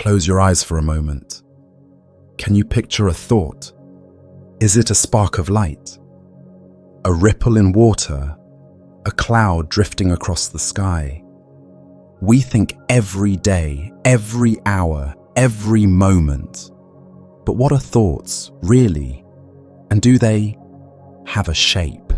Close your eyes for a moment. Can you picture a thought? Is it a spark of light? A ripple in water? A cloud drifting across the sky? We think every day, every hour, every moment. But what are thoughts, really? And do they have a shape?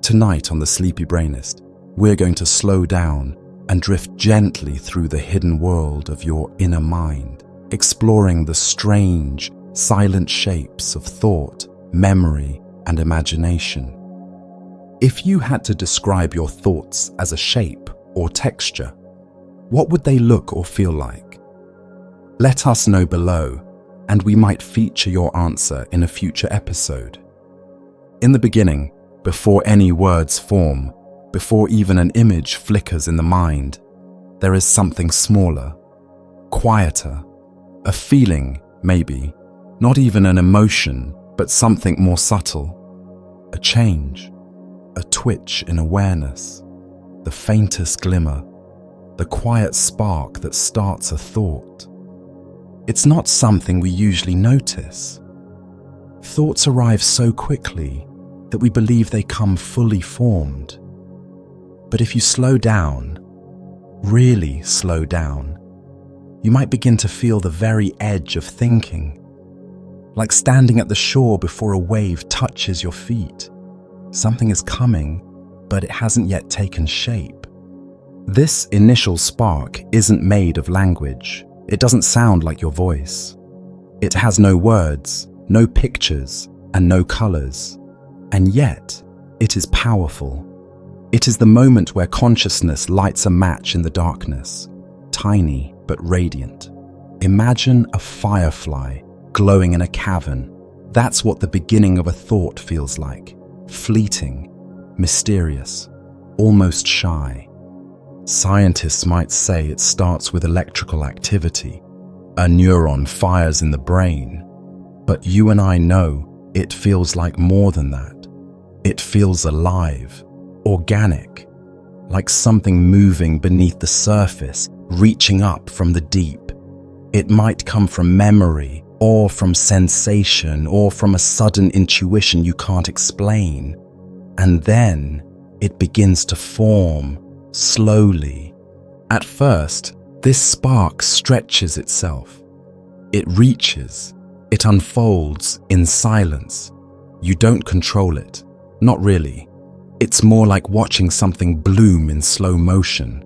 Tonight on the Sleepy Brainist, we're going to slow down and drift gently through the hidden world of your inner mind, exploring the strange, silent shapes of thought, memory, and imagination. If you had to describe your thoughts as a shape or texture, what would they look or feel like? Let us know below, and we might feature your answer in a future episode. In the beginning, before any words form, before even an image flickers in the mind, there is something smaller, quieter, a feeling, maybe, not even an emotion, but something more subtle, a change, a twitch in awareness, the faintest glimmer, the quiet spark that starts a thought. It's not something we usually notice. Thoughts arrive so quickly that we believe they come fully formed. But if you slow down, really slow down, you might begin to feel the very edge of thinking, like standing at the shore before a wave touches your feet. Something is coming, but it hasn't yet taken shape. This initial spark isn't made of language. It doesn't sound like your voice. It has no words, no pictures, and no colors. And yet, it is powerful. It is the moment where consciousness lights a match in the darkness, tiny but radiant. Imagine a firefly glowing in a cavern. That's what the beginning of a thought feels like. Fleeting, mysterious, almost shy. Scientists might say it starts with electrical activity. A neuron fires in the brain. But you and I know it feels like more than that. It feels alive, organic, like something moving beneath the surface, reaching up from the deep. It might come from memory, or from sensation, or from a sudden intuition you can't explain. And then it begins to form, slowly. At first, this spark stretches itself. It reaches, it unfolds in silence. You don't control it, not really. It's more like watching something bloom in slow motion.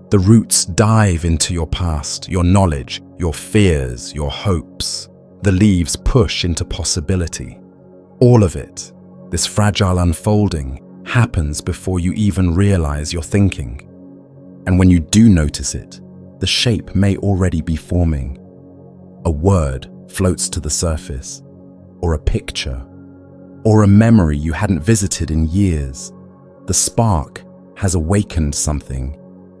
The roots dive into your past, your knowledge, your fears, your hopes. The leaves push into possibility. All of it, this fragile unfolding, happens before you even realize you're thinking. And when you do notice it, the shape may already be forming. A word floats to the surface, or a picture, or a memory you hadn't visited in years. The spark has awakened something.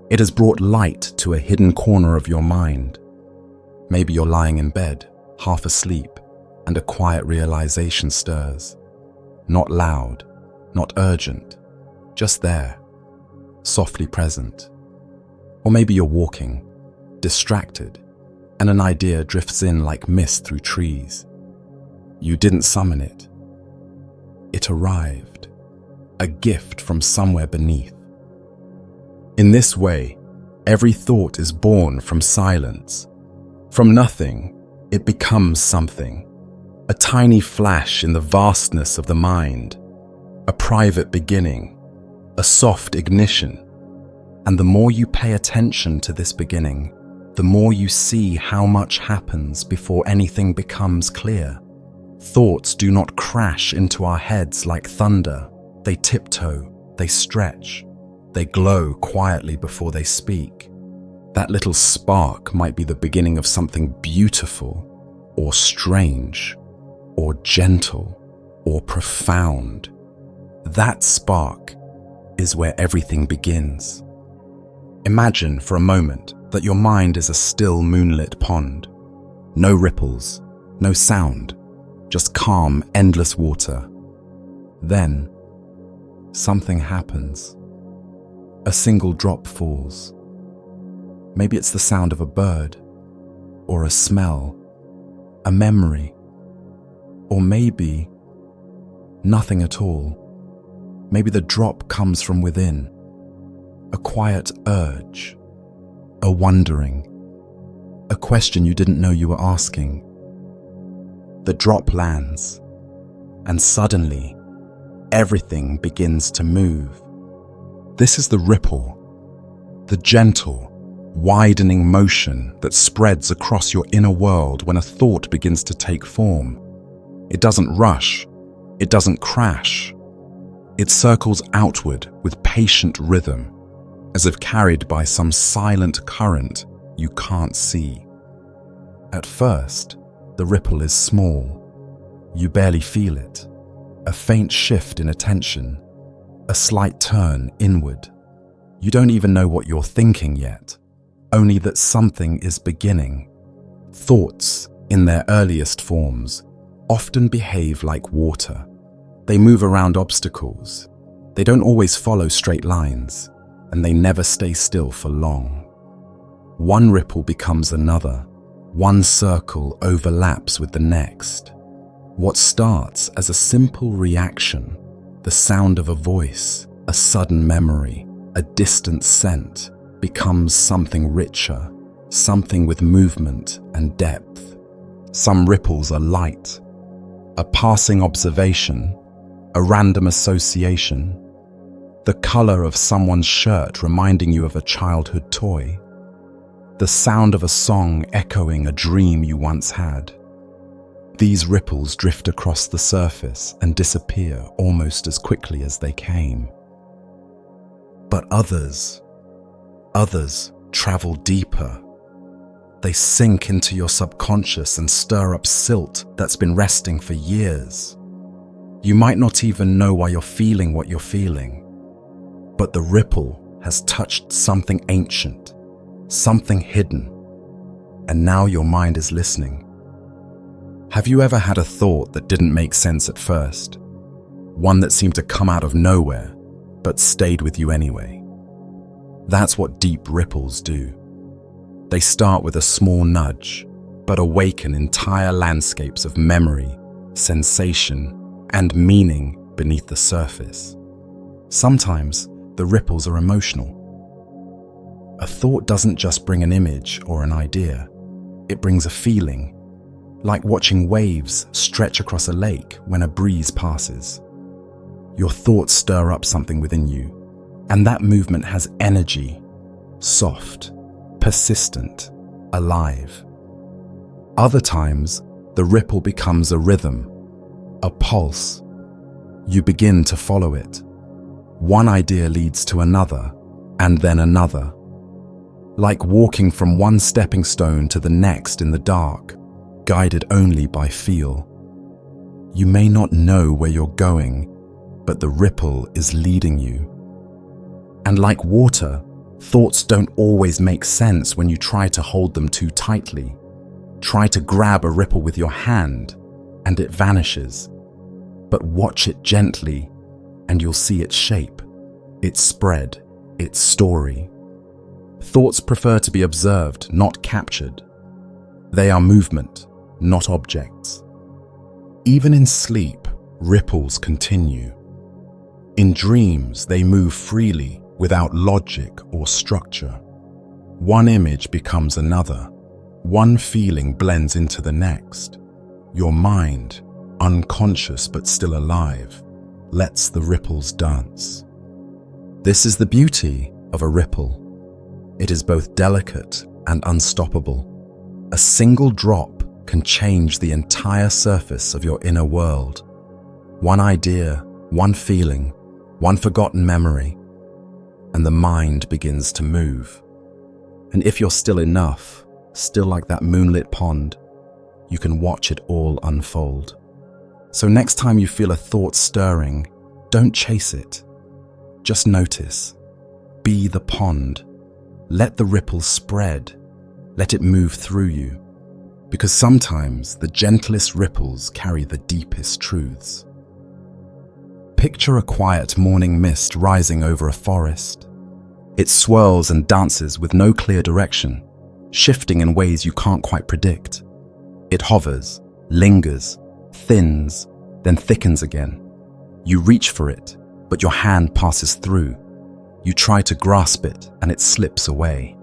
It has brought light to a hidden corner of your mind. Maybe you're lying in bed, half asleep, and a quiet realization stirs. Not loud, not urgent, just there, softly present. Or maybe you're walking, distracted, and an idea drifts in like mist through trees. You didn't summon it. It arrived, a gift from somewhere beneath. In this way, every thought is born from silence. From nothing, it becomes something. A tiny flash in the vastness of the mind. A private beginning. A soft ignition. And the more you pay attention to this beginning, the more you see how much happens before anything becomes clear. Thoughts do not crash into our heads like thunder. They tiptoe, they stretch, they glow quietly before they speak. That little spark might be the beginning of something beautiful, or strange, or gentle, or profound. That spark is where everything begins. Imagine for a moment that your mind is a still moonlit pond. No ripples, no sound, just calm, endless water. Then, something happens. A single drop falls. Maybe it's the sound of a bird, or a smell, a memory, or maybe nothing at all. Maybe the drop comes from within, a quiet urge, a wondering, a question you didn't know you were asking. The drop lands, and suddenly, everything begins to move. This is the ripple, the gentle, widening motion that spreads across your inner world when a thought begins to take form. It doesn't rush, it doesn't crash. It circles outward with patient rhythm, as if carried by some silent current you can't see. At first, the ripple is small. You barely feel it. A faint shift in attention, a slight turn inward. You don't even know what you're thinking yet, only that something is beginning. Thoughts, in their earliest forms, often behave like water. They move around obstacles. They don't always follow straight lines, and they never stay still for long. One ripple becomes another. One circle overlaps with the next. What starts as a simple reaction, the sound of a voice, a sudden memory, a distant scent, becomes something richer, something with movement and depth. Some ripples are light, a passing observation, a random association, the color of someone's shirt reminding you of a childhood toy, the sound of a song echoing a dream you once had. These ripples drift across the surface and disappear almost as quickly as they came. But others travel deeper. They sink into your subconscious and stir up silt that's been resting for years. You might not even know why you're feeling what you're feeling, but the ripple has touched something ancient, something hidden, and now your mind is listening. Have you ever had a thought that didn't make sense at first? One that seemed to come out of nowhere, but stayed with you anyway? That's what deep ripples do. They start with a small nudge, but awaken entire landscapes of memory, sensation, and meaning beneath the surface. Sometimes the ripples are emotional. A thought doesn't just bring an image or an idea, it brings a feeling, like watching waves stretch across a lake when a breeze passes. Your thoughts stir up something within you, and that movement has energy, soft, persistent, alive. Other times, the ripple becomes a rhythm, a pulse. You begin to follow it. One idea leads to another, and then another. Like walking from one stepping stone to the next in the dark, guided only by feel. You may not know where you're going, but the ripple is leading you. And like water, thoughts don't always make sense when you try to hold them too tightly. Try to grab a ripple with your hand, and it vanishes. But watch it gently, and you'll see its shape, its spread, its story. Thoughts prefer to be observed, not captured. They are movement, not objects. Even in sleep, ripples continue. In dreams, they move freely, without logic or structure. One image becomes another. One feeling blends into the next. Your mind, unconscious but still alive, lets the ripples dance. This is the beauty of a ripple. It is both delicate and unstoppable. A single drop can change the entire surface of your inner world. One idea, one feeling, one forgotten memory, and the mind begins to move. And if you're still enough, still like that moonlit pond, you can watch it all unfold. So next time you feel a thought stirring, don't chase it. Just notice. Be the pond. Let the ripples spread. Let it move through you. Because sometimes the gentlest ripples carry the deepest truths. Picture a quiet morning mist rising over a forest. It swirls and dances with no clear direction, shifting in ways you can't quite predict. It hovers, lingers, thins, then thickens again. You reach for it, but your hand passes through. You try to grasp it, and it slips away.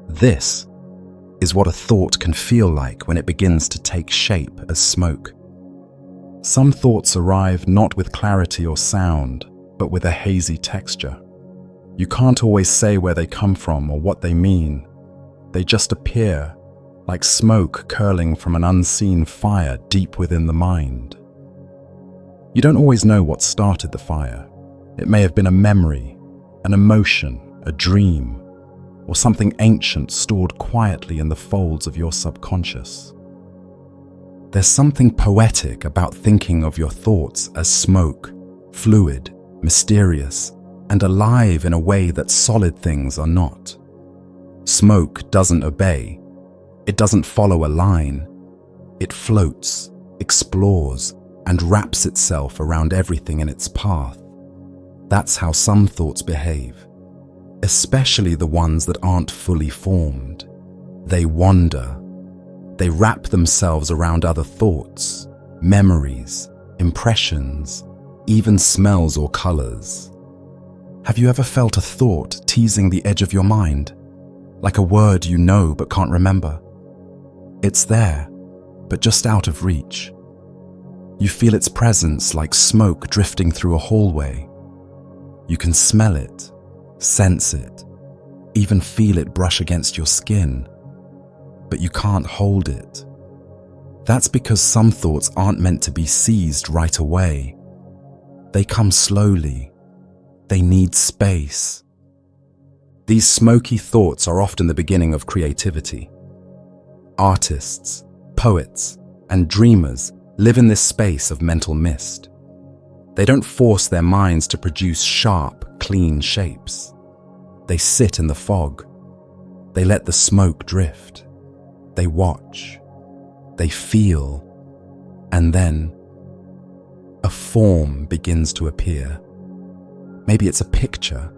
This is what a thought can feel like when it begins to take shape as smoke. Some thoughts arrive not with clarity or sound, but with a hazy texture. You can't always say where they come from or what they mean. They just appear, like smoke curling from an unseen fire deep within the mind. You don't always know what started the fire. It may have been a memory, an emotion, a dream, or something ancient stored quietly in the folds of your subconscious. There's something poetic about thinking of your thoughts as smoke, fluid, mysterious, and alive in a way that solid things are not. Smoke doesn't obey. It doesn't follow a line. It floats, explores, and wraps itself around everything in its path. That's how some thoughts behave, especially the ones that aren't fully formed. They wander. They wrap themselves around other thoughts, memories, impressions, even smells or colors. Have you ever felt a thought teasing the edge of your mind? Like a word you know but can't remember? It's there, but just out of reach. You feel its presence like smoke drifting through a hallway. You can smell it, sense it, even feel it brush against your skin, but you can't hold it. That's because some thoughts aren't meant to be seized right away. They come slowly. They need space. These smoky thoughts are often the beginning of creativity. Artists, poets, and dreamers live in this space of mental mist. They don't force their minds to produce sharp, clean shapes. They sit in the fog. They let the smoke drift. They watch. They feel. And then a form begins to appear. Maybe it's a picture.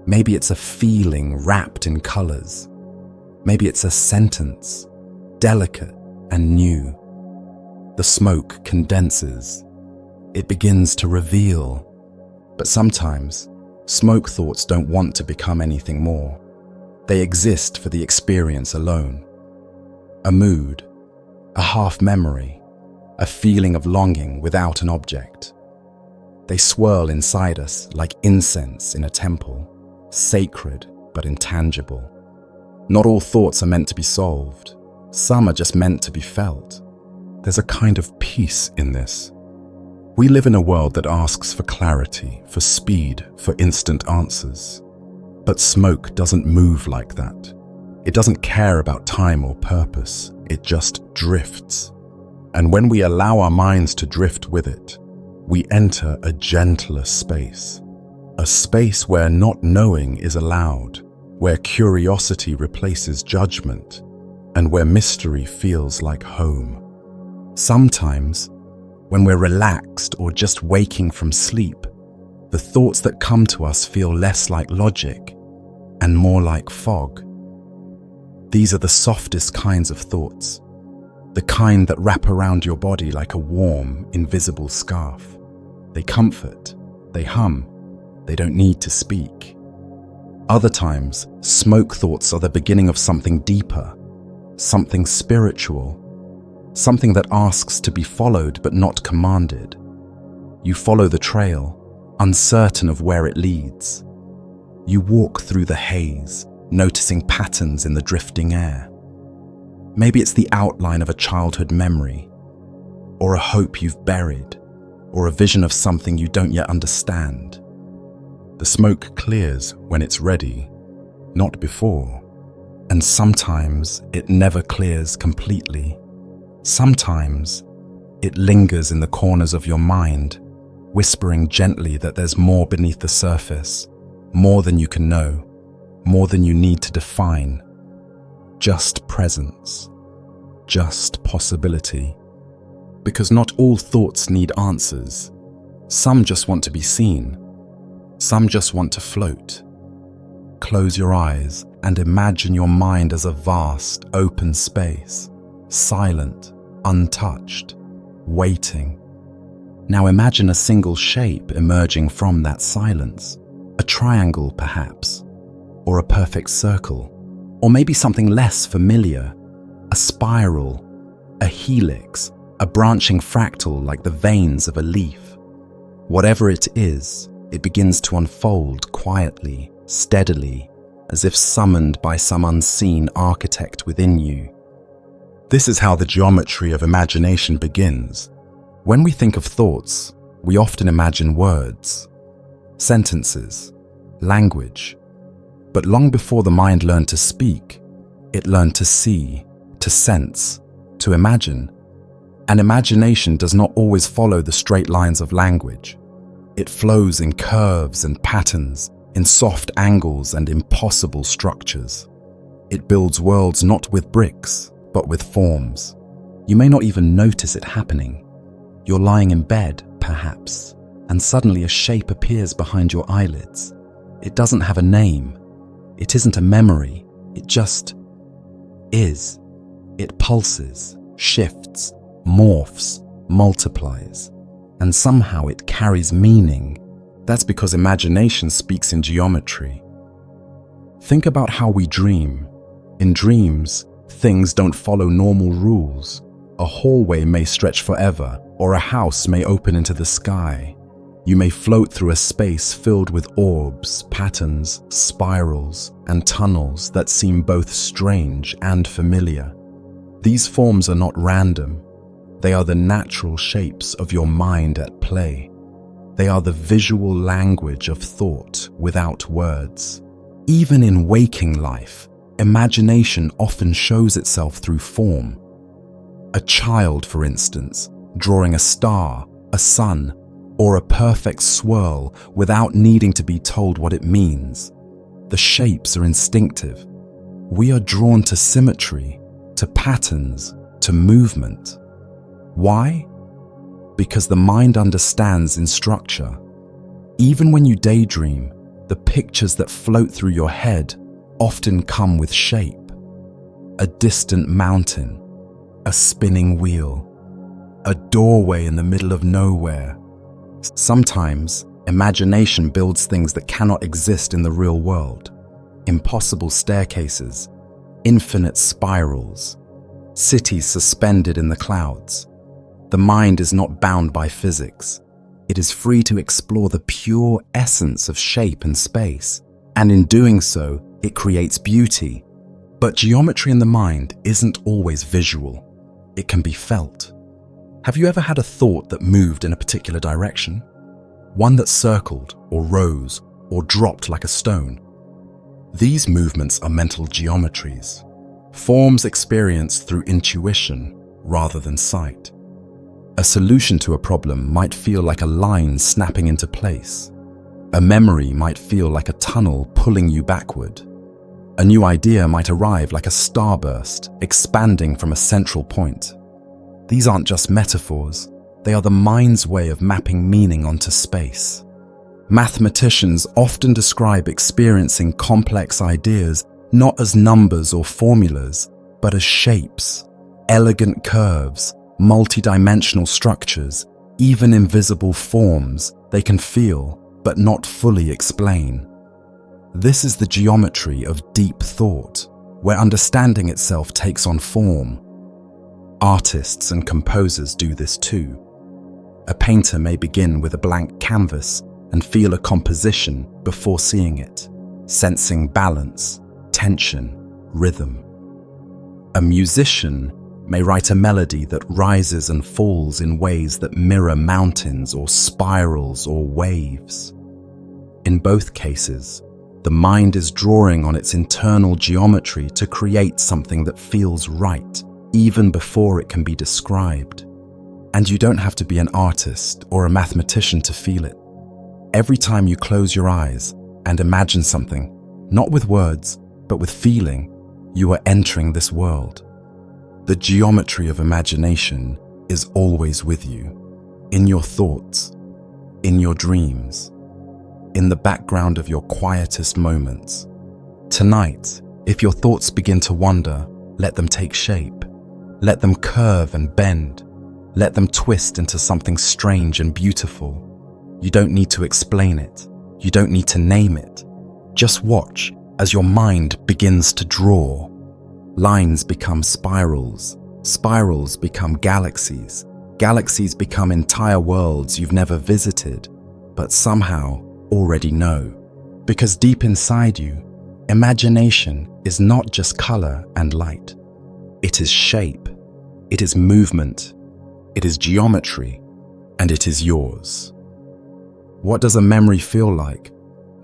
Maybe it's a feeling wrapped in colors. Maybe it's a sentence, delicate and new. The smoke condenses. It begins to reveal. But sometimes, smoke thoughts don't want to become anything more. They exist for the experience alone. A mood, a half memory, a feeling of longing without an object. They swirl inside us like incense in a temple, sacred but intangible. Not all thoughts are meant to be solved. Some are just meant to be felt. There's a kind of peace in this. We live in a world that asks for clarity, for speed, for instant answers. But smoke doesn't move like that. It doesn't care about time or purpose. It just drifts. And when we allow our minds to drift with it, we enter a gentler space. A space where not knowing is allowed, where curiosity replaces judgment, and where mystery feels like home. Sometimes, when we're relaxed or just waking from sleep, the thoughts that come to us feel less like logic and more like fog. These are the softest kinds of thoughts, the kind that wrap around your body like a warm, invisible scarf. They comfort, they hum, they don't need to speak. Other times, smoke thoughts are the beginning of something deeper, something spiritual, something that asks to be followed but not commanded. You follow the trail, uncertain of where it leads. You walk through the haze, noticing patterns in the drifting air. Maybe it's the outline of a childhood memory, or a hope you've buried, or a vision of something you don't yet understand. The smoke clears when it's ready, not before. And sometimes it never clears completely. Sometimes it lingers in the corners of your mind, whispering gently that there's more beneath the surface, more than you can know, more than you need to define. Just presence, just possibility. Because not all thoughts need answers. Some just want to be seen. Some just want to float. Close your eyes and imagine your mind as a vast, open space, silent, untouched, waiting. Now imagine a single shape emerging from that silence. A triangle, perhaps, or a perfect circle, or maybe something less familiar, a spiral, a helix, a branching fractal like the veins of a leaf. Whatever it is, it begins to unfold quietly, steadily, as if summoned by some unseen architect within you. This is how the geometry of imagination begins. When we think of thoughts, we often imagine words, sentences, language. But long before the mind learned to speak, it learned to see, to sense, to imagine. And imagination does not always follow the straight lines of language. It flows in curves and patterns, in soft angles and impossible structures. It builds worlds not with bricks, but with forms. You may not even notice it happening. You're lying in bed, perhaps, and suddenly a shape appears behind your eyelids. It doesn't have a name. It isn't a memory. It just is. It pulses, shifts, morphs, multiplies, and somehow it carries meaning. That's because imagination speaks in geometry. Think about how we dream. In dreams, things don't follow normal rules. A hallway may stretch forever, or a house may open into the sky. You may float through a space filled with orbs, patterns, spirals, and tunnels that seem both strange and familiar. These forms are not random. They are the natural shapes of your mind at play. They are the visual language of thought without words. Even in waking life, imagination often shows itself through form. A child, for instance, drawing a star, a sun, or a perfect swirl without needing to be told what it means. The shapes are instinctive. We are drawn to symmetry, to patterns, to movement. Why? Because the mind understands in structure. Even when you daydream, the pictures that float through your head often come with shape. A distant mountain, a spinning wheel, a doorway in the middle of nowhere. Sometimes, imagination builds things that cannot exist in the real world. Impossible staircases, infinite spirals, cities suspended in the clouds. The mind is not bound by physics. It is free to explore the pure essence of shape and space, and in doing so, it creates beauty. But geometry in the mind isn't always visual. It can be felt. Have you ever had a thought that moved in a particular direction? One that circled, or rose, or dropped like a stone? These movements are mental geometries, forms experienced through intuition rather than sight. A solution to a problem might feel like a line snapping into place. A memory might feel like a tunnel pulling you backward. A new idea might arrive like a starburst, expanding from a central point. These aren't just metaphors, they are the mind's way of mapping meaning onto space. Mathematicians often describe experiencing complex ideas not as numbers or formulas, but as shapes, elegant curves, multi-dimensional structures, even invisible forms they can feel but not fully explain. This is the geometry of deep thought, where understanding itself takes on form. Artists and composers do this too. A painter may begin with a blank canvas and feel a composition before seeing it, sensing balance, tension, rhythm. A musician may write a melody that rises and falls in ways that mirror mountains or spirals or waves. In both cases, the mind is drawing on its internal geometry to create something that feels right, even before it can be described. And you don't have to be an artist or a mathematician to feel it. Every time you close your eyes and imagine something, not with words, but with feeling, you are entering this world. The geometry of imagination is always with you, in your thoughts, in your dreams, in the background of your quietest moments. Tonight, if your thoughts begin to wander, let them take shape. Let them curve and bend. Let them twist into something strange and beautiful. You don't need to explain it. You don't need to name it. Just watch as your mind begins to draw. Lines become spirals. Spirals become galaxies. Galaxies become entire worlds you've never visited, but somehow already know. Because deep inside you, imagination is not just color and light. It is shape. It is movement. It is geometry. And it is yours. What does a memory feel like?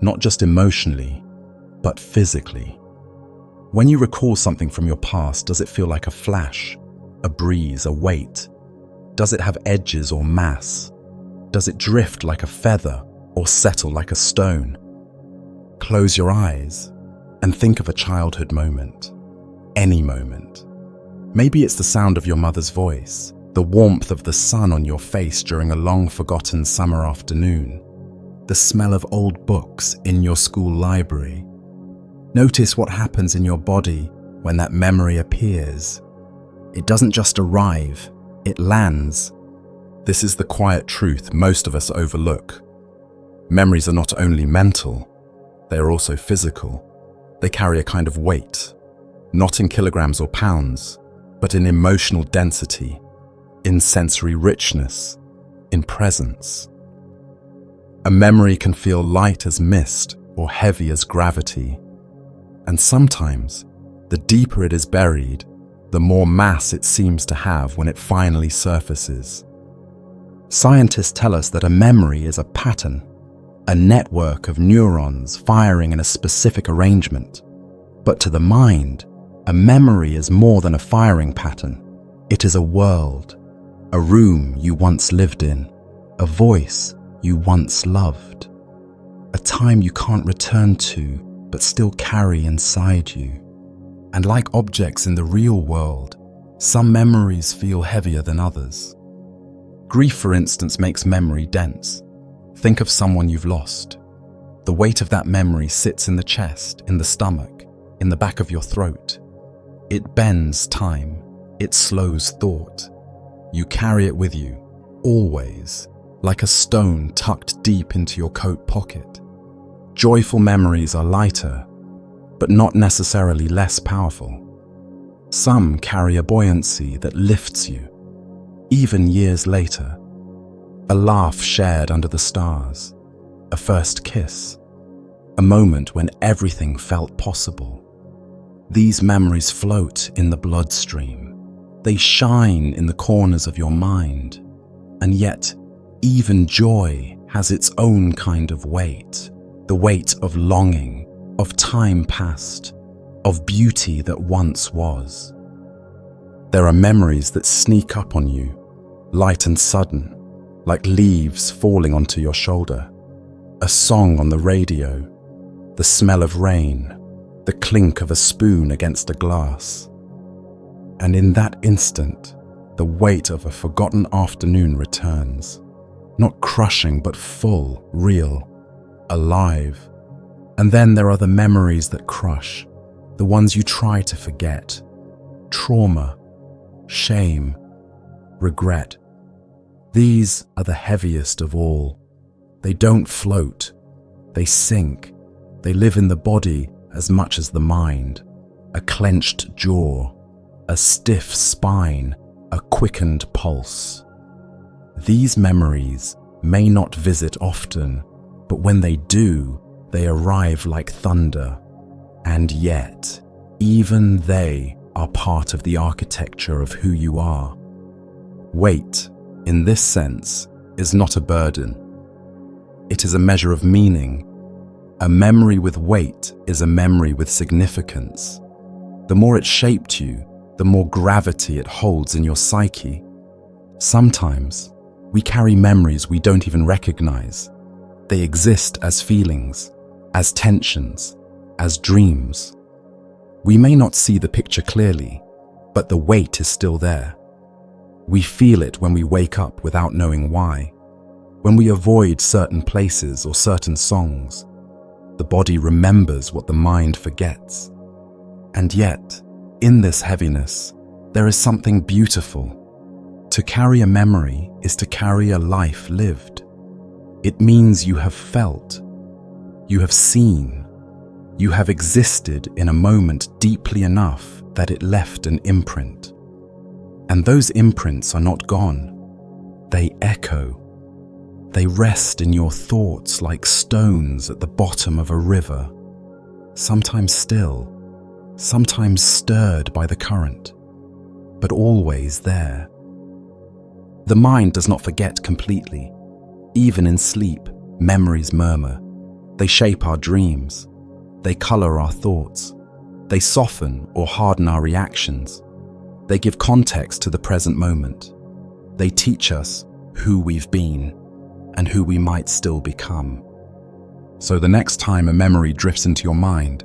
Not just emotionally, but physically. When you recall something from your past, does it feel like a flash, a breeze, a weight? Does it have edges or mass? Does it drift like a feather or settle like a stone? Close your eyes and think of a childhood moment. Any moment. Maybe it's the sound of your mother's voice, the warmth of the sun on your face during a long-forgotten summer afternoon, the smell of old books in your school library. Notice what happens in your body when that memory appears. It doesn't just arrive, it lands. This is the quiet truth most of us overlook. Memories are not only mental, they are also physical. They carry a kind of weight, not in kilograms or pounds, but in emotional density, in sensory richness, in presence. A memory can feel light as mist or heavy as gravity. And sometimes, the deeper it is buried, the more mass it seems to have when it finally surfaces. Scientists tell us that a memory is a pattern, a network of neurons firing in a specific arrangement. But to the mind, a memory is more than a firing pattern. It is a world, a room you once lived in, a voice you once loved, a time you can't return to but still carry inside you. And like objects in the real world, some memories feel heavier than others. Grief, for instance, makes memory dense. Think of someone you've lost. The weight of that memory sits in the chest, in the stomach, in the back of your throat. It bends time. It slows thought. You carry it with you, always, like a stone tucked deep into your coat pocket. Joyful memories are lighter, but not necessarily less powerful. Some carry a buoyancy that lifts you, even years later. A laugh shared under the stars, a first kiss, a moment when everything felt possible. These memories float in the bloodstream. They shine in the corners of your mind. And yet, even joy has its own kind of weight. The weight of longing, of time past, of beauty that once was. There are memories that sneak up on you, light and sudden, like leaves falling onto your shoulder. A song on the radio, the smell of rain, the clink of a spoon against a glass. And in that instant, the weight of a forgotten afternoon returns. Not crushing, but full, real, alive. And then there are the memories that crush, the ones you try to forget. Trauma, shame, regret. These are the heaviest of all. They don't float, they sink. They live in the body as much as the mind. A clenched jaw, a stiff spine, a quickened pulse. These memories may not visit often, but when they do, they arrive like thunder. And yet, even they are part of the architecture of who you are. Weight, in this sense, is not a burden. It is a measure of meaning. A memory with weight is a memory with significance. The more it shaped you, the more gravity it holds in your psyche. Sometimes, we carry memories we don't even recognize. They exist as feelings, as tensions, as dreams. We may not see the picture clearly, but the weight is still there. We feel it when we wake up without knowing why, when we avoid certain places or certain songs, The body remembers what the mind forgets. And yet, in this heaviness, there is something beautiful. To carry a memory is to carry a life lived. It means you have felt, you have seen, you have existed in a moment deeply enough that it left an imprint. And those imprints are not gone. They echo. They rest in your thoughts like stones at the bottom of a river, sometimes still, sometimes stirred by the current, but always there. The mind does not forget completely. Even in sleep, memories murmur. They shape our dreams. They color our thoughts. They soften or harden our reactions. They give context to the present moment. They teach us who we've been and who we might still become. So the next time a memory drifts into your mind,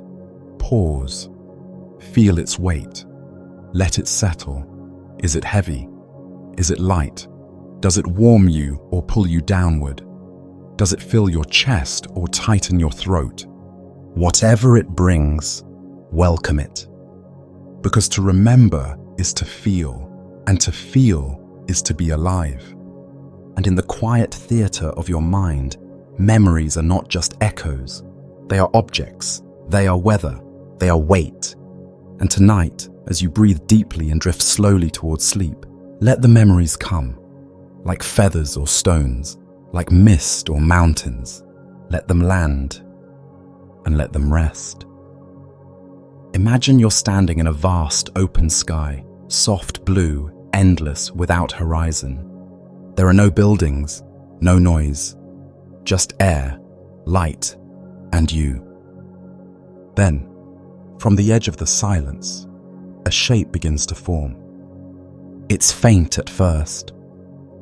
pause. Feel its weight. Let it settle. Is it heavy? Is it light? Does it warm you or pull you downward? Does it fill your chest or tighten your throat? Whatever it brings, welcome it. Because to remember is to feel, and to feel is to be alive. And in the quiet theater of your mind, memories are not just echoes. They are objects. They are weather. They are weight. And tonight, as you breathe deeply and drift slowly towards sleep, let the memories come, like feathers or stones, like mist or mountains. Let them land and let them rest. Imagine you're standing in a vast open sky, soft blue, endless, without horizon. There are no buildings, no noise, just air, light, and you. Then, from the edge of the silence, a shape begins to form. It's faint at first,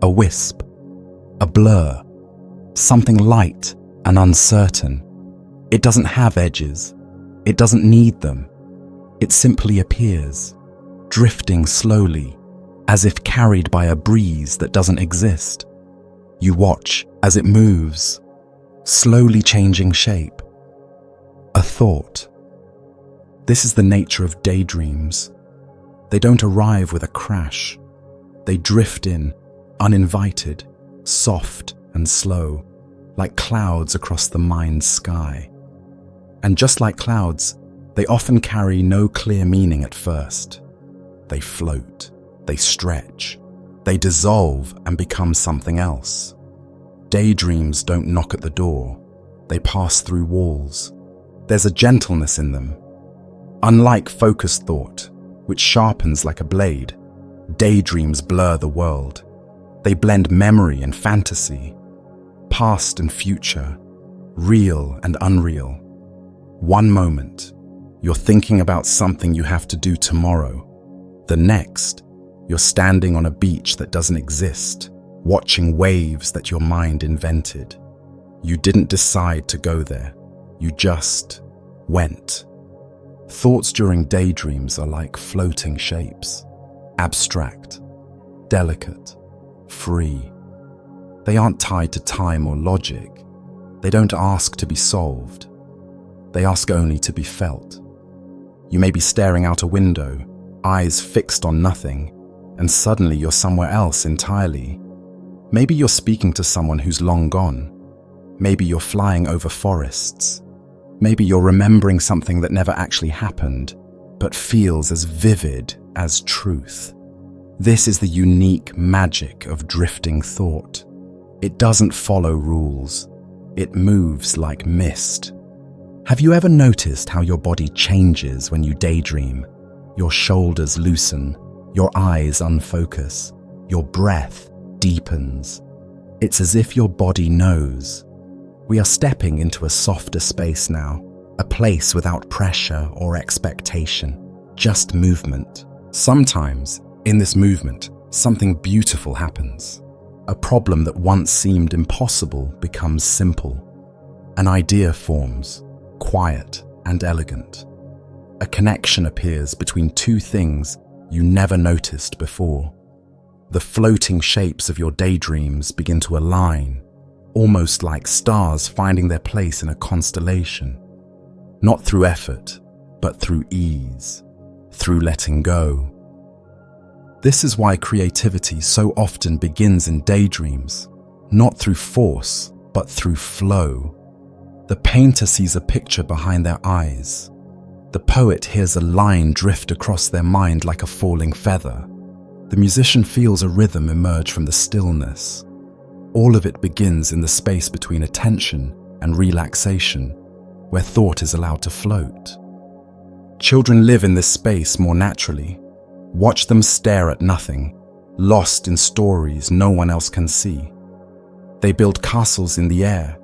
a wisp, a blur, something light and uncertain. It doesn't have edges. It doesn't need them. It simply appears, drifting slowly, as if carried by a breeze that doesn't exist. You watch as it moves, slowly changing shape. A thought. This is the nature of daydreams. They don't arrive with a crash. They drift in, uninvited, soft and slow, like clouds across the mind's sky. And just like clouds, they often carry no clear meaning at first. They float, they stretch, they dissolve and become something else. Daydreams don't knock at the door. They pass through walls. There's a gentleness in them. Unlike focused thought, which sharpens like a blade, daydreams blur the world. They blend memory and fantasy, past and future, real and unreal. One moment, you're thinking about something you have to do tomorrow. The next, you're standing on a beach that doesn't exist, watching waves that your mind invented. You didn't decide to go there. You just went. Thoughts during daydreams are like floating shapes, abstract, delicate, free. They aren't tied to time or logic. They don't ask to be solved. They ask only to be felt. You may be staring out a window, eyes fixed on nothing, and suddenly you're somewhere else entirely. Maybe you're speaking to someone who's long gone. Maybe you're flying over forests. Maybe you're remembering something that never actually happened, but feels as vivid as truth. This is the unique magic of drifting thought. It doesn't follow rules. It moves like mist. Have you ever noticed how your body changes when you daydream? Your shoulders loosen, your eyes unfocus, your breath deepens. It's as if your body knows. We are stepping into a softer space now, a place without pressure or expectation, just movement. Sometimes, in this movement, something beautiful happens. A problem that once seemed impossible becomes simple. An idea forms, quiet and elegant. A connection appears between two things you never noticed before. The floating shapes of your daydreams begin to align, almost like stars finding their place in a constellation. not through effort, but through ease, through letting go. This is why creativity so often begins in daydreams, not through force, but through flow. The painter sees a picture behind their eyes. The poet hears a line drift across their mind like a falling feather. The musician feels a rhythm emerge from the stillness. All of it begins in the space between attention and relaxation, where thought is allowed to float. Children live in this space more naturally. Watch them stare at nothing, lost in stories no one else can see. They build castles in the air,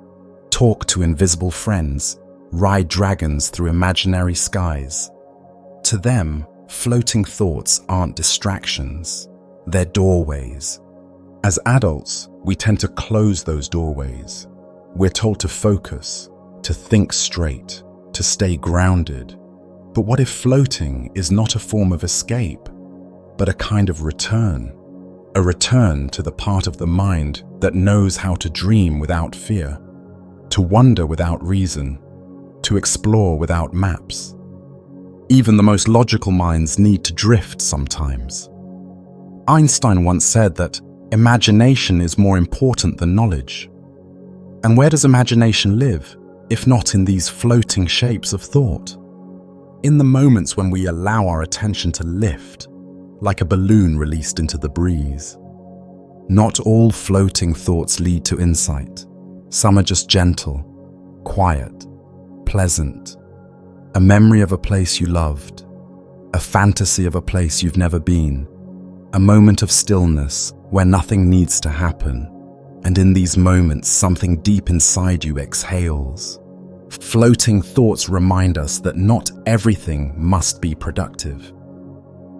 talk to invisible friends, ride dragons through imaginary skies. To them, floating thoughts aren't distractions, they're doorways. As adults, we tend to close those doorways. We're told to focus, to think straight, to stay grounded. But what if floating is not a form of escape, but a kind of return? A return to the part of the mind that knows how to dream without fear, to wonder without reason, to explore without maps. Even the most logical minds need to drift sometimes. Einstein once said that imagination is more important than knowledge. And where does imagination live, if not in these floating shapes of thought? In the moments when we allow our attention to lift, like a balloon released into the breeze. Not all floating thoughts lead to insight. Some are just gentle, quiet, pleasant. A memory of a place you loved, a fantasy of a place you've never been, a moment of stillness where nothing needs to happen, and in these moments something deep inside you exhales. Floating thoughts remind us that not everything must be productive,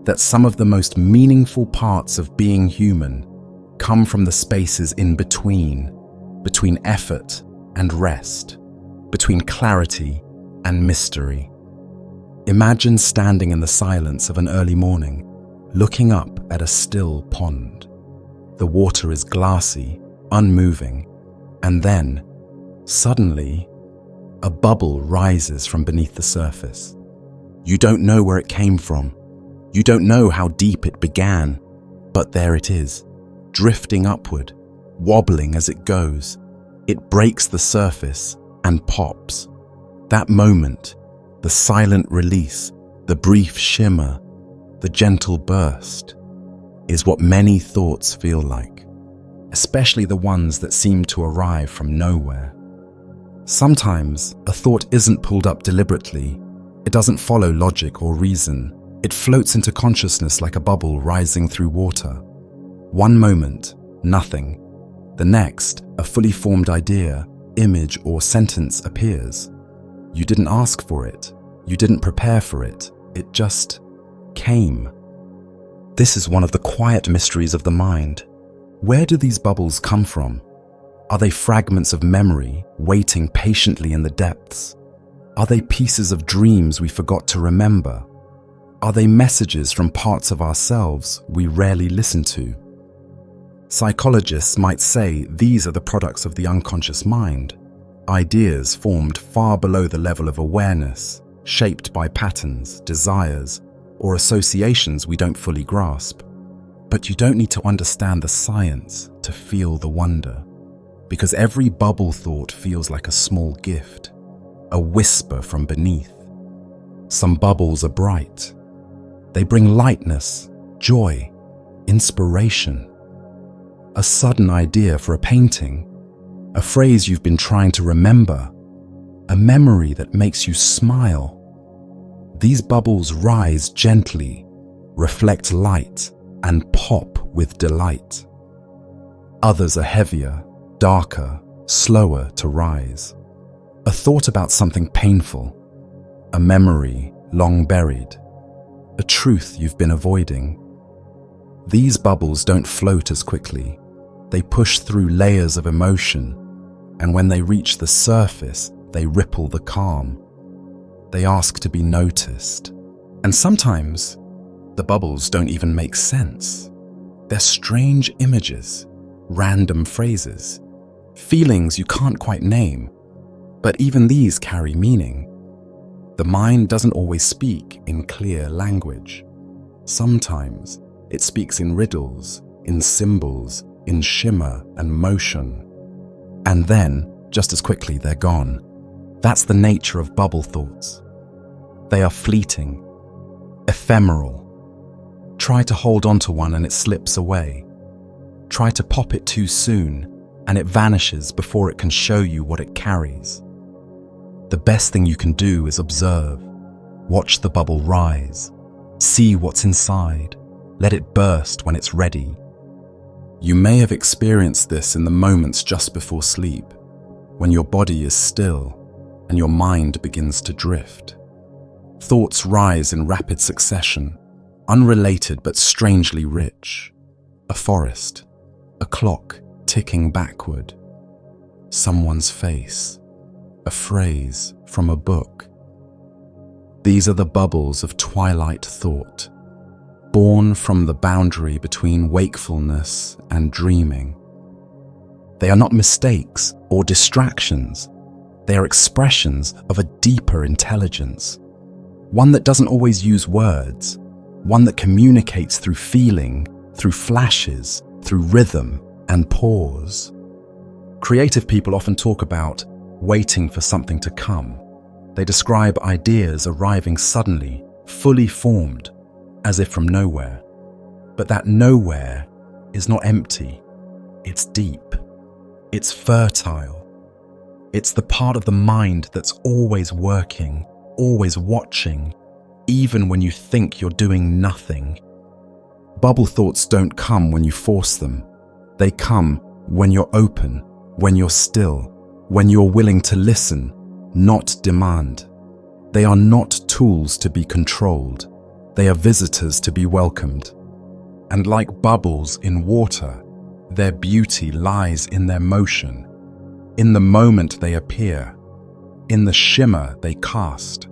that some of the most meaningful parts of being human come from the spaces in between effort and rest, between clarity and mystery. Imagine standing in the silence of an early morning, looking up at a still pond. The water is glassy, unmoving, and then, suddenly, a bubble rises from beneath the surface. You don't know where it came from. You don't know how deep it began, but there it is, drifting upward, wobbling as it goes. It breaks the surface and pops. That moment, the silent release, the brief shimmer, the gentle burst, is what many thoughts feel like, especially the ones that seem to arrive from nowhere. Sometimes a thought isn't pulled up deliberately. It doesn't follow logic or reason. It floats into consciousness like a bubble rising through water. One moment, nothing. The next, a fully formed idea, image, or sentence appears. You didn't ask for it. You didn't prepare for it. It just came. This is one of the quiet mysteries of the mind. Where do these bubbles come from? Are they fragments of memory waiting patiently in the depths? Are they pieces of dreams we forgot to remember? Are they messages from parts of ourselves we rarely listen to? Psychologists might say these are the products of the unconscious mind, ideas formed far below the level of awareness, shaped by patterns, desires, or associations we don't fully grasp. But you don't need to understand the science to feel the wonder, because every bubble thought feels like a small gift, a whisper from beneath. Some bubbles are bright. They bring lightness, joy, inspiration. A sudden idea for a painting, a phrase you've been trying to remember, a memory that makes you smile. These bubbles rise gently, reflect light, and pop with delight. Others are heavier, darker, slower to rise. A thought about something painful, a memory long buried, a truth you've been avoiding. These bubbles don't float as quickly. They push through layers of emotion, and when they reach the surface, they ripple the calm. They ask to be noticed. And sometimes, the bubbles don't even make sense. They're strange images, random phrases, feelings you can't quite name, but even these carry meaning. The mind doesn't always speak in clear language. Sometimes it speaks in riddles, in symbols, in shimmer and motion. And then, just as quickly, they're gone. That's the nature of bubble thoughts. They are fleeting, ephemeral. Try to hold on to one and it slips away. Try to pop it too soon and it vanishes before it can show you what it carries. The best thing you can do is observe. Watch the bubble rise. See what's inside. Let it burst when it's ready. You may have experienced this in the moments just before sleep, when your body is still and your mind begins to drift. Thoughts rise in rapid succession, unrelated but strangely rich. A forest, a clock ticking backward, someone's face, a phrase from a book. These are the bubbles of twilight thought, born from the boundary between wakefulness and dreaming. They are not mistakes or distractions. They are expressions of a deeper intelligence, one that doesn't always use words, one that communicates through feeling, through flashes, through rhythm and pause. Creative people often talk about waiting for something to come. They describe ideas arriving suddenly, fully formed, as if from nowhere. But that nowhere is not empty. It's deep. It's fertile. It's the part of the mind that's always working, always watching, even when you think you're doing nothing. Bubble thoughts don't come when you force them. They come when you're open, when you're still, when you're willing to listen, not demand. They are not tools to be controlled. They are visitors to be welcomed. And like bubbles in water, their beauty lies in their motion, in the moment they appear, in the shimmer they cast,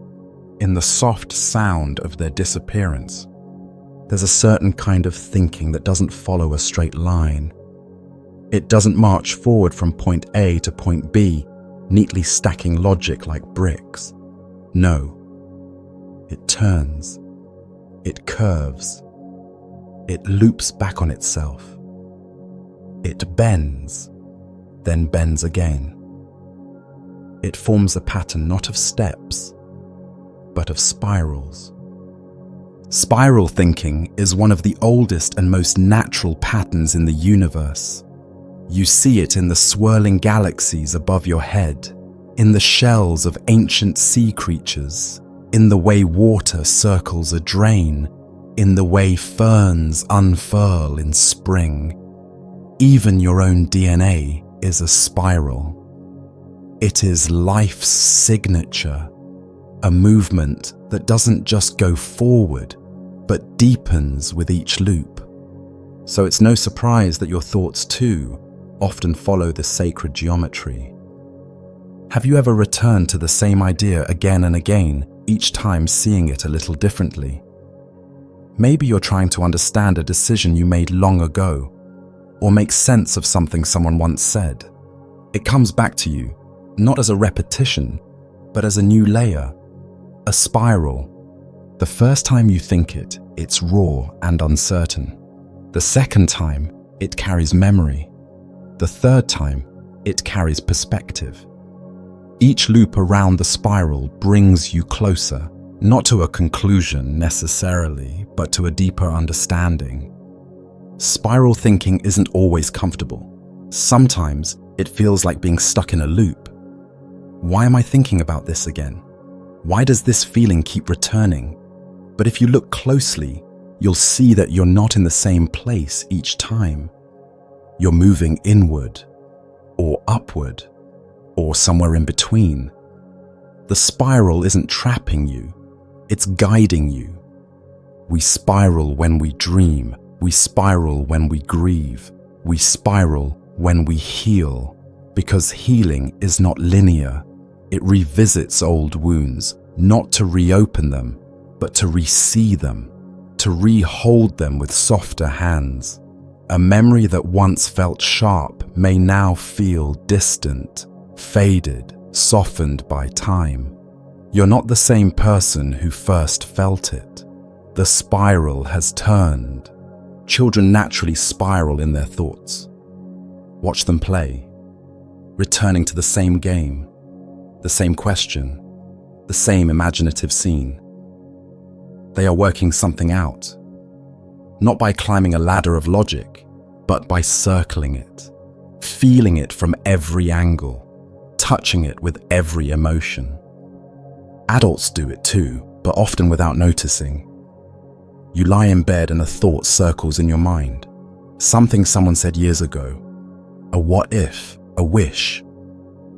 in the soft sound of their disappearance. There's a certain kind of thinking that doesn't follow a straight line. It doesn't march forward from point A to point B, neatly stacking logic like bricks. No. It turns. It curves. It loops back on itself. It bends, then bends again. It forms a pattern not of steps, but of spirals. Spiral thinking is one of the oldest and most natural patterns in the universe. You see it in the swirling galaxies above your head, in the shells of ancient sea creatures, in the way water circles a drain, in the way ferns unfurl in spring. Even your own DNA is a spiral. It is life's signature, a movement that doesn't just go forward, but deepens with each loop. So it's no surprise that your thoughts too often follow the sacred geometry. Have you ever returned to the same idea again and again, each time seeing it a little differently? Maybe you're trying to understand a decision you made long ago, or make sense of something someone once said. It comes back to you, not as a repetition, but as a new layer, a spiral. The first time you think it, it's raw and uncertain. The second time, it carries memory. The third time, it carries perspective. Each loop around the spiral brings you closer, not to a conclusion necessarily, but to a deeper understanding. Spiral thinking isn't always comfortable. Sometimes it feels like being stuck in a loop. Why am I thinking about this again? Why does this feeling keep returning? But if you look closely, you'll see that you're not in the same place each time. You're moving inward, or upward, or somewhere in between. The spiral isn't trapping you, it's guiding you. We spiral when we dream, we spiral when we grieve, we spiral when we heal, because healing is not linear. It revisits old wounds, not to reopen them, but to re-see them, to re-hold them with softer hands. A memory that once felt sharp may now feel distant, faded, softened by time. You're not the same person who first felt it. The spiral has turned. Children naturally spiral in their thoughts. Watch them play, returning to the same game, the same question, the same imaginative scene. They are working something out, not by climbing a ladder of logic, but by circling it, feeling it from every angle, touching it with every emotion. Adults do it too, but often without noticing. You lie in bed and a thought circles in your mind. Something someone said years ago. A what if, a wish.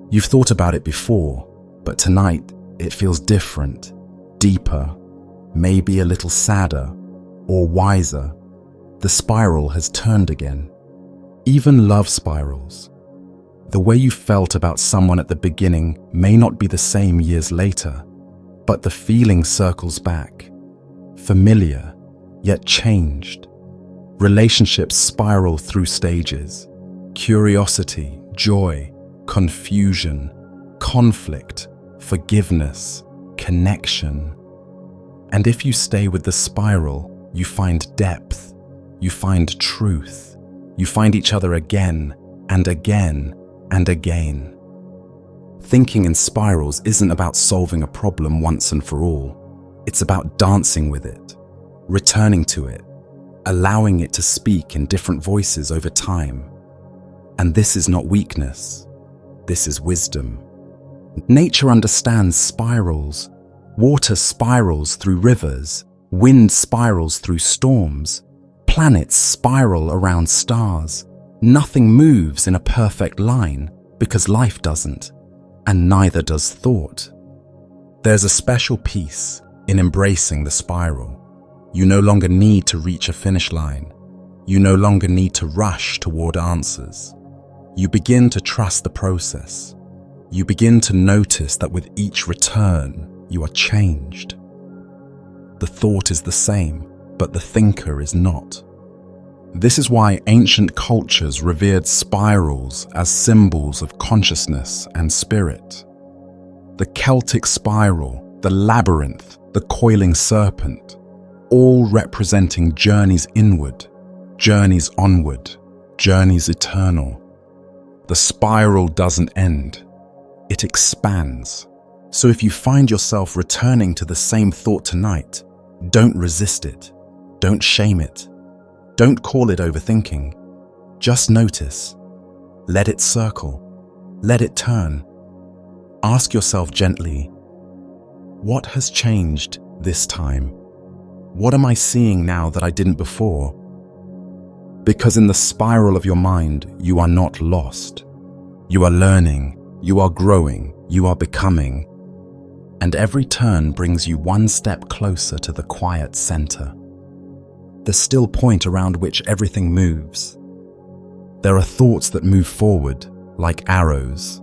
You've thought about it before, but tonight it feels different, deeper, maybe a little sadder or wiser. The spiral has turned again. Even love spirals. The way you felt about someone at the beginning may not be the same years later, but the feeling circles back. Familiar, yet changed. Relationships spiral through stages. Curiosity, joy, confusion, conflict, forgiveness, connection. And if you stay with the spiral, you find depth, you find truth, you find each other again and again and again. Thinking in spirals isn't about solving a problem once and for all. It's about dancing with it, returning to it, allowing it to speak in different voices over time. And this is not weakness. This is wisdom. Nature understands spirals. Water spirals through rivers. Wind spirals through storms. Planets spiral around stars. Nothing moves in a perfect line because life doesn't, and neither does thought. There's a special peace in embracing the spiral. You no longer need to reach a finish line. You no longer need to rush toward answers. You begin to trust the process. You begin to notice that with each return, you are changed. The thought is the same, but the thinker is not. This is why ancient cultures revered spirals as symbols of consciousness and spirit. The Celtic spiral, the labyrinth, the coiling serpent, all representing journeys inward, journeys onward, journeys eternal. The spiral doesn't end, it expands. So if you find yourself returning to the same thought tonight, don't resist it, don't shame it, don't call it overthinking. Just notice, let it circle, let it turn. Ask yourself gently, what has changed this time? What am I seeing now that I didn't before? Because in the spiral of your mind, you are not lost. You are learning, you are growing, you are becoming. And every turn brings you one step closer to the quiet center, the still point around which everything moves. There are thoughts that move forward like arrows,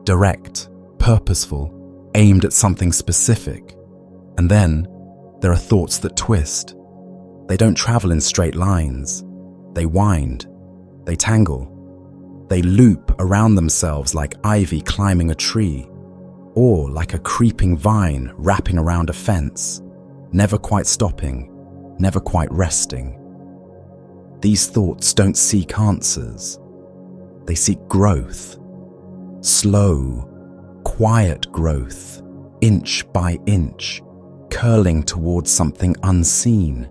direct, purposeful, aimed at something specific. And then there are thoughts that twist. They don't travel in straight lines. They wind, they tangle, they loop around themselves like ivy climbing a tree, or like a creeping vine wrapping around a fence, never quite stopping, never quite resting. These thoughts don't seek answers. They seek growth. Slow, quiet growth, inch by inch, curling towards something unseen.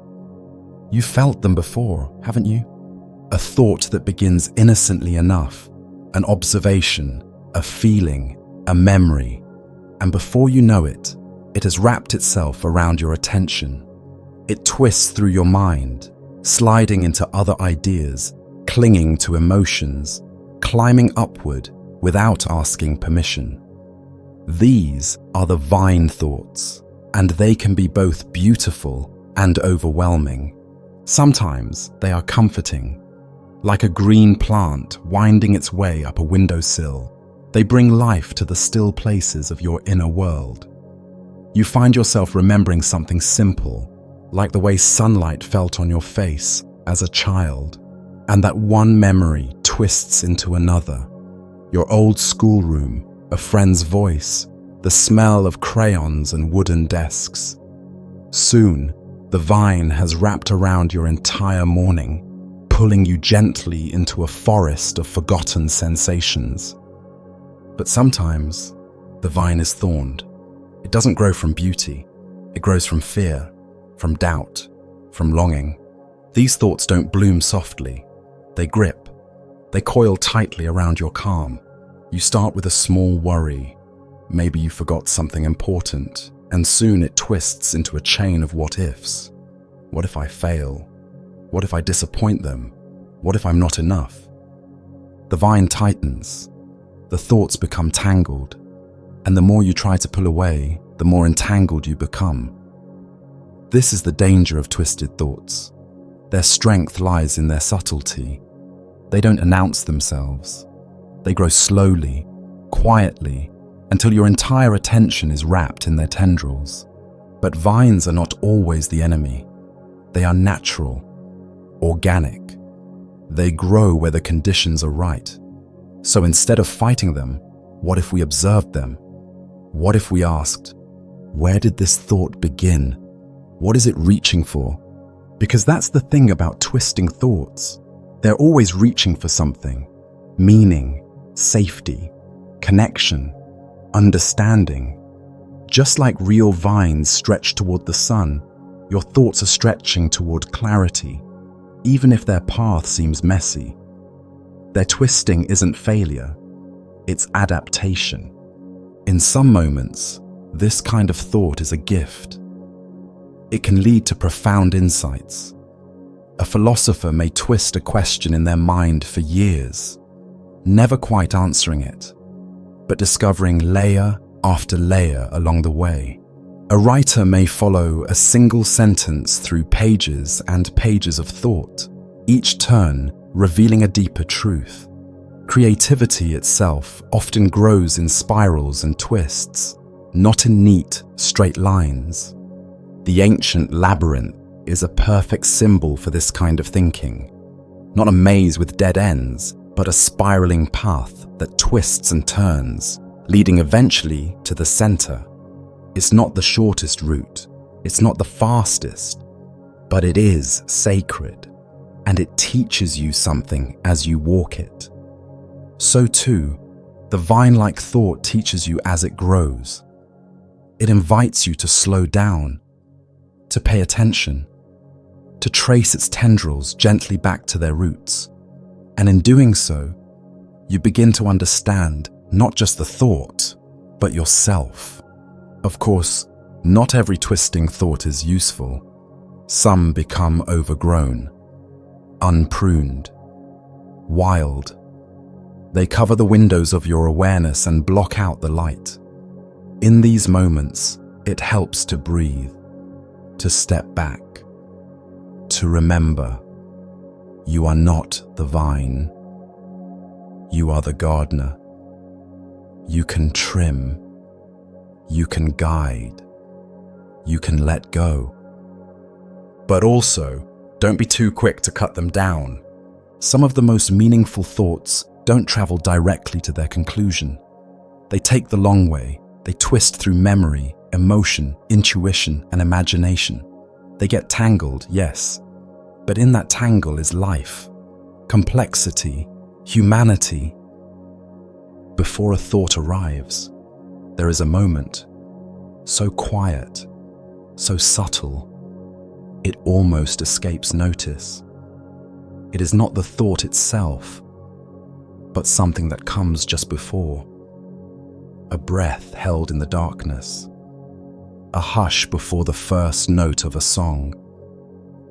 You've felt them before, haven't you? A thought that begins innocently enough, an observation, a feeling, a memory, and before you know it, it has wrapped itself around your attention. It twists through your mind, sliding into other ideas, clinging to emotions, climbing upward without asking permission. These are the vine thoughts, and they can be both beautiful and overwhelming. Sometimes they are comforting. Like a green plant winding its way up a windowsill, they bring life to the still places of your inner world. You find yourself remembering something simple, like the way sunlight felt on your face as a child, and that one memory twists into another. Your old schoolroom, a friend's voice, the smell of crayons and wooden desks. Soon, the vine has wrapped around your entire morning, pulling you gently into a forest of forgotten sensations. But sometimes, the vine is thorned. It doesn't grow from beauty. It grows from fear, from doubt, from longing. These thoughts don't bloom softly. They grip. They coil tightly around your calm. You start with a small worry. Maybe you forgot something important, and soon it twists into a chain of what-ifs. What if I fail? What if I disappoint them? What if I'm not enough? The vine tightens. The thoughts become tangled, and the more you try to pull away, the more entangled you become. This is the danger of twisted thoughts. Their strength lies in their subtlety. They don't announce themselves. They grow slowly, quietly, until your entire attention is wrapped in their tendrils. But vines are not always the enemy. They are natural, organic. They grow where the conditions are right. So instead of fighting them, what if we observed them? What if we asked, where did this thought begin? What is it reaching for? Because that's the thing about twisting thoughts. They're always reaching for something. Meaning, safety, connection, understanding. Just like real vines stretch toward the sun, your thoughts are stretching toward clarity, even if their path seems messy. Their twisting isn't failure, it's adaptation. In some moments, this kind of thought is a gift. It can lead to profound insights. A philosopher may twist a question in their mind for years, never quite answering it, but discovering layer after layer along the way. A writer may follow a single sentence through pages and pages of thought, each turn revealing a deeper truth. Creativity itself often grows in spirals and twists, not in neat, straight lines. The ancient labyrinth is a perfect symbol for this kind of thinking. Not a maze with dead ends, but a spiraling path that twists and turns, leading eventually to the center. It's not the shortest route, it's not the fastest, but it is sacred, and it teaches you something as you walk it. So too, the vine-like thought teaches you as it grows. It invites you to slow down, to pay attention, to trace its tendrils gently back to their roots. And in doing so, you begin to understand not just the thought, but yourself. Of course, not every twisting thought is useful. Some become overgrown, unpruned, wild. They cover the windows of your awareness and block out the light. In these moments, it helps to breathe, to step back, to remember you are not the vine. You are the gardener. You can trim. You can guide. You can let go. But also, don't be too quick to cut them down. Some of the most meaningful thoughts don't travel directly to their conclusion. They take the long way. They twist through memory, emotion, intuition, and imagination. They get tangled, yes, but in that tangle is life, complexity, humanity. Before a thought arrives, there is a moment, so quiet, so subtle, it almost escapes notice. It is not the thought itself, but something that comes just before. A breath held in the darkness, a hush before the first note of a song,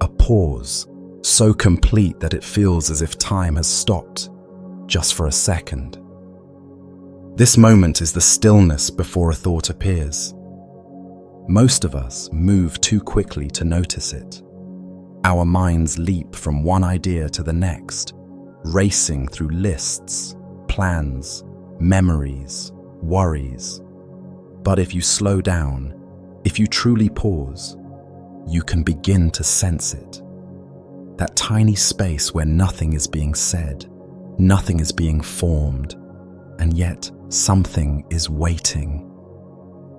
a pause so complete that it feels as if time has stopped just for a second. This moment is the stillness before a thought appears. Most of us move too quickly to notice it. Our minds leap from one idea to the next, racing through lists, plans, memories, worries. But if you slow down, if you truly pause, you can begin to sense it. That tiny space where nothing is being said, nothing is being formed, and yet something is waiting.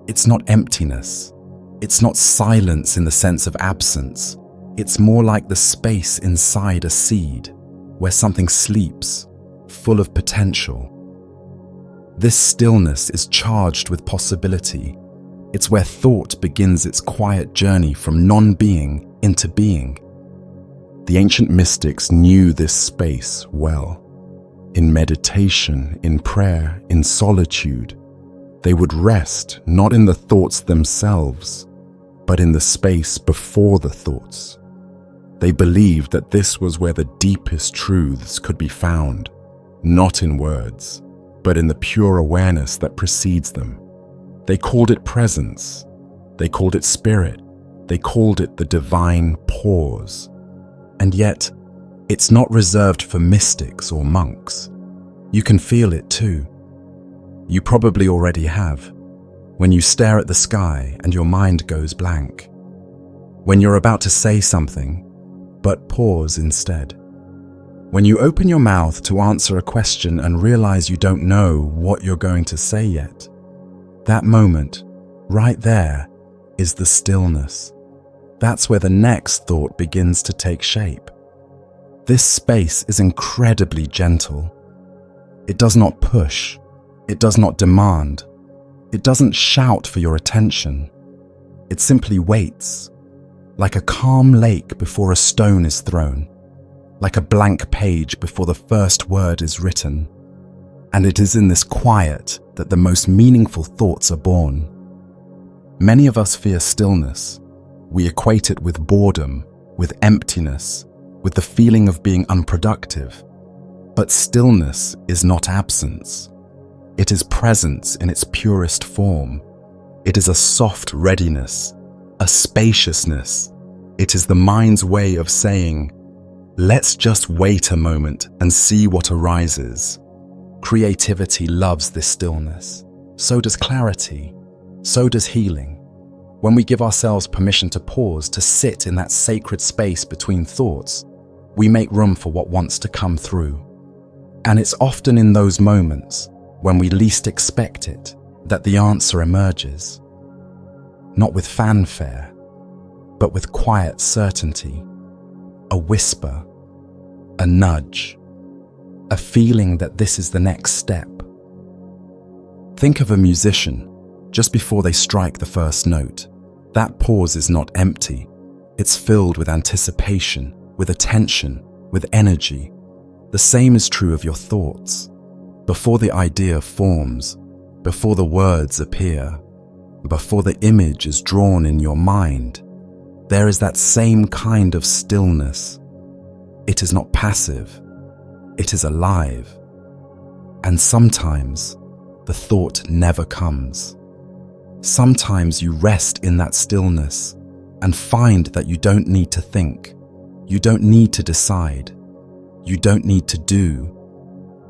It's not emptiness. It's not silence in the sense of absence. It's more like the space inside a seed, where something sleeps, full of potential. This stillness is charged with possibility. It's where thought begins its quiet journey from non-being into being. The ancient mystics knew this space well. In meditation, in prayer, in solitude, they would rest not in the thoughts themselves, but in the space before the thoughts. They believed that this was where the deepest truths could be found, not in words, but in the pure awareness that precedes them. They called it presence. They called it spirit. They called it the divine pause. And yet, it's not reserved for mystics or monks. You can feel it too. You probably already have, when you stare at the sky and your mind goes blank. When you're about to say something, but pause instead. When you open your mouth to answer a question and realize you don't know what you're going to say yet. That moment, right there, is the stillness. That's where the next thought begins to take shape. This space is incredibly gentle. It does not push. It does not demand. It doesn't shout for your attention. It simply waits, like a calm lake before a stone is thrown, like a blank page before the first word is written. And it is in this quiet that the most meaningful thoughts are born. Many of us fear stillness. We equate it with boredom, with emptiness, with the feeling of being unproductive. But stillness is not absence. It is presence in its purest form. It is a soft readiness, a spaciousness. It is the mind's way of saying, let's just wait a moment and see what arises. Creativity loves this stillness. So does clarity. So does healing. When we give ourselves permission to pause, to sit in that sacred space between thoughts, we make room for what wants to come through. And it's often in those moments, when we least expect it, that the answer emerges. Not with fanfare, but with quiet certainty. A whisper, a nudge, a feeling that this is the next step. Think of a musician just before they strike the first note. That pause is not empty. It's filled with anticipation, with attention, with energy. The same is true of your thoughts. Before the idea forms, before the words appear, before the image is drawn in your mind, there is that same kind of stillness. It is not passive. It is alive. And sometimes the thought never comes. Sometimes you rest in that stillness and find that you don't need to think. You don't need to decide. You don't need to do.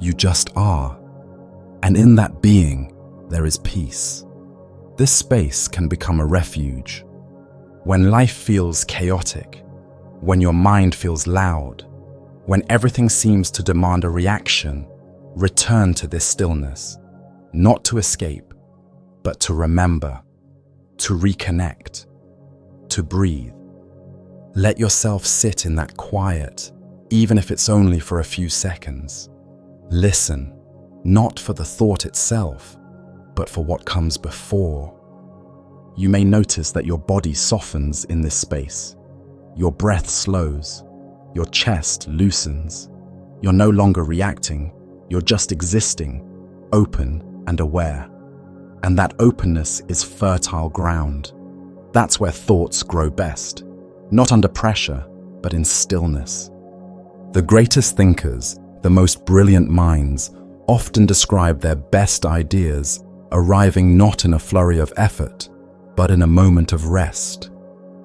You just are. And in that being, there is peace. This space can become a refuge. When life feels chaotic, when your mind feels loud, when everything seems to demand a reaction, return to this stillness, not to escape, but to remember, to reconnect, to breathe. Let yourself sit in that quiet, even if it's only for a few seconds. Listen, not for the thought itself, but for what comes before. You may notice that your body softens in this space. Your breath slows. Your chest loosens. You're no longer reacting. You're just existing, open and aware. And that openness is fertile ground. That's where thoughts grow best. Not under pressure, but in stillness. The greatest thinkers, the most brilliant minds, often describe their best ideas arriving not in a flurry of effort, but in a moment of rest.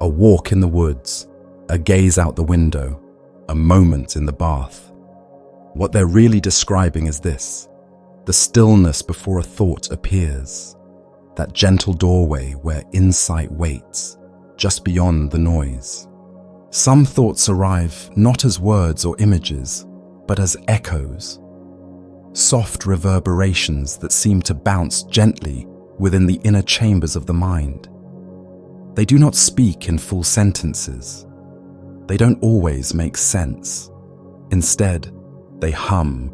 A walk in the woods, a gaze out the window, a moment in the bath. What they're really describing is this: the stillness before a thought appears. That gentle doorway where insight waits, just beyond the noise. Some thoughts arrive not as words or images, but as echoes. Soft reverberations that seem to bounce gently within the inner chambers of the mind. They do not speak in full sentences. They don't always make sense. Instead, they hum,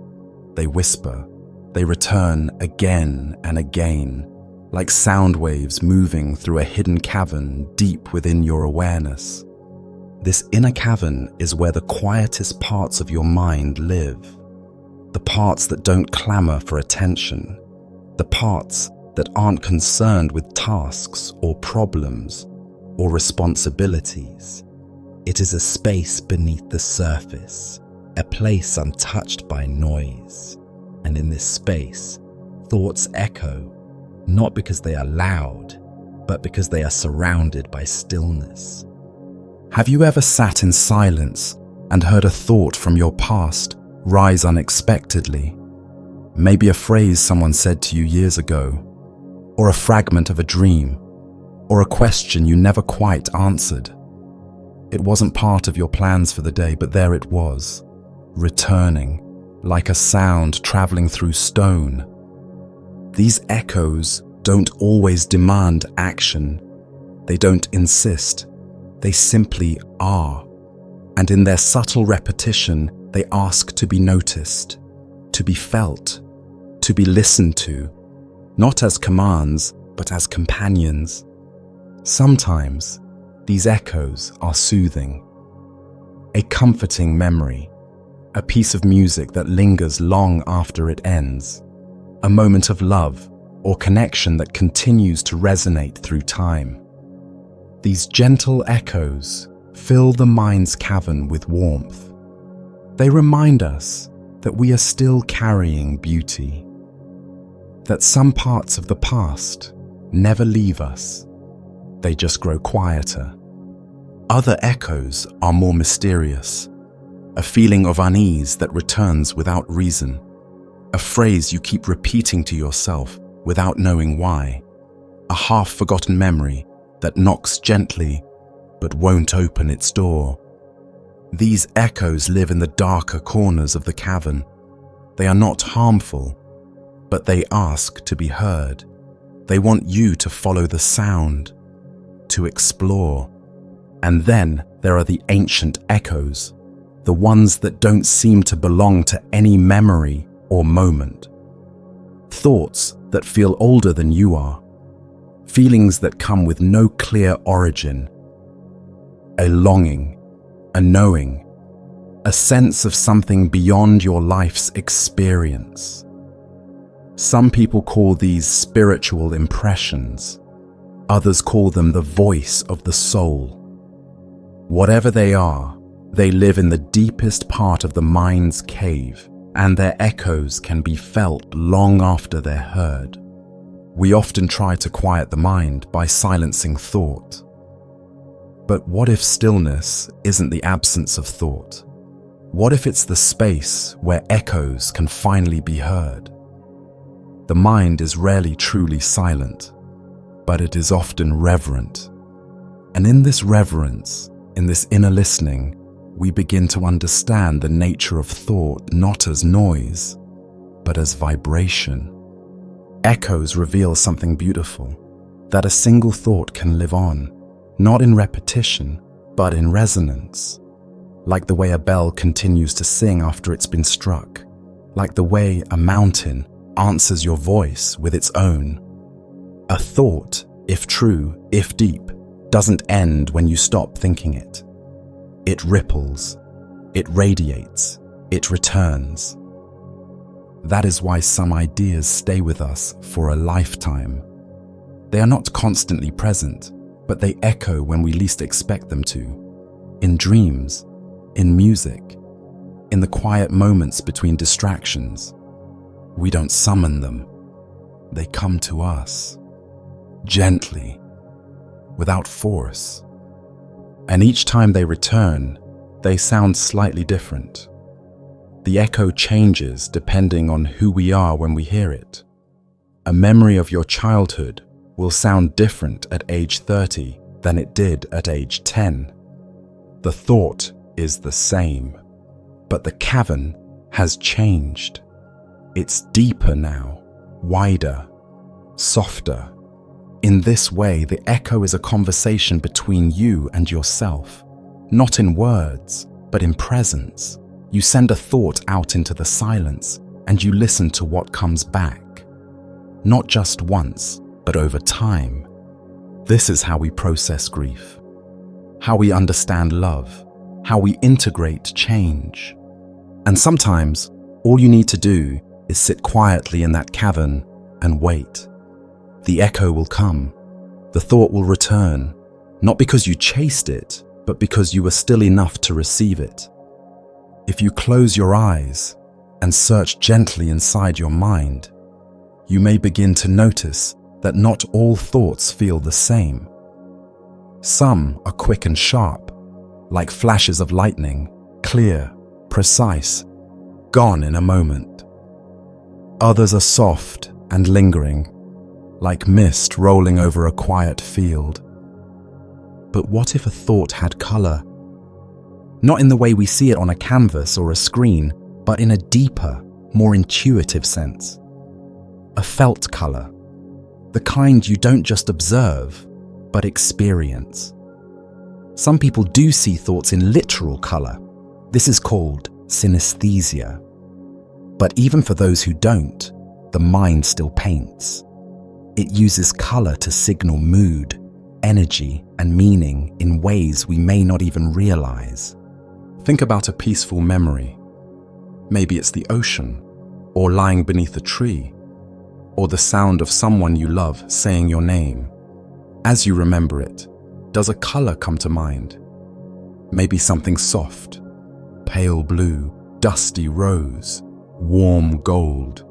they whisper, they return again and again, like sound waves moving through a hidden cavern deep within your awareness. This inner cavern is where the quietest parts of your mind live, the parts that don't clamor for attention, the parts that aren't concerned with tasks or problems or responsibilities. It is a space beneath the surface, a place untouched by noise. And in this space, thoughts echo, not because they are loud, but because they are surrounded by stillness. Have you ever sat in silence and heard a thought from your past rise unexpectedly? Maybe a phrase someone said to you years ago, or a fragment of a dream, or a question you never quite answered. It wasn't part of your plans for the day, but there it was, returning, like a sound traveling through stone. These echoes don't always demand action. They don't insist. They simply are. And in their subtle repetition, they ask to be noticed, to be felt, to be listened to, not as commands, but as companions. Sometimes, these echoes are soothing. A comforting memory, a piece of music that lingers long after it ends, a moment of love or connection that continues to resonate through time. These gentle echoes fill the mind's cavern with warmth. They remind us that we are still carrying beauty, that some parts of the past never leave us. They just grow quieter. Other echoes are more mysterious, a feeling of unease that returns without reason, a phrase you keep repeating to yourself without knowing why, a half-forgotten memory that knocks gently but won't open its door. These echoes live in the darker corners of the cavern. They are not harmful, but they ask to be heard. They want you to follow the sound, to explore. And then there are the ancient echoes, the ones that don't seem to belong to any memory or moment. Thoughts that feel older than you are, feelings that come with no clear origin, a longing, a knowing, a sense of something beyond your life's experience. Some people call these spiritual impressions. Others call them the voice of the soul. Whatever they are, they live in the deepest part of the mind's cave, and their echoes can be felt long after they're heard. We often try to quiet the mind by silencing thought. But what if stillness isn't the absence of thought? What if it's the space where echoes can finally be heard? The mind is rarely truly silent, but it is often reverent. And in this reverence, in this inner listening, we begin to understand the nature of thought not as noise, but as vibration. Echoes reveal something beautiful, that a single thought can live on, not in repetition, but in resonance. Like the way a bell continues to sing after it's been struck, like the way a mountain answers your voice with its own. A thought, if true, if deep, doesn't end when you stop thinking it. It ripples, it radiates, it returns. That is why some ideas stay with us for a lifetime. They are not constantly present, but they echo when we least expect them to. In dreams, in music, in the quiet moments between distractions. We don't summon them. They come to us, gently, without force. And each time they return, they sound slightly different. The echo changes depending on who we are when we hear it. A memory of your childhood will sound different at age 30 than it did at age 10. The thought is the same, but the cavern has changed. It's deeper now, wider, softer, In this way, the echo is a conversation between you and yourself, not in words, but in presence. You send a thought out into the silence, and you listen to what comes back. Not just once, but over time. This is how we process grief, how we understand love, how we integrate change. And sometimes, all you need to do is sit quietly in that cavern and wait. The echo will come, the thought will return, not because you chased it, but because you were still enough to receive it. If you close your eyes and search gently inside your mind, you may begin to notice that not all thoughts feel the same. Some are quick and sharp, like flashes of lightning, clear, precise, gone in a moment. Others are soft and lingering, like mist rolling over a quiet field. But what if a thought had color? Not in the way we see it on a canvas or a screen, but in a deeper, more intuitive sense. A felt color. The kind you don't just observe, but experience. Some people do see thoughts in literal color. This is called synesthesia. But even for those who don't, the mind still paints. It uses color to signal mood, energy, and meaning in ways we may not even realize. Think about a peaceful memory. Maybe it's the ocean, or lying beneath a tree, or the sound of someone you love saying your name. As you remember it, does a color come to mind? Maybe something soft, pale blue, dusty rose, warm gold.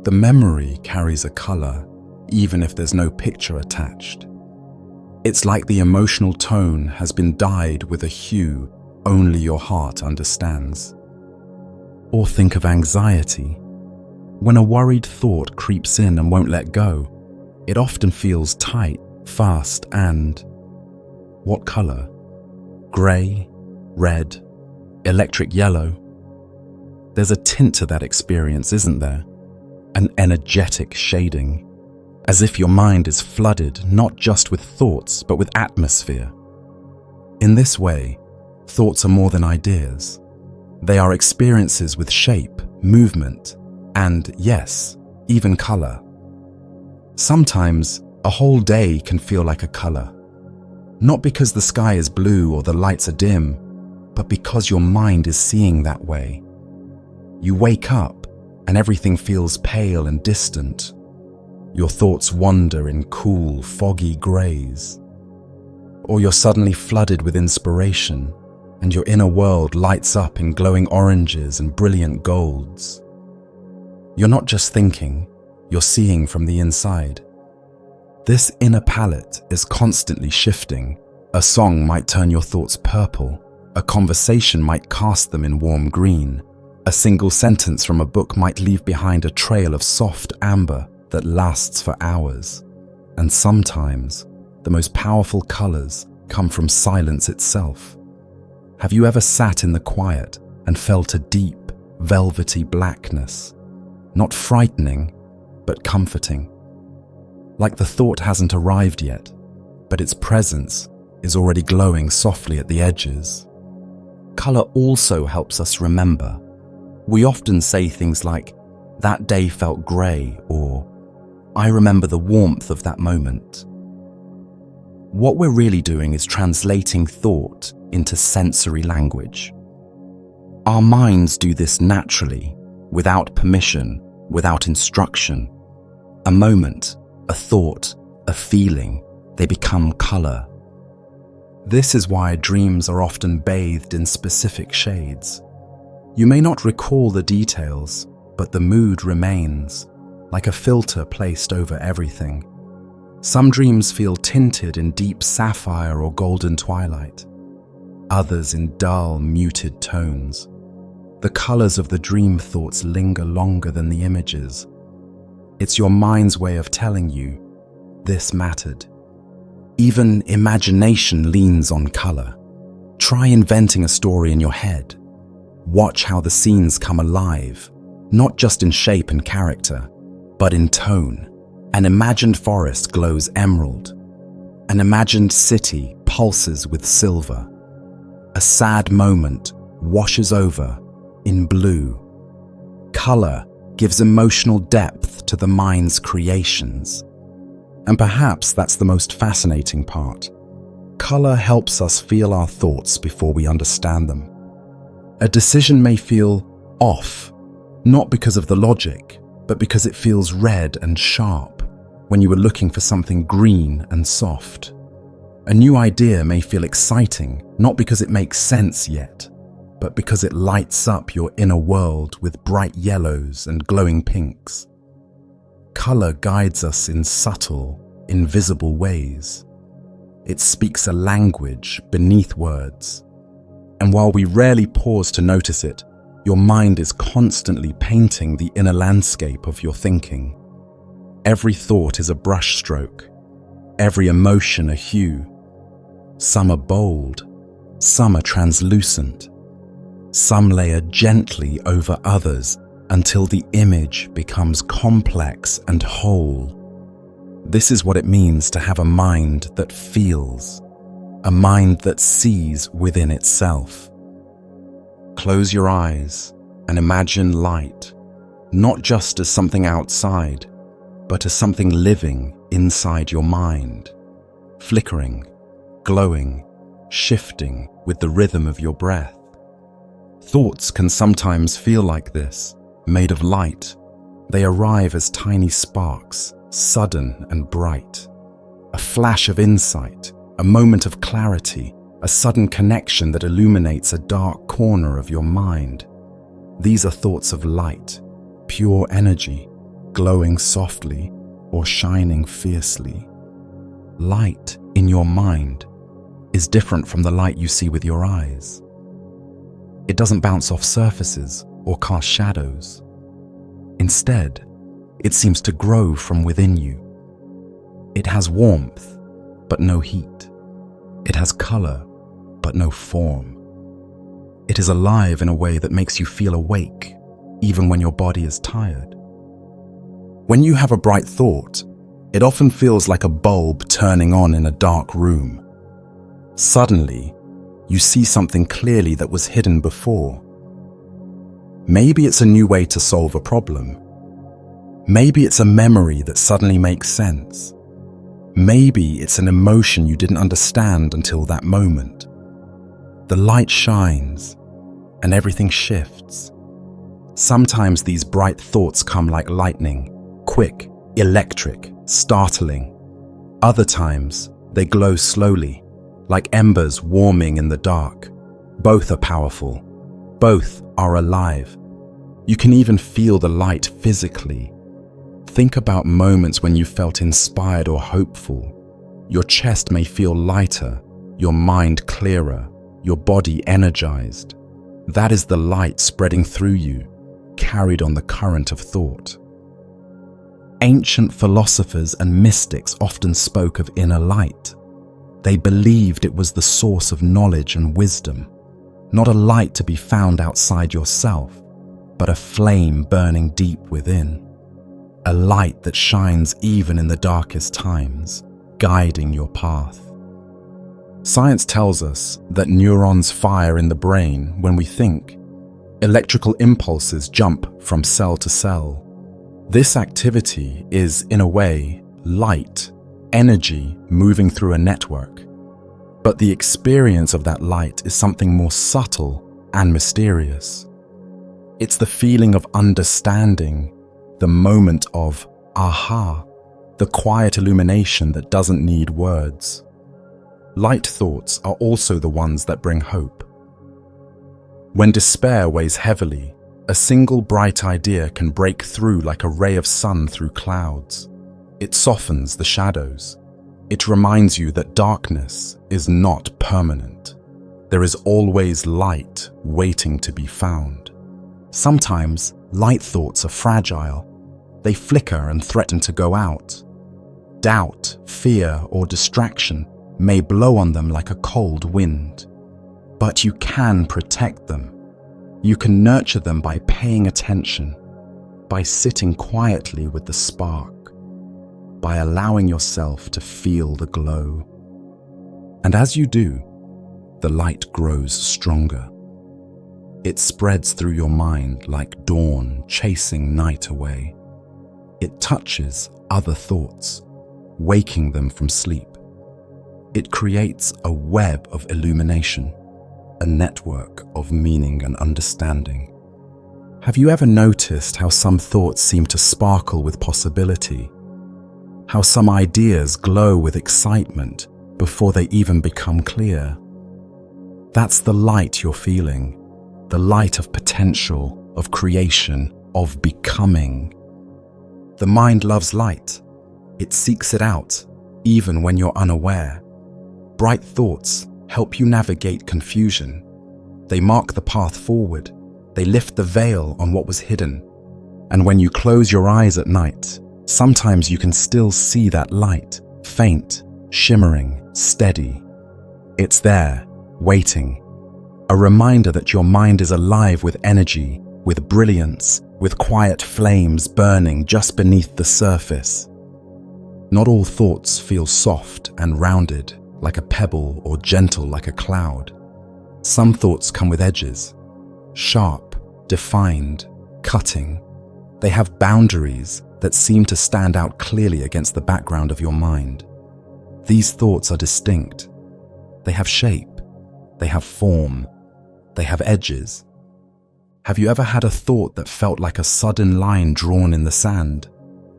The memory carries a color, even if there's no picture attached. It's like the emotional tone has been dyed with a hue only your heart understands. Or think of anxiety. When a worried thought creeps in and won't let go, it often feels tight, fast, and what color? Gray, red, electric yellow. There's a tint to that experience, isn't there? An energetic shading, as if your mind is flooded not just with thoughts, but with atmosphere. In this way, thoughts are more than ideas. They are experiences with shape, movement, and, yes, even color. Sometimes, a whole day can feel like a color. Not because the sky is blue or the lights are dim, but because your mind is seeing that way. You wake up and everything feels pale and distant. Your thoughts wander in cool, foggy grays. Or you're suddenly flooded with inspiration, and your inner world lights up in glowing oranges and brilliant golds. You're not just thinking, you're seeing from the inside. This inner palette is constantly shifting. A song might turn your thoughts purple, a conversation might cast them in warm green, a single sentence from a book might leave behind a trail of soft amber that lasts for hours. And sometimes, the most powerful colors come from silence itself. Have you ever sat in the quiet and felt a deep, velvety blackness? Not frightening, but comforting. Like the thought hasn't arrived yet, but its presence is already glowing softly at the edges. Color also helps us remember. We often say things like, "That day felt gray," or "I remember the warmth of that moment." What we're really doing is translating thought into sensory language. Our minds do this naturally, without permission, without instruction. A moment, a thought, a feeling, they become color. This is why dreams are often bathed in specific shades. You may not recall the details, but the mood remains, like a filter placed over everything. Some dreams feel tinted in deep sapphire or golden twilight, others in dull, muted tones. The colors of the dream thoughts linger longer than the images. It's your mind's way of telling you, this mattered. Even imagination leans on color. Try inventing a story in your head. Watch how the scenes come alive, not just in shape and character, but in tone, An imagined forest glows emerald. An imagined city pulses with silver. A sad moment washes over in blue. Color gives emotional depth to the mind's creations. And perhaps that's the most fascinating part. Color helps us feel our thoughts before we understand them. A decision may feel off, not because of the logic, but because it feels red and sharp when you were looking for something green and soft. A new idea may feel exciting, not because it makes sense yet, but because it lights up your inner world with bright yellows and glowing pinks. Color guides us in subtle, invisible ways. It speaks a language beneath words. And while we rarely pause to notice it, your mind is constantly painting the inner landscape of your thinking. Every thought is a brushstroke, every emotion a hue. Some are bold, some are translucent. Some layer gently over others until the image becomes complex and whole. This is what it means to have a mind that feels, a mind that sees within itself. Close your eyes and imagine light, not just as something outside, but as something living inside your mind, flickering, glowing, shifting with the rhythm of your breath. Thoughts can sometimes feel like this, made of light. They arrive as tiny sparks, sudden and bright. A flash of insight, a moment of clarity, a sudden connection that illuminates a dark corner of your mind. These are thoughts of light, pure energy, glowing softly or shining fiercely. Light in your mind is different from the light you see with your eyes. It doesn't bounce off surfaces or cast shadows. Instead, it seems to grow from within you. It has warmth, but no heat. It has color, but no form. It is alive in a way that makes you feel awake, even when your body is tired. When you have a bright thought, it often feels like a bulb turning on in a dark room. Suddenly, you see something clearly that was hidden before. Maybe it's a new way to solve a problem. Maybe it's a memory that suddenly makes sense. Maybe it's an emotion you didn't understand until that moment. The light shines, and everything shifts. Sometimes these bright thoughts come like lightning, quick, electric, startling. Other times, they glow slowly, like embers warming in the dark. Both are powerful. Both are alive. You can even feel the light physically. Think about moments when you felt inspired or hopeful. Your chest may feel lighter, your mind clearer, your body energized. That is the light spreading through you, carried on the current of thought. Ancient philosophers and mystics often spoke of inner light. They believed it was the source of knowledge and wisdom, not a light to be found outside yourself, but a flame burning deep within. A light that shines even in the darkest times, guiding your path. Science tells us that neurons fire in the brain when we think. Electrical impulses jump from cell to cell. This activity is, in a way, light, energy moving through a network. But the experience of that light is something more subtle and mysterious. It's the feeling of understanding, the moment of aha, the quiet illumination that doesn't need words. Light thoughts are also the ones that bring hope. When despair weighs heavily, a single bright idea can break through like a ray of sun through clouds. It softens the shadows. It reminds you that darkness is not permanent. There is always light waiting to be found. Sometimes light thoughts are fragile. They flicker and threaten to go out. Doubt, fear, or distraction may blow on them like a cold wind. But you can protect them. You can nurture them by paying attention, by sitting quietly with the spark. by allowing yourself to feel the glow. And as you do, the light grows stronger. It spreads through your mind like dawn chasing night away. It touches other thoughts, waking them from sleep. It creates a web of illumination, a network of meaning and understanding. Have you ever noticed how some thoughts seem to sparkle with possibility? How some ideas glow with excitement before they even become clear? That's the light you're feeling, the light of potential, of creation, of becoming. The mind loves light. It seeks it out, even when you're unaware. Bright thoughts help you navigate confusion. They mark the path forward. They lift the veil on what was hidden. And when you close your eyes at night, sometimes you can still see that light, faint, shimmering, steady. It's there, waiting. A reminder that your mind is alive with energy, with brilliance, with quiet flames burning just beneath the surface. Not all thoughts feel soft and rounded, like a pebble, or gentle like a cloud. Some thoughts come with edges, sharp, defined, cutting. They have boundaries that seem to stand out clearly against the background of your mind. These thoughts are distinct. They have shape. They have form. They have edges. Have you ever had a thought that felt like a sudden line drawn in the sand?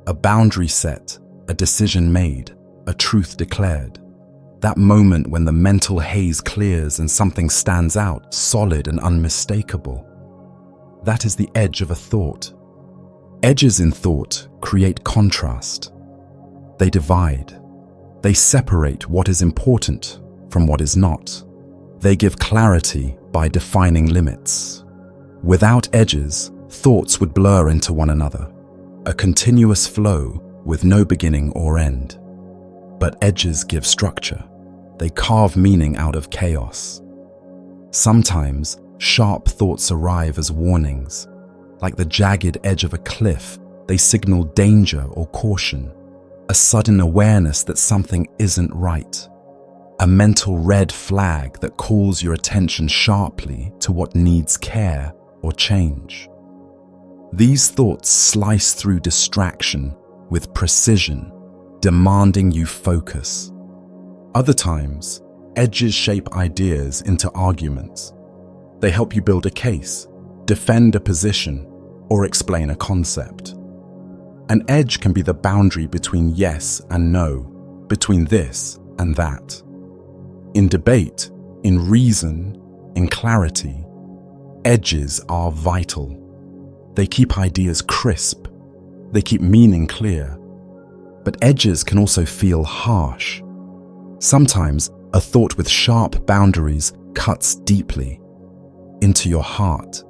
A boundary set, a decision made, a truth declared. That moment when the mental haze clears and something stands out, solid and unmistakable. That is the edge of a thought. Edges in thought create contrast. They divide. They separate what is important from what is not. They give clarity by defining limits. Without edges, thoughts would blur into one another, a continuous flow with no beginning or end. But edges give structure. They carve meaning out of chaos. Sometimes, sharp thoughts arrive as warnings. Like the jagged edge of a cliff, they signal danger or caution, a sudden awareness that something isn't right, a mental red flag that calls your attention sharply to what needs care or change. These thoughts slice through distraction with precision, demanding you focus. Other times, edges shape ideas into arguments. They help you build a case, defend a position, or explain a concept. An edge can be the boundary between yes and no, between this and that. In debate, in reason, in clarity, edges are vital. They keep ideas crisp. They keep meaning clear. But edges can also feel harsh. Sometimes a thought with sharp boundaries cuts deeply into your heart,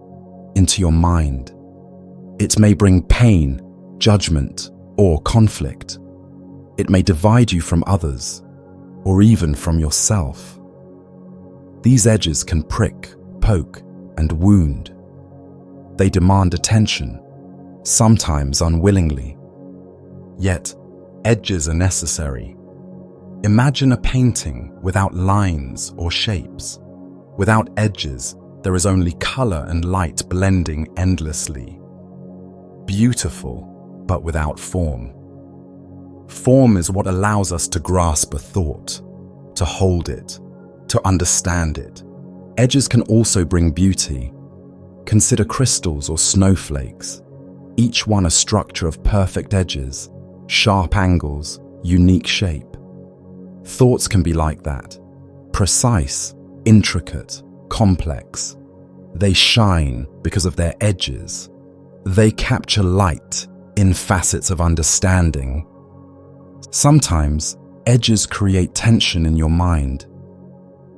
into your mind. It may bring pain, judgment, or conflict. It may divide you from others, or even from yourself. These edges can prick, poke, and wound. They demand attention, sometimes unwillingly. Yet, edges are necessary. Imagine a painting without lines or shapes. Without edges, there is only color and light blending endlessly. Beautiful, but without form. Form is what allows us to grasp a thought, to hold it, to understand it. Edges can also bring beauty. Consider crystals or snowflakes, each one a structure of perfect edges, sharp angles, unique shape. Thoughts can be like that, precise, intricate, complex. They shine because of their edges. They capture light in facets of understanding. Sometimes, edges create tension in your mind.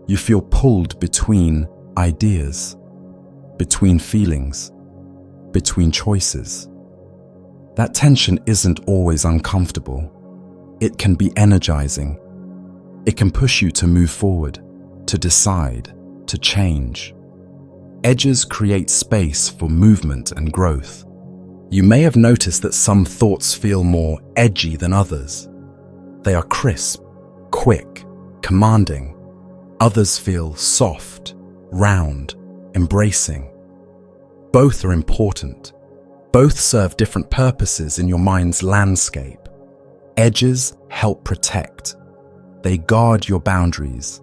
You feel pulled between ideas, between feelings, between choices. That tension isn't always uncomfortable. It can be energizing. It can push you to move forward, to decide, to change. Edges create space for movement and growth. You may have noticed that some thoughts feel more edgy than others. They are crisp, quick, commanding. Others feel soft, round, embracing. Both are important. Both serve different purposes in your mind's landscape. Edges help protect. They guard your boundaries.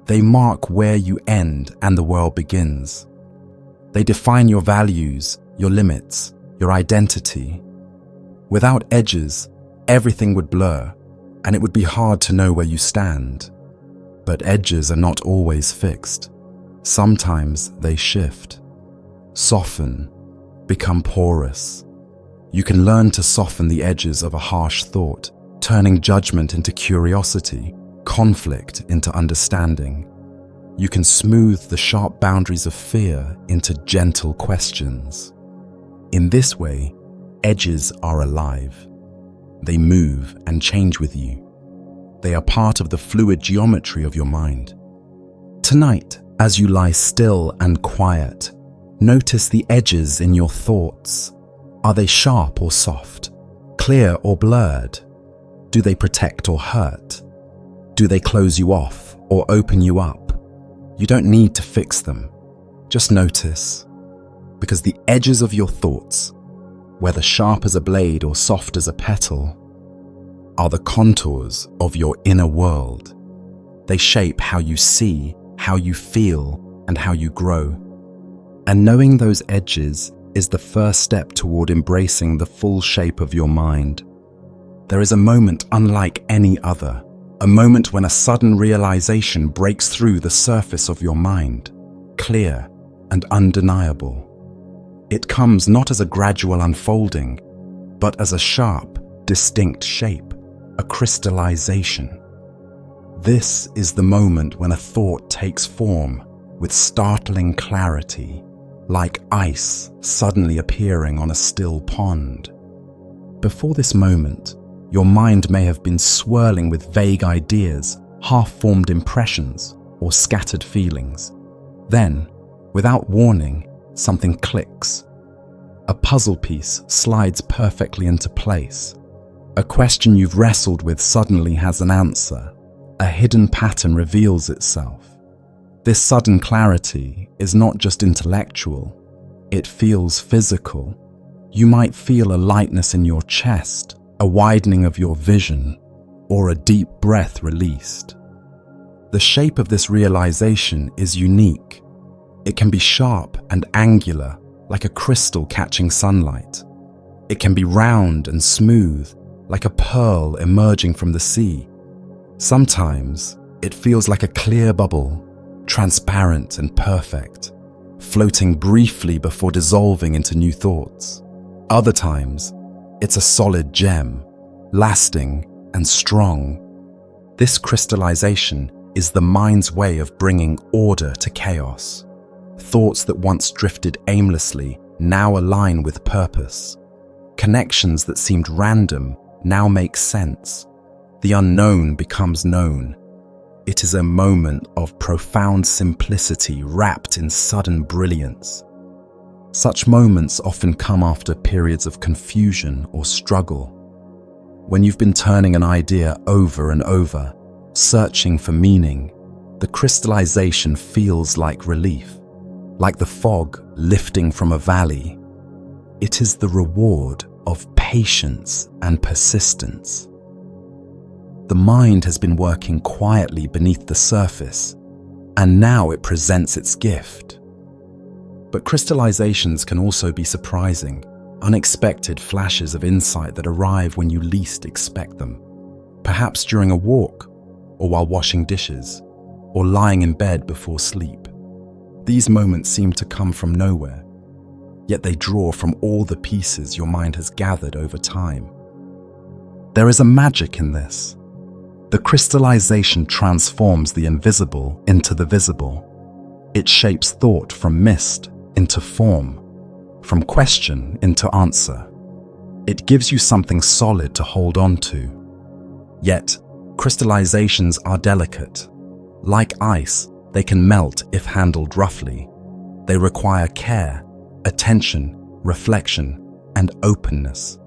They mark where you end and the world begins. They define your values, your limits, your identity. Without edges, everything would blur, and it would be hard to know where you stand. But edges are not always fixed. Sometimes they shift, soften, become porous. You can learn to soften the edges of a harsh thought, turning judgment into curiosity, conflict into understanding. You can smooth the sharp boundaries of fear into gentle questions. In this way, edges are alive. They move and change with you. They are part of the fluid geometry of your mind. Tonight, as you lie still and quiet, notice the edges in your thoughts. Are they sharp or soft? Clear or blurred? Do they protect or hurt? Do they close you off or open you up? You don't need to fix them. Just notice. Because the edges of your thoughts, whether sharp as a blade or soft as a petal, are the contours of your inner world. They shape how you see, how you feel, and how you grow. And knowing those edges is the first step toward embracing the full shape of your mind. There is a moment unlike any other, a moment when a sudden realization breaks through the surface of your mind, clear and undeniable. It comes not as a gradual unfolding, but as a sharp, distinct shape, a crystallization. This is the moment when a thought takes form with startling clarity, like ice suddenly appearing on a still pond. Before this moment, your mind may have been swirling with vague ideas, half-formed impressions, or scattered feelings. Then, without warning, something clicks. A puzzle piece slides perfectly into place. A question you've wrestled with suddenly has an answer. A hidden pattern reveals itself. This sudden clarity is not just intellectual, it feels physical. You might feel a lightness in your chest, a widening of your vision, or a deep breath released. The shape of this realization is unique. It can be sharp and angular, like a crystal catching sunlight. It can be round and smooth, like a pearl emerging from the sea. Sometimes it feels like a clear bubble, transparent and perfect, floating briefly before dissolving into new thoughts. Other times, it's a solid gem, lasting and strong. This crystallization is the mind's way of bringing order to chaos. Thoughts that once drifted aimlessly now align with purpose. Connections that seemed random now make sense. The unknown becomes known. It is a moment of profound simplicity wrapped in sudden brilliance. Such moments often come after periods of confusion or struggle. When you've been turning an idea over and over, searching for meaning, the crystallization feels like relief, like the fog lifting from a valley. It is the reward of patience and persistence. The mind has been working quietly beneath the surface, and now it presents its gift. But crystallizations can also be surprising, unexpected flashes of insight that arrive when you least expect them. Perhaps during a walk, or while washing dishes, or lying in bed before sleep. These moments seem to come from nowhere, yet they draw from all the pieces your mind has gathered over time. There is a magic in this. The crystallization transforms the invisible into the visible. It shapes thought from mist into form, from question into answer. It gives you something solid to hold on to. Yet, crystallizations are delicate. Like ice, they can melt if handled roughly. They require care, attention, reflection, and openness.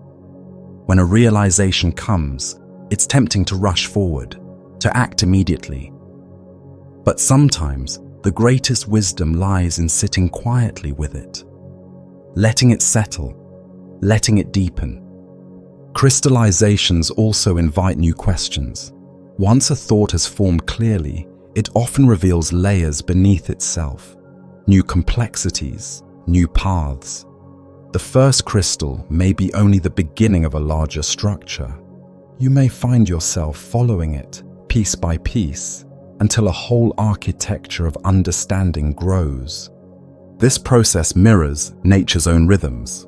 When a realization comes, it's tempting to rush forward, to act immediately. But sometimes, the greatest wisdom lies in sitting quietly with it, letting it settle, letting it deepen. Crystallizations also invite new questions. Once a thought has formed clearly, it often reveals layers beneath itself, new complexities, new paths. The first crystal may be only the beginning of a larger structure. You may find yourself following it, piece by piece, until a whole architecture of understanding grows. This process mirrors nature's own rhythms.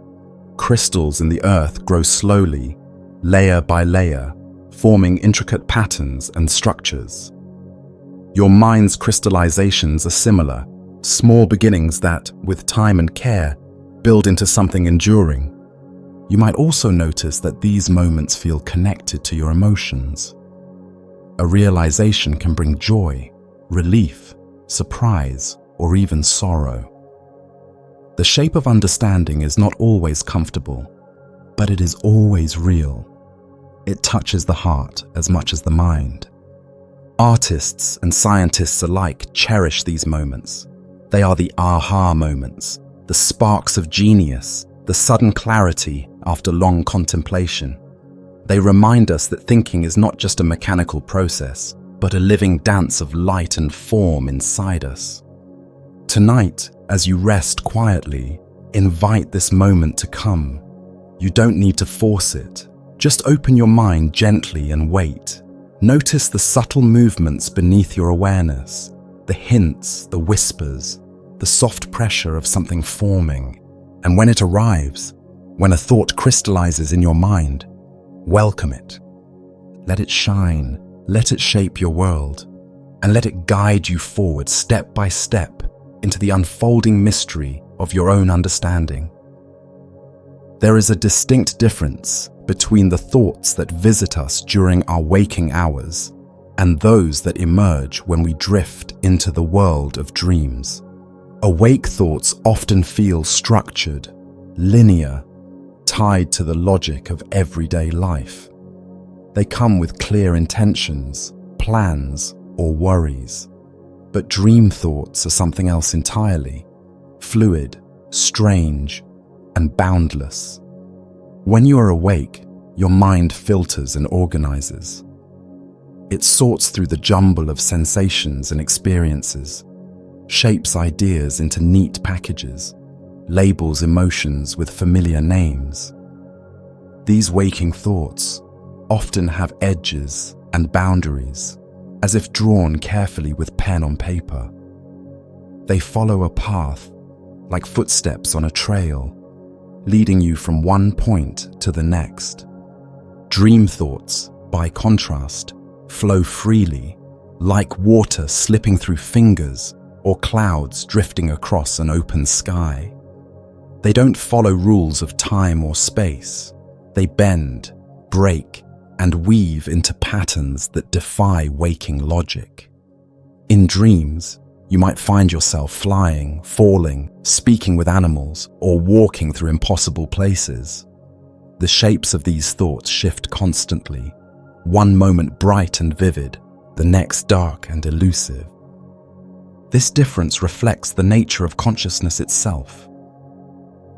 Crystals in the earth grow slowly, layer by layer, forming intricate patterns and structures. Your mind's crystallizations are similar, small beginnings that, with time and care, build into something enduring. You might also notice that these moments feel connected to your emotions. A realization can bring joy, relief, surprise, or even sorrow. The shape of understanding is not always comfortable, but it is always real. It touches the heart as much as the mind. Artists and scientists alike cherish these moments. They are the aha moments, the sparks of genius, the sudden clarity after long contemplation. They remind us that thinking is not just a mechanical process, but a living dance of light and form inside us. Tonight, as you rest quietly, invite this moment to come. You don't need to force it. Just open your mind gently and wait. Notice the subtle movements beneath your awareness, the hints, the whispers, the soft pressure of something forming. And when it arrives, when a thought crystallizes in your mind, welcome it. Let it shine, let it shape your world, and let it guide you forward step by step into the unfolding mystery of your own understanding. There is a distinct difference between the thoughts that visit us during our waking hours and those that emerge when we drift into the world of dreams. Awake thoughts often feel structured, linear, tied to the logic of everyday life. They come with clear intentions, plans, or worries. But dream thoughts are something else entirely, fluid, strange, and boundless. When you are awake, your mind filters and organizes. It sorts through the jumble of sensations and experiences, shapes ideas into neat packages, labels emotions with familiar names. These waking thoughts often have edges and boundaries, as if drawn carefully with pen on paper. They follow a path, like footsteps on a trail, leading you from one point to the next. Dream thoughts, by contrast, flow freely, like water slipping through fingers or clouds drifting across an open sky. They don't follow rules of time or space. They bend, break, and weave into patterns that defy waking logic. In dreams, you might find yourself flying, falling, speaking with animals, or walking through impossible places. The shapes of these thoughts shift constantly, one moment bright and vivid, the next dark and elusive. This difference reflects the nature of consciousness itself.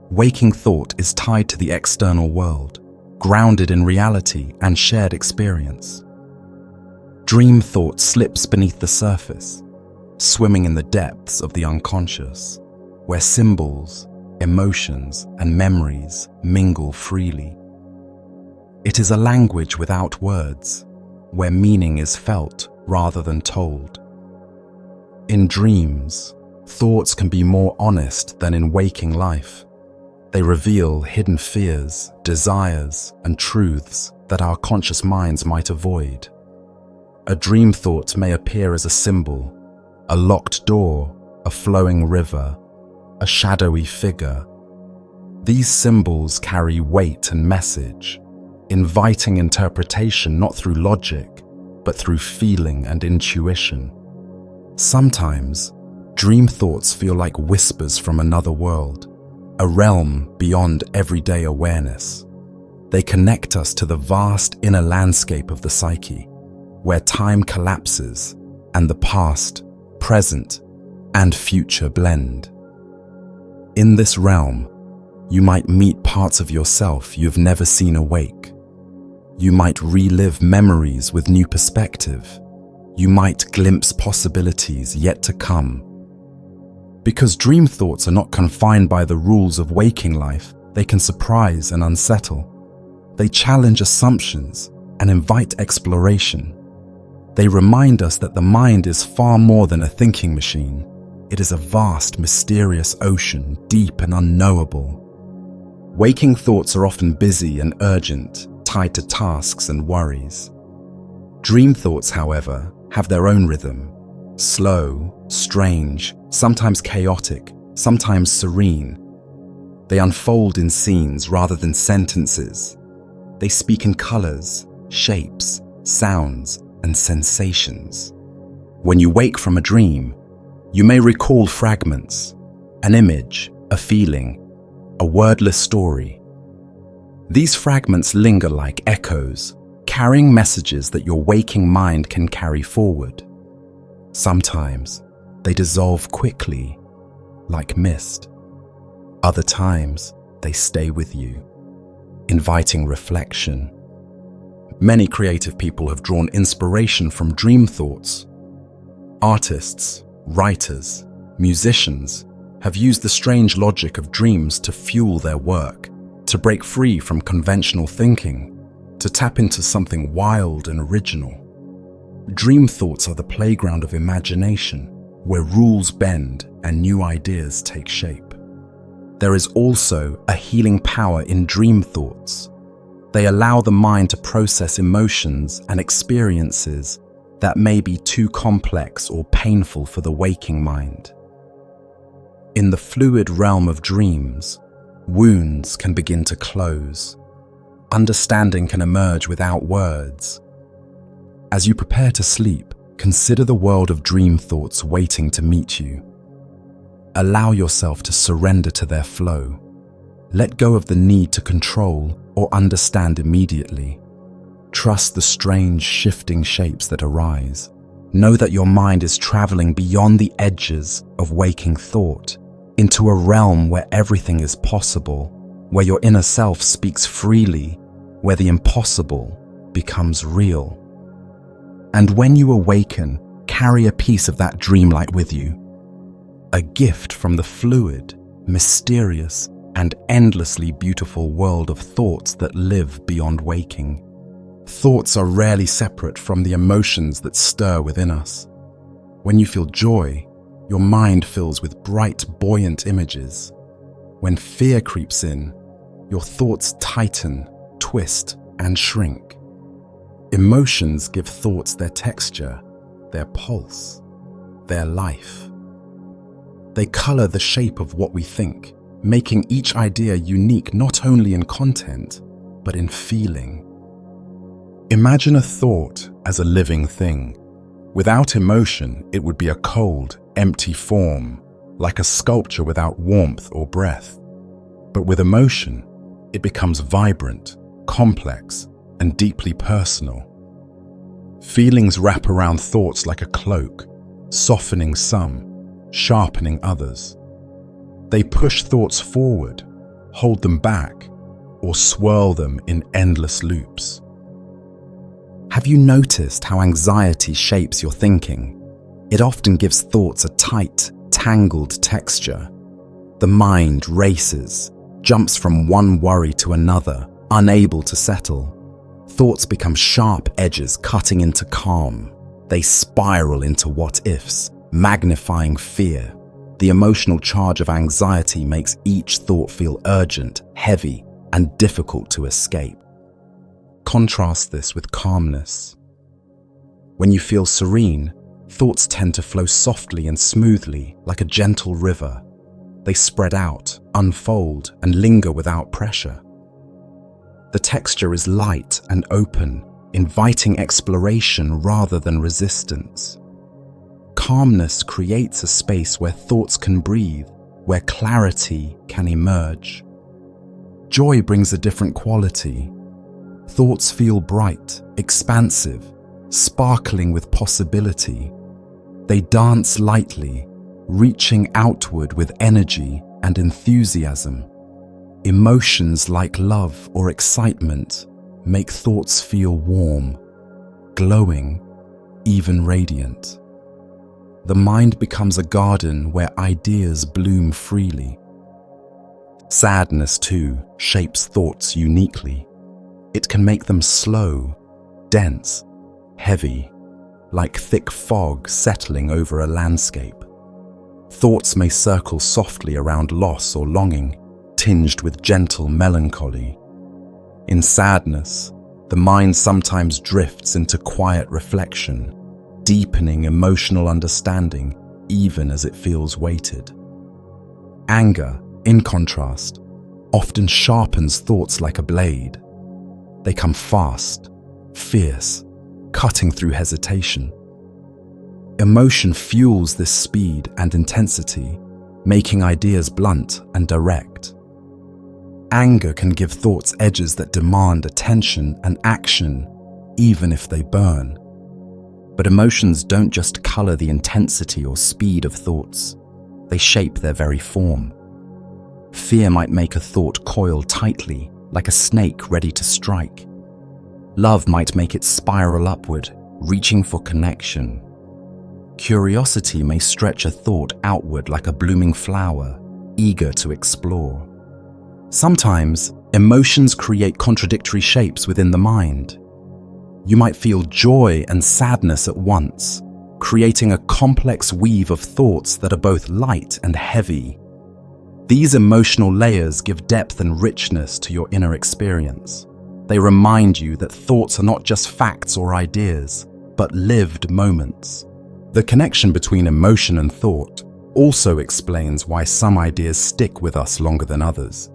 Waking thought is tied to the external world, grounded in reality and shared experience. Dream thought slips beneath the surface, swimming in the depths of the unconscious, where symbols, emotions, and memories mingle freely. It is a language without words, where meaning is felt rather than told. In dreams, thoughts can be more honest than in waking life. They reveal hidden fears, desires, and truths that our conscious minds might avoid. A dream thought may appear as a symbol, a locked door, a flowing river, a shadowy figure. These symbols carry weight and message, inviting interpretation not through logic, but through feeling and intuition. Sometimes, dream thoughts feel like whispers from another world, a realm beyond everyday awareness. They connect us to the vast inner landscape of the psyche, where time collapses and the past, present, and future blend. In this realm, you might meet parts of yourself you've never seen awake. You might relive memories with new perspective. You might glimpse possibilities yet to come. Because dream thoughts are not confined by the rules of waking life, they can surprise and unsettle. They challenge assumptions and invite exploration. They remind us that the mind is far more than a thinking machine. It is a vast, mysterious ocean, deep and unknowable. Waking thoughts are often busy and urgent, tied to tasks and worries. Dream thoughts, however, have their own rhythm. Slow, strange, sometimes chaotic, sometimes serene. They unfold in scenes rather than sentences. They speak in colors, shapes, sounds, and sensations. When you wake from a dream, you may recall fragments, an image, a feeling, a wordless story. These fragments linger like echoes, carrying messages that your waking mind can carry forward. Sometimes they dissolve quickly, like mist. Other times they stay with you, inviting reflection. Many creative people have drawn inspiration from dream thoughts. Artists, writers, musicians have used the strange logic of dreams to fuel their work, to break free from conventional thinking, to tap into something wild and original. Dream thoughts are the playground of imagination, where rules bend and new ideas take shape. There is also a healing power in dream thoughts. They allow the mind to process emotions and experiences that may be too complex or painful for the waking mind. In the fluid realm of dreams, wounds can begin to close. Understanding can emerge without words. As you prepare to sleep, consider the world of dream thoughts waiting to meet you. Allow yourself to surrender to their flow. Let go of the need to control or understand immediately. Trust the strange, shifting shapes that arise. Know that your mind is traveling beyond the edges of waking thought, into a realm where everything is possible, where your inner self speaks freely, where the impossible becomes real. And when you awaken, carry a piece of that dreamlight with you. A gift from the fluid, mysterious, and endlessly beautiful world of thoughts that live beyond waking. Thoughts are rarely separate from the emotions that stir within us. When you feel joy, your mind fills with bright, buoyant images. When fear creeps in, your thoughts tighten, twist, and shrink. Emotions give thoughts their texture, their pulse, their life. They color the shape of what we think, making each idea unique not only in content, but in feeling. Imagine a thought as a living thing. Without emotion, it would be a cold, empty form, like a sculpture without warmth or breath. But with emotion, it becomes vibrant, complex, and deeply personal. Feelings wrap around thoughts like a cloak, softening some, sharpening others. They push thoughts forward, hold them back, or swirl them in endless loops. Have you noticed how anxiety shapes your thinking? It often gives thoughts a tight, tangled texture. The mind races, jumps from one worry to another, unable to settle. Thoughts become sharp edges cutting into calm. They spiral into what-ifs, magnifying fear. The emotional charge of anxiety makes each thought feel urgent, heavy, and difficult to escape. Contrast this with calmness. When you feel serene, thoughts tend to flow softly and smoothly, like a gentle river. They spread out, unfold, and linger without pressure. The texture is light and open, inviting exploration rather than resistance. Calmness creates a space where thoughts can breathe, where clarity can emerge. Joy brings a different quality. Thoughts feel bright, expansive, sparkling with possibility. They dance lightly, reaching outward with energy and enthusiasm. Emotions like love or excitement make thoughts feel warm, glowing, even radiant. The mind becomes a garden where ideas bloom freely. Sadness, too, shapes thoughts uniquely. It can make them slow, dense, heavy, like thick fog settling over a landscape. Thoughts may circle softly around loss or longing, tinged with gentle melancholy. In sadness, the mind sometimes drifts into quiet reflection, deepening emotional understanding even as it feels weighted. Anger, in contrast, often sharpens thoughts like a blade. They come fast, fierce, cutting through hesitation. Emotion fuels this speed and intensity, making ideas blunt and direct. Anger can give thoughts edges that demand attention and action, even if they burn. But emotions don't just color the intensity or speed of thoughts, they shape their very form. Fear might make a thought coil tightly, like a snake ready to strike. Love might make it spiral upward, reaching for connection. Curiosity may stretch a thought outward like a blooming flower, eager to explore. Sometimes, emotions create contradictory shapes within the mind. You might feel joy and sadness at once, creating a complex weave of thoughts that are both light and heavy. These emotional layers give depth and richness to your inner experience. They remind you that thoughts are not just facts or ideas, but lived moments. The connection between emotion and thought also explains why some ideas stick with us longer than others.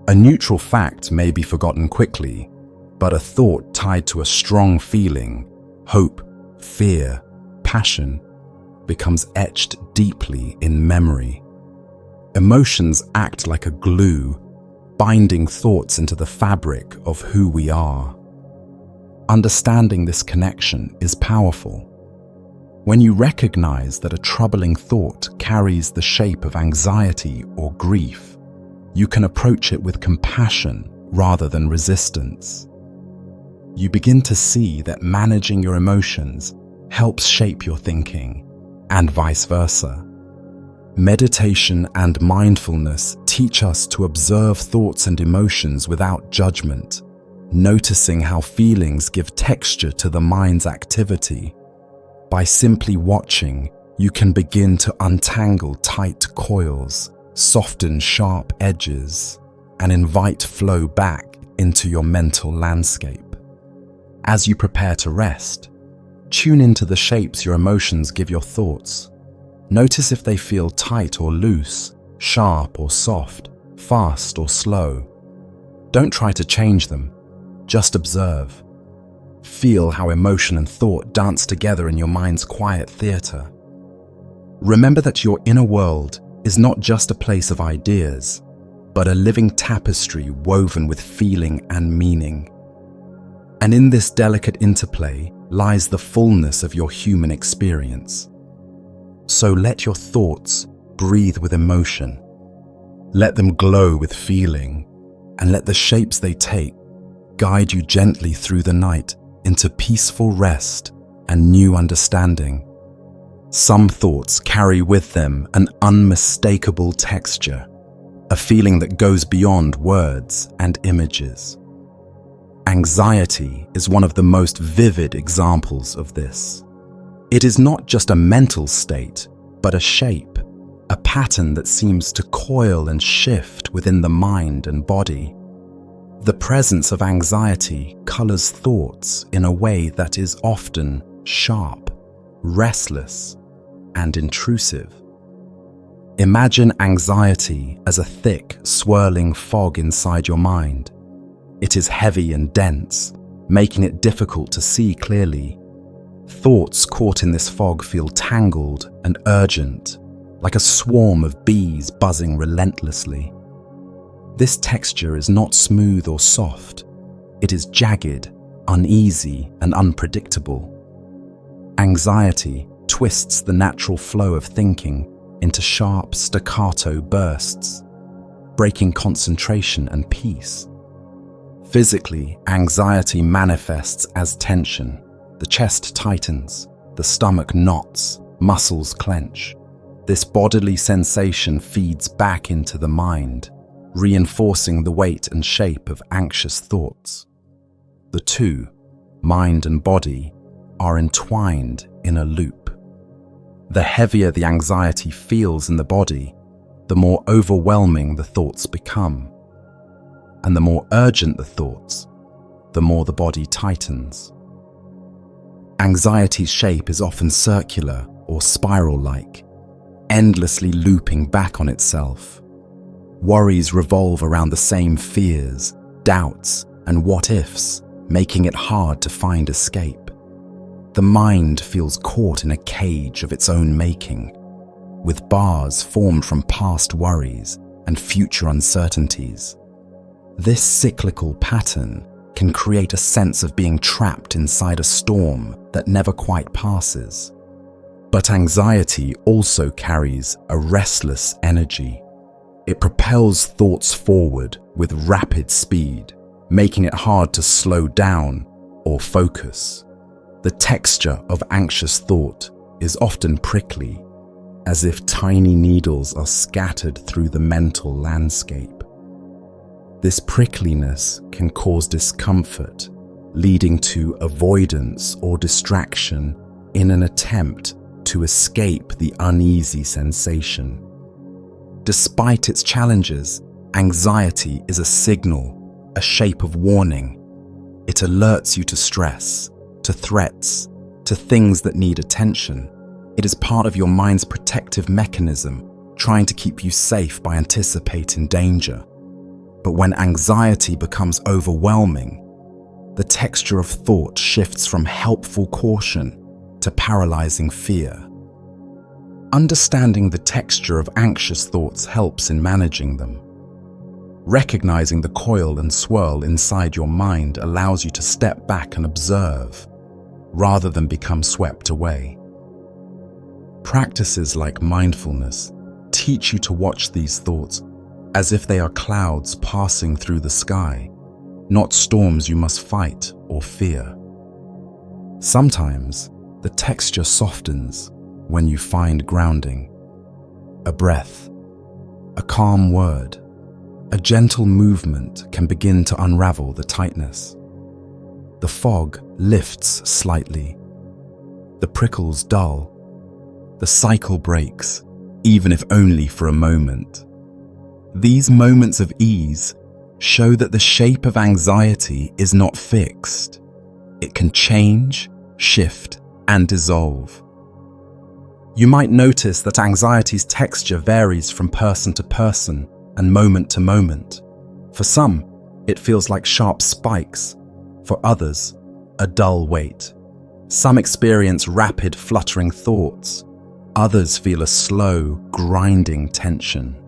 A neutral fact may be forgotten quickly, but a thought tied to a strong feeling, hope, fear, passion, becomes etched deeply in memory. Emotions act like a glue, binding thoughts into the fabric of who we are. Understanding this connection is powerful. When you recognize that a troubling thought carries the shape of anxiety or grief, you can approach it with compassion rather than resistance. You begin to see that managing your emotions helps shape your thinking, and vice versa. Meditation and mindfulness teach us to observe thoughts and emotions without judgment, noticing how feelings give texture to the mind's activity. By simply watching, you can begin to untangle tight coils, soften sharp edges, and invite flow back into your mental landscape. As you prepare to rest, tune into the shapes your emotions give your thoughts. Notice if they feel tight or loose, sharp or soft, fast or slow. Don't try to change them, just observe. Feel how emotion and thought dance together in your mind's quiet theater. Remember that your inner world is not just a place of ideas, but a living tapestry woven with feeling and meaning. And in this delicate interplay lies the fullness of your human experience. So let your thoughts breathe with emotion. Let them glow with feeling, and let the shapes they take guide you gently through the night into peaceful rest and new understanding. Some thoughts carry with them an unmistakable texture, a feeling that goes beyond words and images. Anxiety is one of the most vivid examples of this. It is not just a mental state, but a shape, a pattern that seems to coil and shift within the mind and body. The presence of anxiety colors thoughts in a way that is often sharp, restless, and intrusive. Imagine anxiety as a thick, swirling fog inside your mind. It is heavy and dense, making it difficult to see clearly. Thoughts caught in this fog feel tangled and urgent, like a swarm of bees buzzing relentlessly. This texture is not smooth or soft. It is jagged, uneasy, and unpredictable. Anxiety twists the natural flow of thinking into sharp, staccato bursts, breaking concentration and peace. Physically, anxiety manifests as tension. The chest tightens, the stomach knots, muscles clench. This bodily sensation feeds back into the mind, reinforcing the weight and shape of anxious thoughts. The two, mind and body, are entwined in a loop. The heavier the anxiety feels in the body, the more overwhelming the thoughts become. And the more urgent the thoughts, the more the body tightens. Anxiety's shape is often circular or spiral-like, endlessly looping back on itself. Worries revolve around the same fears, doubts, and what-ifs, making it hard to find escape. The mind feels caught in a cage of its own making, with bars formed from past worries and future uncertainties. This cyclical pattern can create a sense of being trapped inside a storm that never quite passes. But anxiety also carries a restless energy. It propels thoughts forward with rapid speed, making it hard to slow down or focus. The texture of anxious thought is often prickly, as if tiny needles are scattered through the mental landscape. This prickliness can cause discomfort, leading to avoidance or distraction in an attempt to escape the uneasy sensation. Despite its challenges, anxiety is a signal, a shape of warning. It alerts you to stress, to threats, to things that need attention. It is part of your mind's protective mechanism, trying to keep you safe by anticipating danger. But when anxiety becomes overwhelming, the texture of thought shifts from helpful caution to paralyzing fear. Understanding the texture of anxious thoughts helps in managing them. Recognizing the coil and swirl inside your mind allows you to step back and observe, rather than become swept away. Practices like mindfulness teach you to watch these thoughts as if they are clouds passing through the sky, not storms you must fight or fear. Sometimes the texture softens when you find grounding. A breath, a calm word, a gentle movement can begin to unravel the tightness. The fog lifts slightly. The prickles dull. The cycle breaks, even if only for a moment. These moments of ease show that the shape of anxiety is not fixed. It can change, shift, and dissolve. You might notice that anxiety's texture varies from person to person and moment to moment. For some, it feels like sharp spikes. For others, a dull weight. Some experience rapid, fluttering thoughts. Others feel a slow, grinding tension.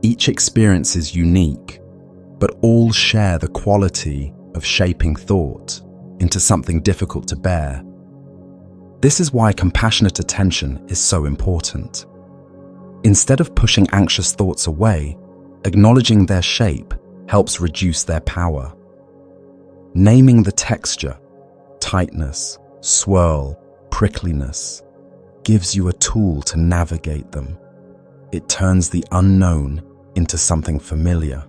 Each experience is unique, but all share the quality of shaping thought into something difficult to bear. This is why compassionate attention is so important. Instead of pushing anxious thoughts away, acknowledging their shape helps reduce their power. Naming the texture, tightness, swirl, prickliness, gives you a tool to navigate them. It turns the unknown into something familiar.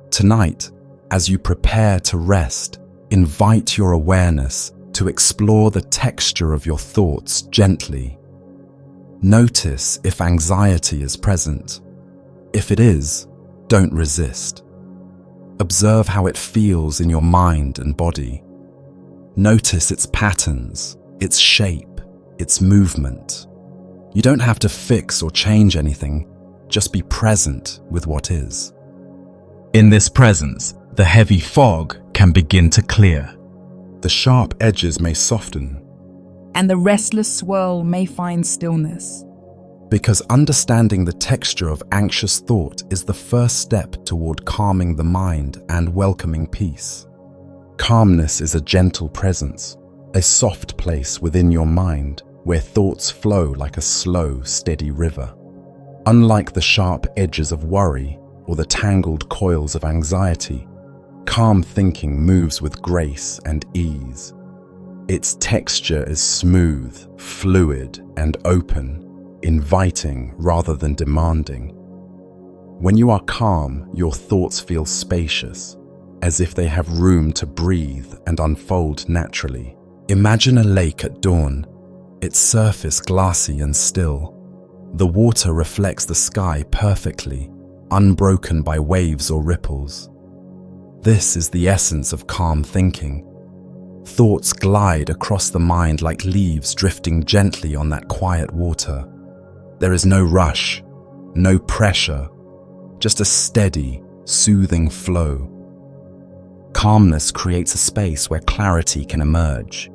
Tonight, as you prepare to rest, invite your awareness to explore the texture of your thoughts gently. Notice if anxiety is present. If it is, don't resist. Observe how it feels in your mind and body. Notice its patterns, its shape, its movement. You don't have to fix or change anything, just be present with what is. In this presence, the heavy fog can begin to clear. The sharp edges may soften. And the restless swirl may find stillness. Because understanding the texture of anxious thought is the first step toward calming the mind and welcoming peace. Calmness is a gentle presence, a soft place within your mind where thoughts flow like a slow, steady river. Unlike the sharp edges of worry or the tangled coils of anxiety, calm thinking moves with grace and ease. Its texture is smooth, fluid, and open, inviting rather than demanding. When you are calm, your thoughts feel spacious, as if they have room to breathe and unfold naturally. Imagine a lake at dawn, its surface glassy and still. The water reflects the sky perfectly, unbroken by waves or ripples. This is the essence of calm thinking. Thoughts glide across the mind like leaves drifting gently on that quiet water. There is no rush, no pressure, just a steady, soothing flow. Calmness creates a space where clarity can emerge.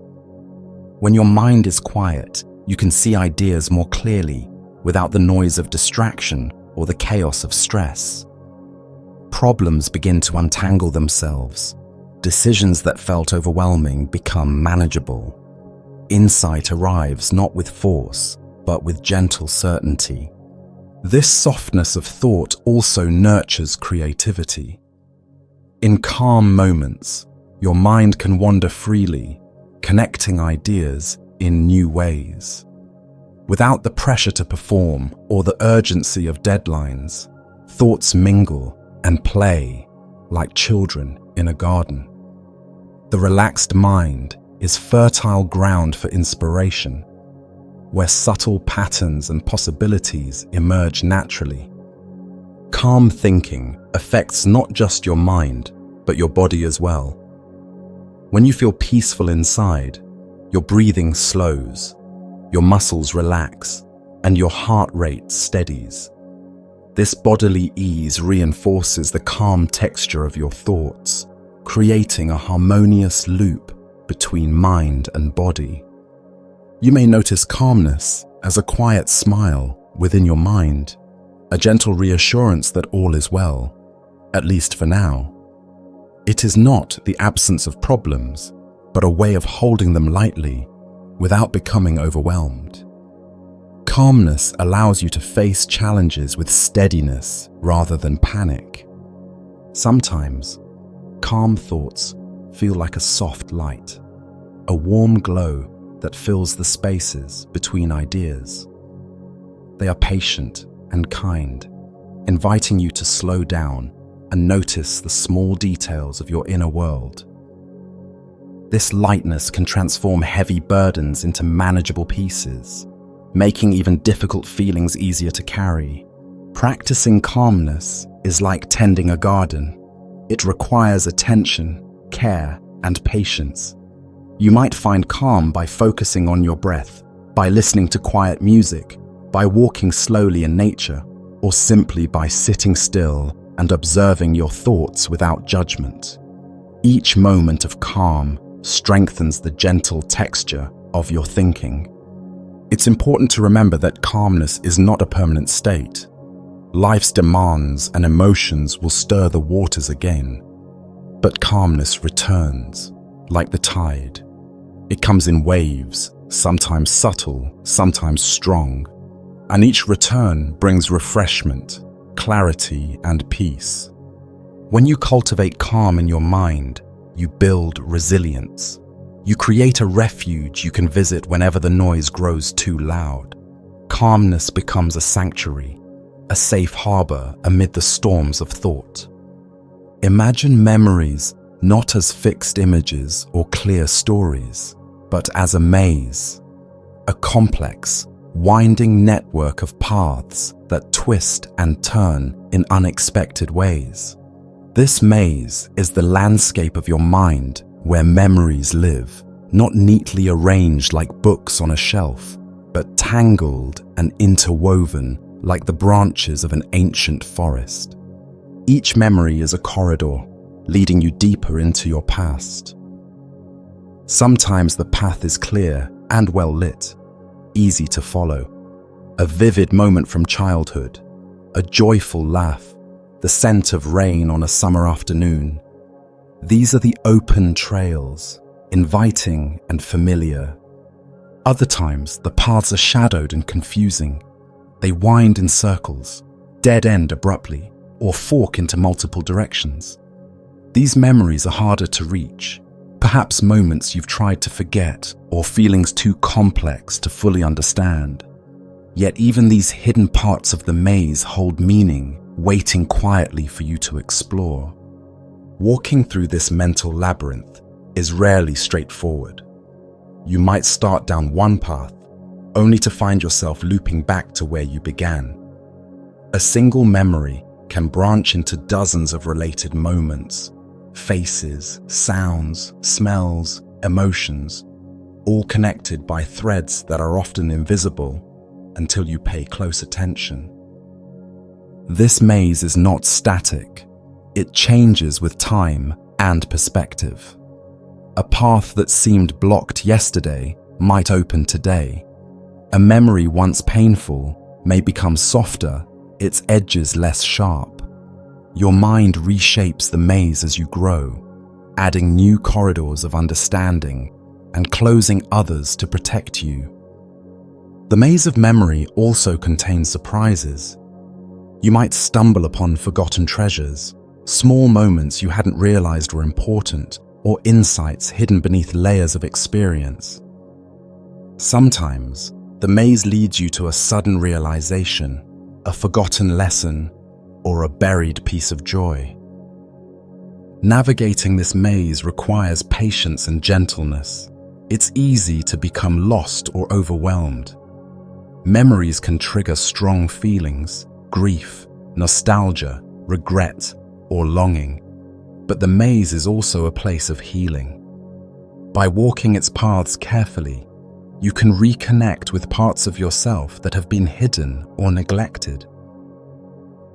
When your mind is quiet, you can see ideas more clearly without the noise of distraction or the chaos of stress. Problems begin to untangle themselves. Decisions that felt overwhelming become manageable. Insight arrives not with force, but with gentle certainty. This softness of thought also nurtures creativity. In calm moments, your mind can wander freely, connecting ideas in new ways. Without the pressure to perform or the urgency of deadlines, thoughts mingle and play like children in a garden. The relaxed mind is fertile ground for inspiration, where subtle patterns and possibilities emerge naturally. Calm thinking affects not just your mind, but your body as well. When you feel peaceful inside, your breathing slows, your muscles relax, and your heart rate steadies. This bodily ease reinforces the calm texture of your thoughts, creating a harmonious loop between mind and body. You may notice calmness as a quiet smile within your mind, a gentle reassurance that all is well, at least for now. It is not the absence of problems, but a way of holding them lightly without becoming overwhelmed. Calmness allows you to face challenges with steadiness rather than panic. Sometimes, calm thoughts feel like a soft light, a warm glow that fills the spaces between ideas. They are patient and kind, inviting you to slow down and notice the small details of your inner world. This lightness can transform heavy burdens into manageable pieces, making even difficult feelings easier to carry. Practicing calmness is like tending a garden. It requires attention, care, and patience. You might find calm by focusing on your breath, by listening to quiet music, by walking slowly in nature, or simply by sitting still and observing your thoughts without judgment. Each moment of calm strengthens the gentle texture of your thinking. It's important to remember that calmness is not a permanent state. Life's demands and emotions will stir the waters again, but calmness returns, like the tide. It comes in waves, sometimes subtle, sometimes strong, and each return brings refreshment, clarity, and peace. When you cultivate calm in your mind, you build resilience. You create a refuge you can visit whenever the noise grows too loud. Calmness becomes a sanctuary, a safe harbor amid the storms of thought. Imagine memories not as fixed images or clear stories, but as a maze, a complex, winding network of paths that twist and turn in unexpected ways. This maze is the landscape of your mind where memories live, not neatly arranged like books on a shelf, but tangled and interwoven like the branches of an ancient forest. Each memory is a corridor, leading you deeper into your past. Sometimes the path is clear and well lit, easy to follow. A vivid moment from childhood, a joyful laugh, the scent of rain on a summer afternoon. These are the open trails, inviting and familiar. Other times, the paths are shadowed and confusing. They wind in circles, dead end abruptly, or fork into multiple directions. These memories are harder to reach, perhaps moments you've tried to forget or feelings too complex to fully understand. Yet even these hidden parts of the maze hold meaning, waiting quietly for you to explore. Walking through this mental labyrinth is rarely straightforward. You might start down one path, only to find yourself looping back to where you began. A single memory can branch into dozens of related moments, faces, sounds, smells, emotions, all connected by threads that are often invisible until you pay close attention. This maze is not static. It changes with time and perspective. A path that seemed blocked yesterday might open today. A memory once painful may become softer, its edges less sharp. Your mind reshapes the maze as you grow, adding new corridors of understanding and closing others to protect you. The maze of memory also contains surprises. You might stumble upon forgotten treasures, small moments you hadn't realized were important, or insights hidden beneath layers of experience. Sometimes, the maze leads you to a sudden realization, a forgotten lesson, or a buried piece of joy. Navigating this maze requires patience and gentleness. It's easy to become lost or overwhelmed. Memories can trigger strong feelings, grief, nostalgia, regret, or longing. But the maze is also a place of healing. By walking its paths carefully, you can reconnect with parts of yourself that have been hidden or neglected.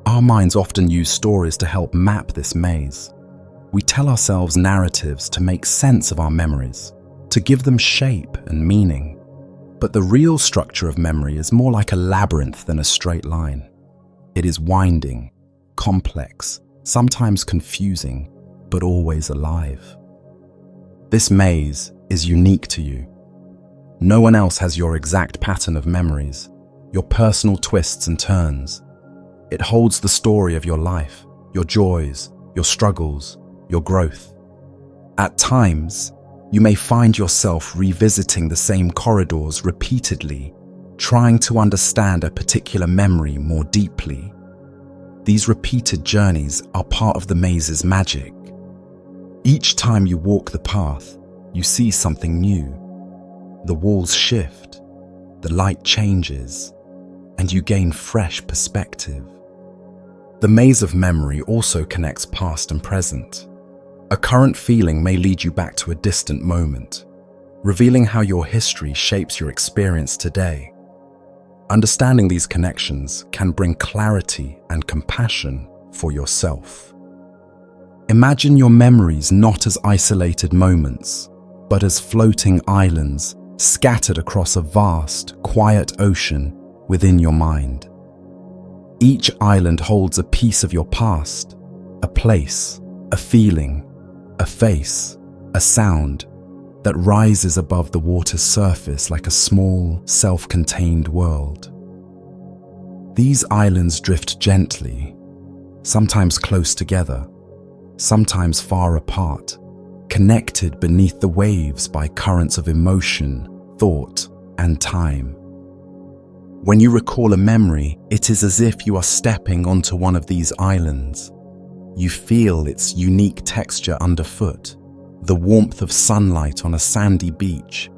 Our minds often use stories to help map this maze. We tell ourselves narratives to make sense of our memories, to give them shape and meaning. But the real structure of memory is more like a labyrinth than a straight line. It is winding, complex, sometimes confusing, but always alive. This maze is unique to you. No one else has your exact pattern of memories, your personal twists and turns. It holds the story of your life, your joys, your struggles, your growth. At times, you may find yourself revisiting the same corridors repeatedly, trying to understand a particular memory more deeply. These repeated journeys are part of the maze's magic. Each time you walk the path, you see something new. The walls shift, the light changes, and you gain fresh perspective. The maze of memory also connects past and present. A current feeling may lead you back to a distant moment, revealing how your history shapes your experience today. Understanding these connections can bring clarity and compassion for yourself. Imagine your memories not as isolated moments, but as floating islands scattered across a vast, quiet ocean within your mind. Each island holds a piece of your past, a place, a feeling, a face, a sound that rises above the water's surface like a small, self-contained world. These islands drift gently, sometimes close together, sometimes far apart, connected beneath the waves by currents of emotion, thought, and time. When you recall a memory, it is as if you are stepping onto one of these islands. You feel its unique texture underfoot, the warmth of sunlight on a sandy beach,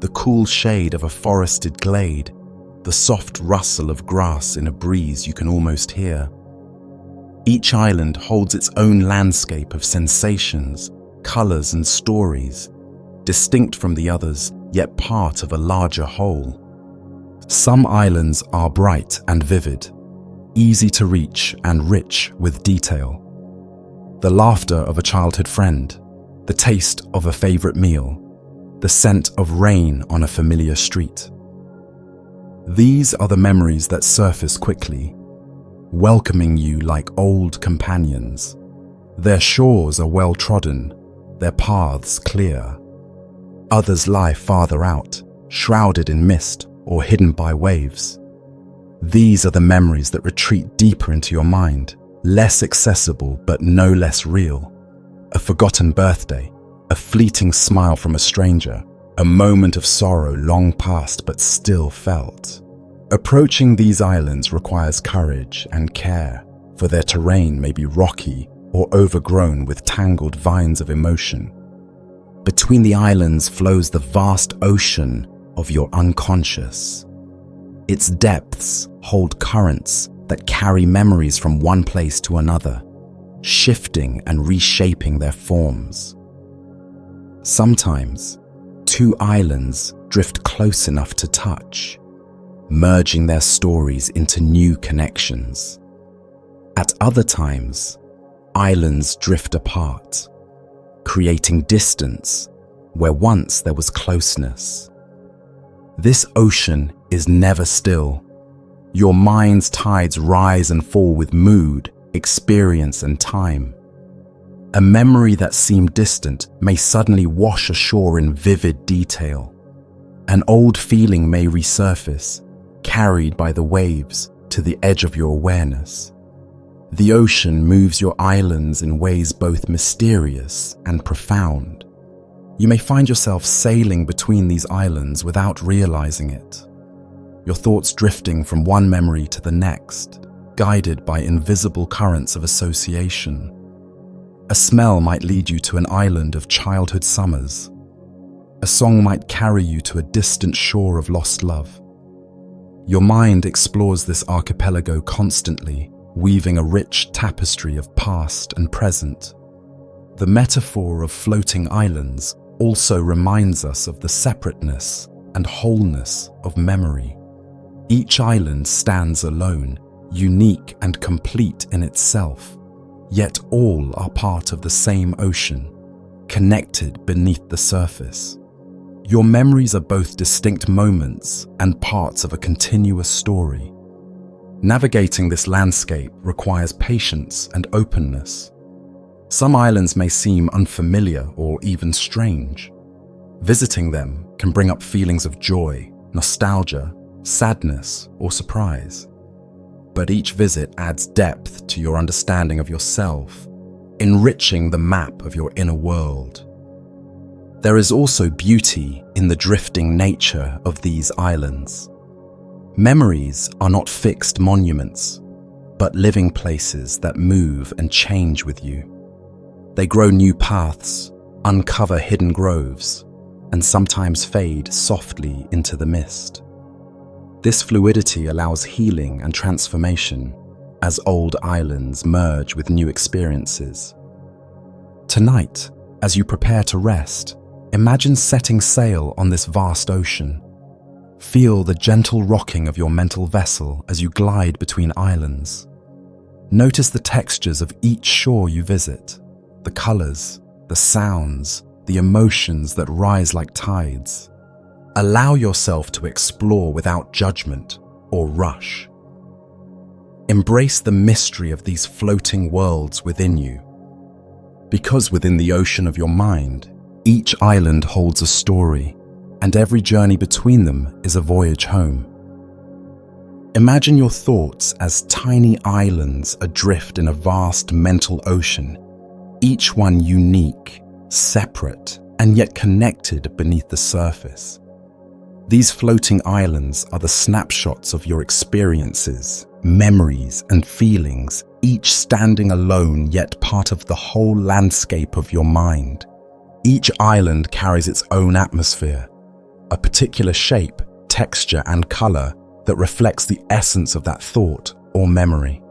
the cool shade of a forested glade, the soft rustle of grass in a breeze you can almost hear. Each island holds its own landscape of sensations, colors, and stories, distinct from the others, yet part of a larger whole. Some islands are bright and vivid, easy to reach and rich with detail. The laughter of a childhood friend, the taste of a favorite meal, the scent of rain on a familiar street. These are the memories that surface quickly, welcoming you like old companions. Their shores are well trodden, their paths clear. Others lie farther out, shrouded in mist or hidden by waves. These are the memories that retreat deeper into your mind, less accessible but no less real. A forgotten birthday, a fleeting smile from a stranger, a moment of sorrow long past but still felt. Approaching these islands requires courage and care, for their terrain may be rocky or overgrown with tangled vines of emotion. Between the islands flows the vast ocean of your unconscious. Its depths hold currents that carry memories from one place to another, shifting and reshaping their forms. Sometimes, two islands drift close enough to touch, merging their stories into new connections. At other times, islands drift apart, creating distance where once there was closeness. This ocean is never still. Your mind's tides rise and fall with mood, experience, and time. A memory that seemed distant may suddenly wash ashore in vivid detail. An old feeling may resurface, carried by the waves to the edge of your awareness. The ocean moves your islands in ways both mysterious and profound. You may find yourself sailing between these islands without realizing it, your thoughts drifting from one memory to the next, guided by invisible currents of association. A smell might lead you to an island of childhood summers. A song might carry you to a distant shore of lost love. Your mind explores this archipelago constantly, weaving a rich tapestry of past and present. The metaphor of floating islands also reminds us of the separateness and wholeness of memory. Each island stands alone, unique and complete in itself, yet all are part of the same ocean, connected beneath the surface. Your memories are both distinct moments and parts of a continuous story. Navigating this landscape requires patience and openness. Some islands may seem unfamiliar or even strange. Visiting them can bring up feelings of joy, nostalgia, sadness, or surprise. But each visit adds depth to your understanding of yourself, enriching the map of your inner world. There is also beauty in the drifting nature of these islands. Memories are not fixed monuments, but living places that move and change with you. They grow new paths, uncover hidden groves, and sometimes fade softly into the mist. This fluidity allows healing and transformation as old islands merge with new experiences. Tonight, as you prepare to rest, imagine setting sail on this vast ocean. Feel the gentle rocking of your mental vessel as you glide between islands. Notice the textures of each shore you visit, the colors, the sounds, the emotions that rise like tides. Allow yourself to explore without judgment or rush. Embrace the mystery of these floating worlds within you. Because within the ocean of your mind, each island holds a story, and every journey between them is a voyage home. Imagine your thoughts as tiny islands adrift in a vast mental ocean, each one unique, separate, and yet connected beneath the surface. These floating islands are the snapshots of your experiences, memories, and feelings, each standing alone yet part of the whole landscape of your mind. Each island carries its own atmosphere, a particular shape, texture, and color that reflects the essence of that thought or memory.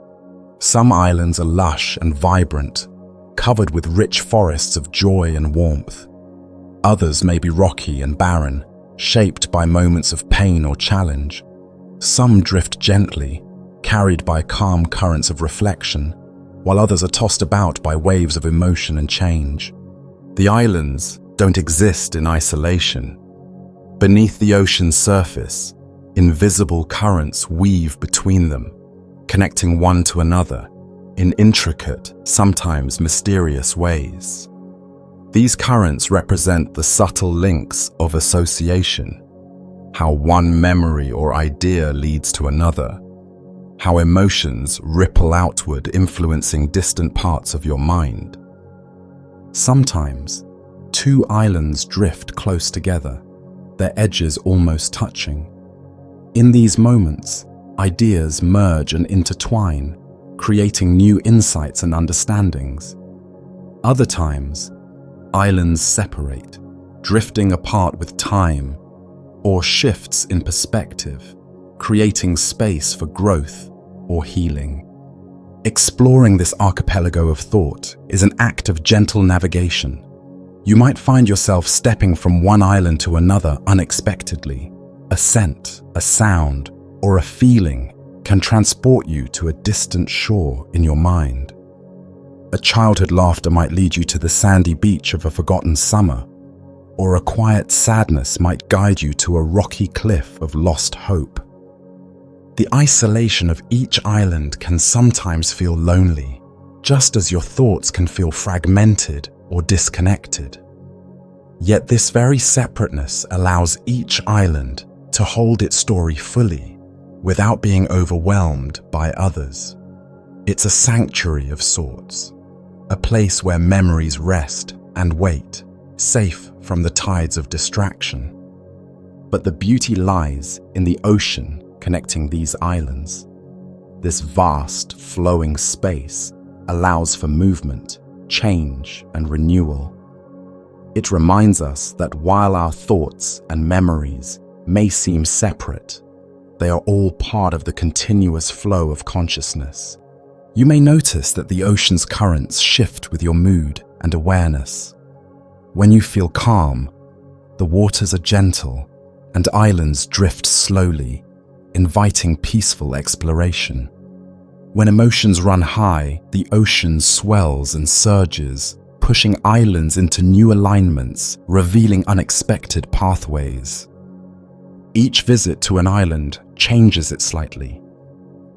Some islands are lush and vibrant, covered with rich forests of joy and warmth. Others may be rocky and barren, shaped by moments of pain or challenge. Some drift gently, carried by calm currents of reflection, while others are tossed about by waves of emotion and change. The islands don't exist in isolation. Beneath the ocean's surface, Invisible currents weave between them, connecting one to another in intricate, sometimes mysterious ways. These currents represent the subtle links of association, how one memory or idea leads to another, how emotions ripple outward, influencing distant parts of your mind. Sometimes, two islands drift close together, their edges almost touching. In these moments, ideas merge and intertwine, creating new insights and understandings. Other times, islands separate, drifting apart with time, or shifts in perspective, creating space for growth or healing. Exploring this archipelago of thought is an act of gentle navigation. You might find yourself stepping from one island to another unexpectedly. A scent, a sound, or a feeling can transport you to a distant shore in your mind. A childhood laughter might lead you to the sandy beach of a forgotten summer, or a quiet sadness might guide you to a rocky cliff of lost hope. The isolation of each island can sometimes feel lonely, just as your thoughts can feel fragmented or disconnected. Yet this very separateness allows each island to hold its story fully, without being overwhelmed by others. It's a sanctuary of sorts, a place where memories rest and wait, safe from the tides of distraction. But the beauty lies in the ocean connecting these islands. This vast, flowing space allows for movement, change, and renewal. It reminds us that while our thoughts and memories may seem separate, they are all part of the continuous flow of consciousness. You may notice that the ocean's currents shift with your mood and awareness. When you feel calm, the waters are gentle and islands drift slowly, inviting peaceful exploration. When emotions run high, the ocean swells and surges, pushing islands into new alignments, revealing unexpected pathways. Each visit to an island changes it slightly.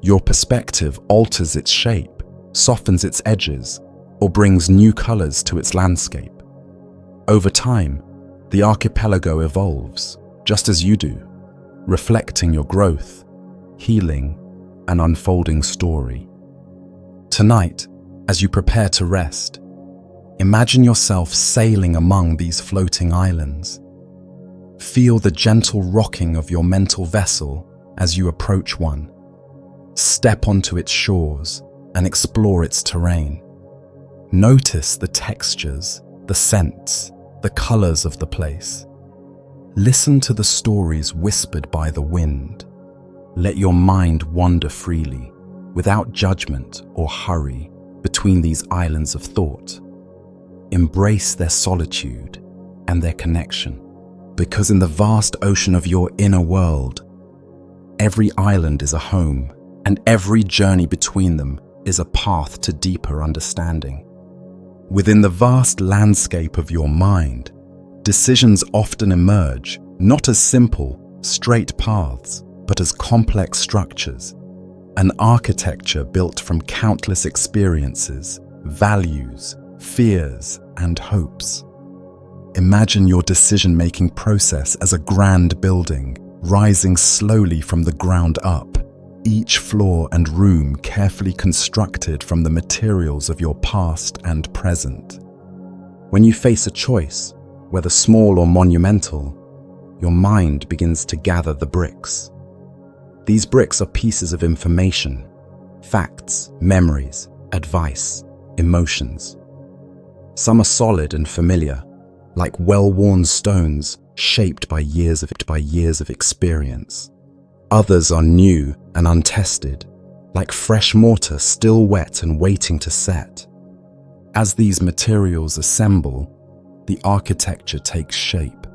Your perspective alters its shape, softens its edges, or brings new colors to its landscape. Over time, the archipelago evolves, just as you do, reflecting your growth, healing, and unfolding story. Tonight, as you prepare to rest, imagine yourself sailing among these floating islands. Feel the gentle rocking of your mental vessel as you approach one. Step onto its shores and explore its terrain. Notice the textures, the scents, the colors of the place. Listen to the stories whispered by the wind. Let your mind wander freely, without judgment or hurry, between these islands of thought. Embrace their solitude and their connection, because in the vast ocean of your inner world, every island is a home, and every journey between them is a path to deeper understanding. Within the vast landscape of your mind, decisions often emerge not as simple, straight paths, but as complex structures, an architecture built from countless experiences, values, fears, and hopes. Imagine your decision-making process as a grand building, rising slowly from the ground up, each floor and room carefully constructed from the materials of your past and present. When you face a choice, whether small or monumental, your mind begins to gather the bricks. These bricks are pieces of information, facts, memories, advice, emotions. Some are solid and familiar, like well-worn stones shaped by years of experience. Others are new and untested, like fresh mortar still wet and waiting to set. As these materials assemble, the architecture takes shape.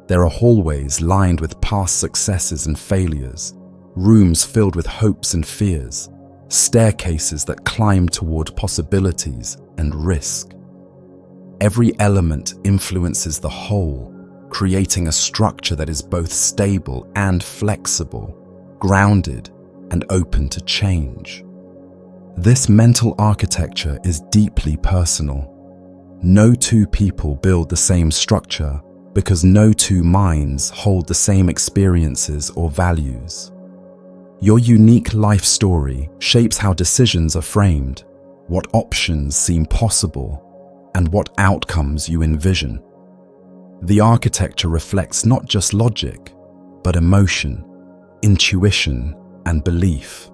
There are hallways lined with past successes and failures, rooms filled with hopes and fears, staircases that climb toward possibilities and risk. Every element influences the whole, creating a structure that is both stable and flexible, grounded and open to change. This mental architecture is deeply personal. No two people build the same structure because no two minds hold the same experiences or values. Your unique life story shapes how decisions are framed, what options seem possible, and what outcomes you envision. The architecture reflects not just logic, but emotion, intuition, and belief.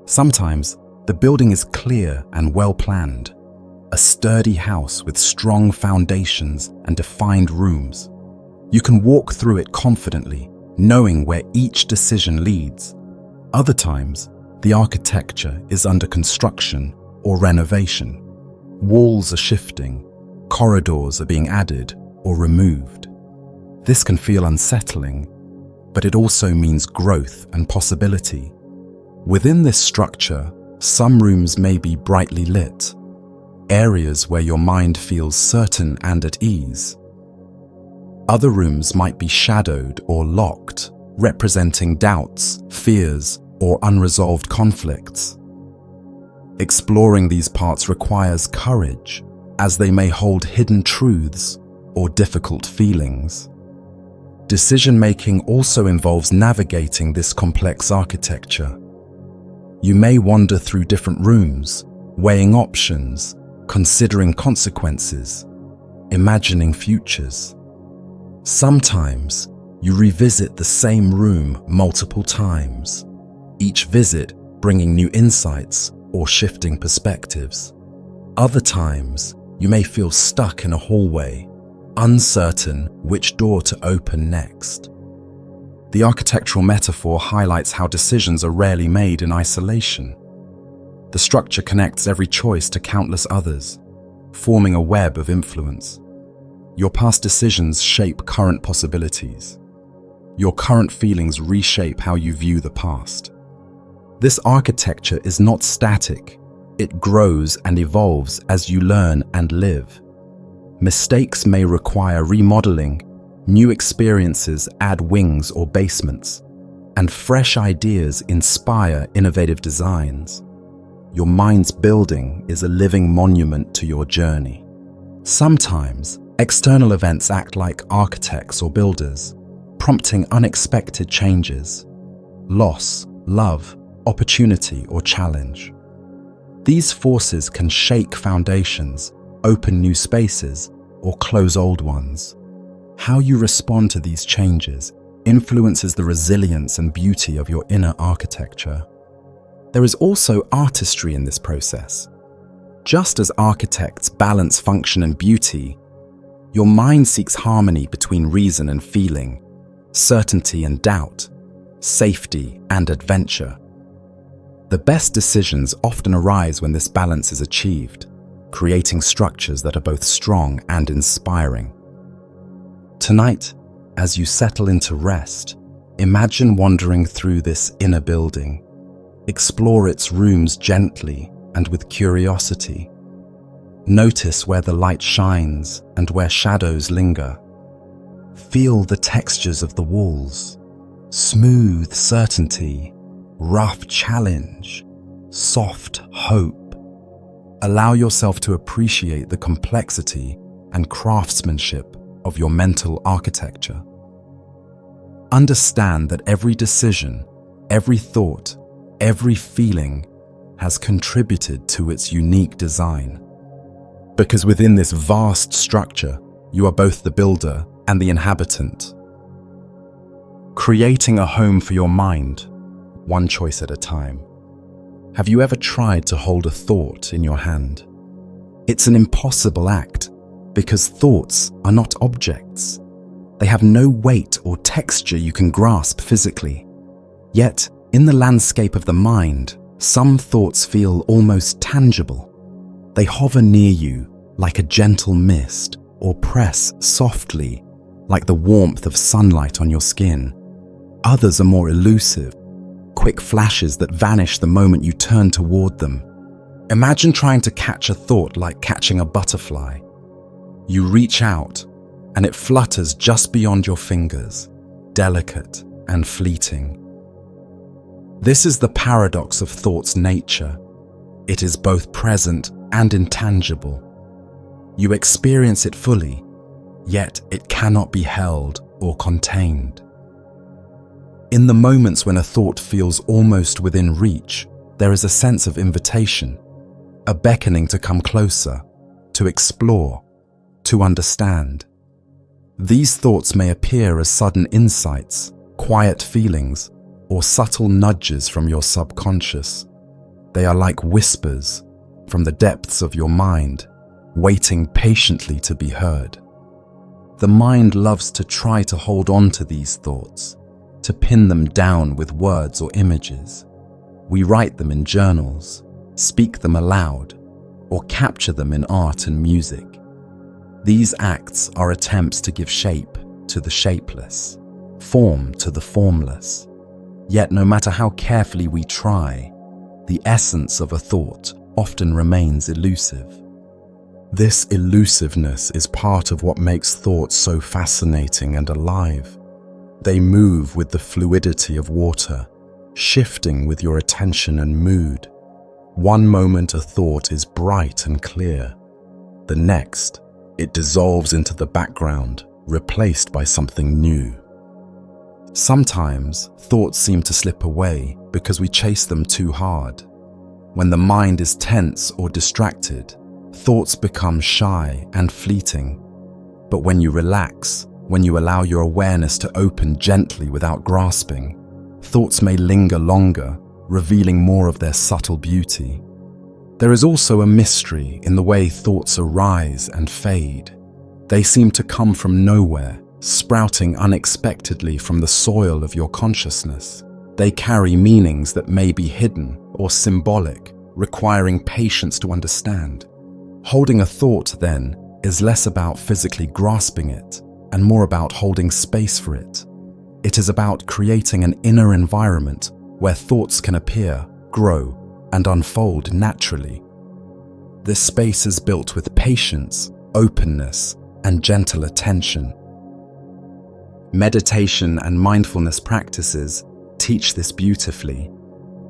Sometimes, the building is clear and well-planned, a sturdy house with strong foundations and defined rooms. You can walk through it confidently, knowing where each decision leads. Other times, the architecture is under construction or renovation. Walls are shifting, corridors are being added or removed. This can feel unsettling, but it also means growth and possibility. Within this structure, some rooms may be brightly lit, areas where your mind feels certain and at ease. Other rooms might be shadowed or locked, representing doubts, fears, or unresolved conflicts. Exploring these parts requires courage, as they may hold hidden truths or difficult feelings. Decision-making also involves navigating this complex architecture. You may wander through different rooms, weighing options, considering consequences, imagining futures. Sometimes, you revisit the same room multiple times, each visit bringing new insights or shifting perspectives. Other times, you may feel stuck in a hallway, uncertain which door to open next. The architectural metaphor highlights how decisions are rarely made in isolation. The structure connects every choice to countless others, forming a web of influence. Your past decisions shape current possibilities. Your current feelings reshape how you view the past. This architecture is not static. It grows and evolves as you learn and live. Mistakes may require remodeling, new experiences add wings or basements, and fresh ideas inspire innovative designs. Your mind's building is a living monument to your journey. Sometimes, external events act like architects or builders, prompting unexpected changes, loss, love, opportunity, or challenge. These forces can shake foundations, open new spaces, or close old ones. How you respond to these changes influences the resilience and beauty of your inner architecture. There is also artistry in this process. Just as architects balance function and beauty, your mind seeks harmony between reason and feeling, certainty and doubt, safety and adventure. The best decisions often arise when this balance is achieved, creating structures that are both strong and inspiring. Tonight, as you settle into rest, imagine wandering through this inner building. Explore its rooms gently and with curiosity. Notice where the light shines and where shadows linger. Feel the textures of the walls. Smooth certainty, rough challenge, soft hope. Allow yourself to appreciate the complexity and craftsmanship of your mental architecture. Understand that every decision, every thought, every feeling has contributed to its unique design. Because within this vast structure, you are both the builder and the inhabitant. Creating a home for your mind, one choice at a time. Have you ever tried to hold a thought in your hand? It's an impossible act because thoughts are not objects. They have no weight or texture you can grasp physically. Yet, in the landscape of the mind, some thoughts feel almost tangible. They hover near you like a gentle mist or press softly like the warmth of sunlight on your skin. Others are more elusive, quick flashes that vanish the moment you turn toward them. Imagine trying to catch a thought like catching a butterfly. You reach out, and it flutters just beyond your fingers, delicate and fleeting. This is the paradox of thought's nature. It is both present and intangible. You experience it fully, yet it cannot be held or contained. In the moments when a thought feels almost within reach, there is a sense of invitation, a beckoning to come closer, to explore, to understand. These thoughts may appear as sudden insights, quiet feelings, or subtle nudges from your subconscious. They are like whispers from the depths of your mind, waiting patiently to be heard. The mind loves to try to hold on to these thoughts, to pin them down with words or images. We write them in journals, speak them aloud, or capture them in art and music. These acts are attempts to give shape to the shapeless, form to the formless. Yet no matter how carefully we try, the essence of a thought often remains elusive. This elusiveness is part of what makes thoughts so fascinating and alive. They move with the fluidity of water, shifting with your attention and mood. One moment a thought is bright and clear. The next, it dissolves into the background, replaced by something new. Sometimes, thoughts seem to slip away because we chase them too hard. When the mind is tense or distracted, thoughts become shy and fleeting. But when you relax, when you allow your awareness to open gently without grasping, thoughts may linger longer, revealing more of their subtle beauty. There is also a mystery in the way thoughts arise and fade. They seem to come from nowhere, sprouting unexpectedly from the soil of your consciousness. They carry meanings that may be hidden or symbolic, requiring patience to understand. Holding a thought, then, is less about physically grasping it and more about holding space for it. It is about creating an inner environment where thoughts can appear, grow, and unfold naturally. This space is built with patience, openness, and gentle attention. Meditation and mindfulness practices teach this beautifully.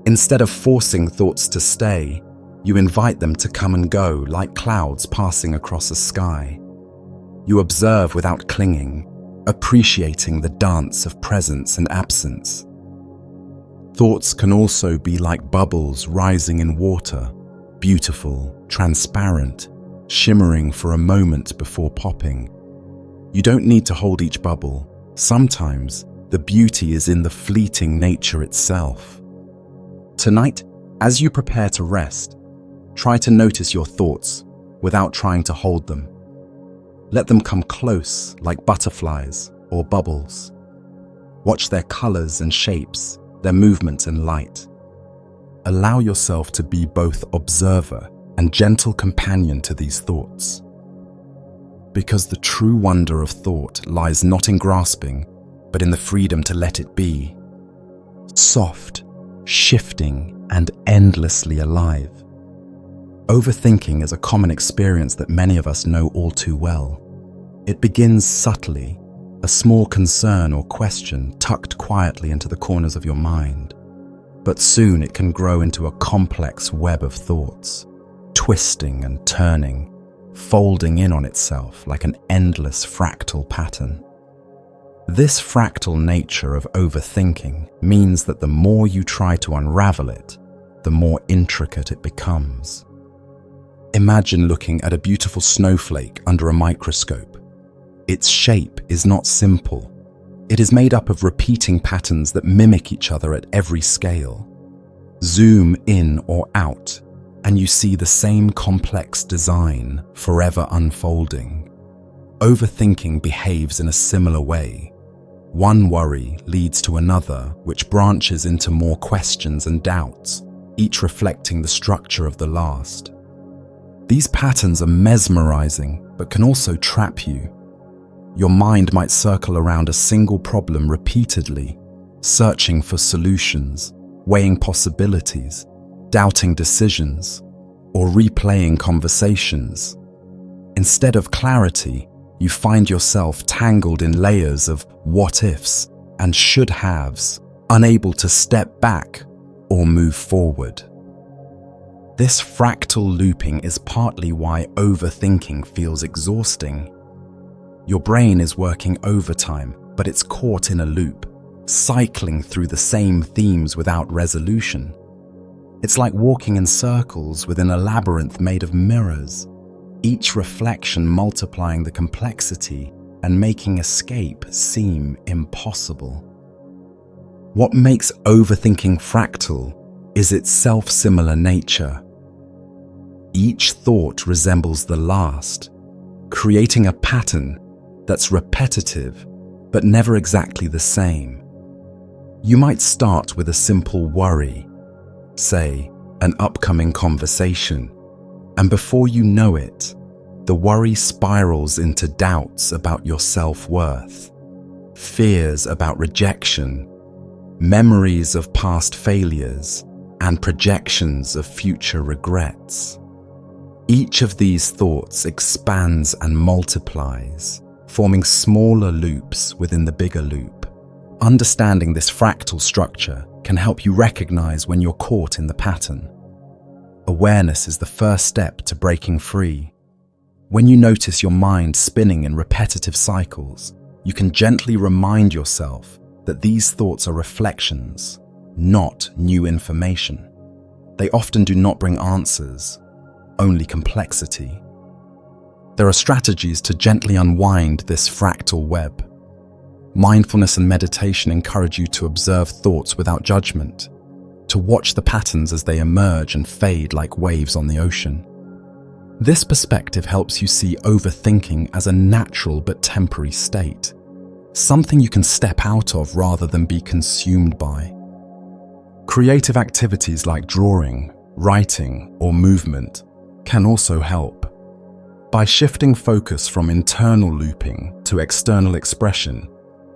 Instead of forcing thoughts to stay, you invite them to come and go like clouds passing across a sky. You observe without clinging, appreciating the dance of presence and absence. Thoughts can also be like bubbles rising in water, beautiful, transparent, shimmering for a moment before popping. You don't need to hold each bubble. Sometimes the beauty is in the fleeting nature itself. Tonight, as you prepare to rest, try to notice your thoughts without trying to hold them. Let them come close like butterflies or bubbles. Watch their colors and shapes, their movement and light. Allow yourself to be both observer and gentle companion to these thoughts. Because the true wonder of thought lies not in grasping, but in the freedom to let it be. Soft, shifting, and endlessly alive. Overthinking is a common experience that many of us know all too well. It begins subtly, a small concern or question tucked quietly into the corners of your mind. But soon it can grow into a complex web of thoughts, twisting and turning, folding in on itself like an endless fractal pattern. This fractal nature of overthinking means that the more you try to unravel it, the more intricate it becomes. Imagine looking at a beautiful snowflake under a microscope. Its shape is not simple. It is made up of repeating patterns that mimic each other at every scale. Zoom in or out, and you see the same complex design forever unfolding. Overthinking behaves in a similar way. One worry leads to another, which branches into more questions and doubts, each reflecting the structure of the last. These patterns are mesmerizing, but can also trap you. Your mind might circle around a single problem repeatedly, searching for solutions, weighing possibilities, doubting decisions, or replaying conversations. Instead of clarity, you find yourself tangled in layers of what-ifs and should-haves, unable to step back or move forward. This fractal looping is partly why overthinking feels exhausting. Your brain is working overtime, but it's caught in a loop, cycling through the same themes without resolution. It's like walking in circles within a labyrinth made of mirrors, each reflection multiplying the complexity and making escape seem impossible. What makes overthinking fractal is its self-similar nature. Each thought resembles the last, creating a pattern that's repetitive but never exactly the same. You might start with a simple worry, say, an upcoming conversation, and before you know it, the worry spirals into doubts about your self-worth, fears about rejection, memories of past failures, and projections of future regrets. Each of these thoughts expands and multiplies, forming smaller loops within the bigger loop. Understanding this fractal structure can help you recognize when you're caught in the pattern. Awareness is the first step to breaking free. When you notice your mind spinning in repetitive cycles, you can gently remind yourself that these thoughts are reflections, not new information. They often do not bring answers, only complexity. There are strategies to gently unwind this fractal web. Mindfulness and meditation encourage you to observe thoughts without judgment, to watch the patterns as they emerge and fade like waves on the ocean. This perspective helps you see overthinking as a natural but temporary state, something you can step out of rather than be consumed by. Creative activities like drawing, writing, or movement can also help. By shifting focus from internal looping to external expression,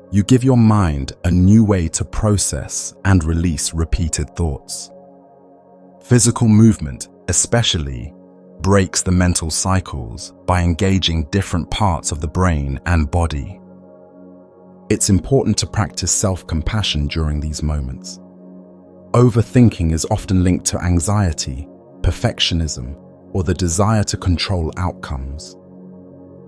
you give your mind a new way to process and release repeated thoughts. Physical movement, especially, breaks the mental cycles by engaging different parts of the brain and body. It's important to practice self-compassion during these moments. Overthinking is often linked to anxiety, perfectionism, or the desire to control outcomes.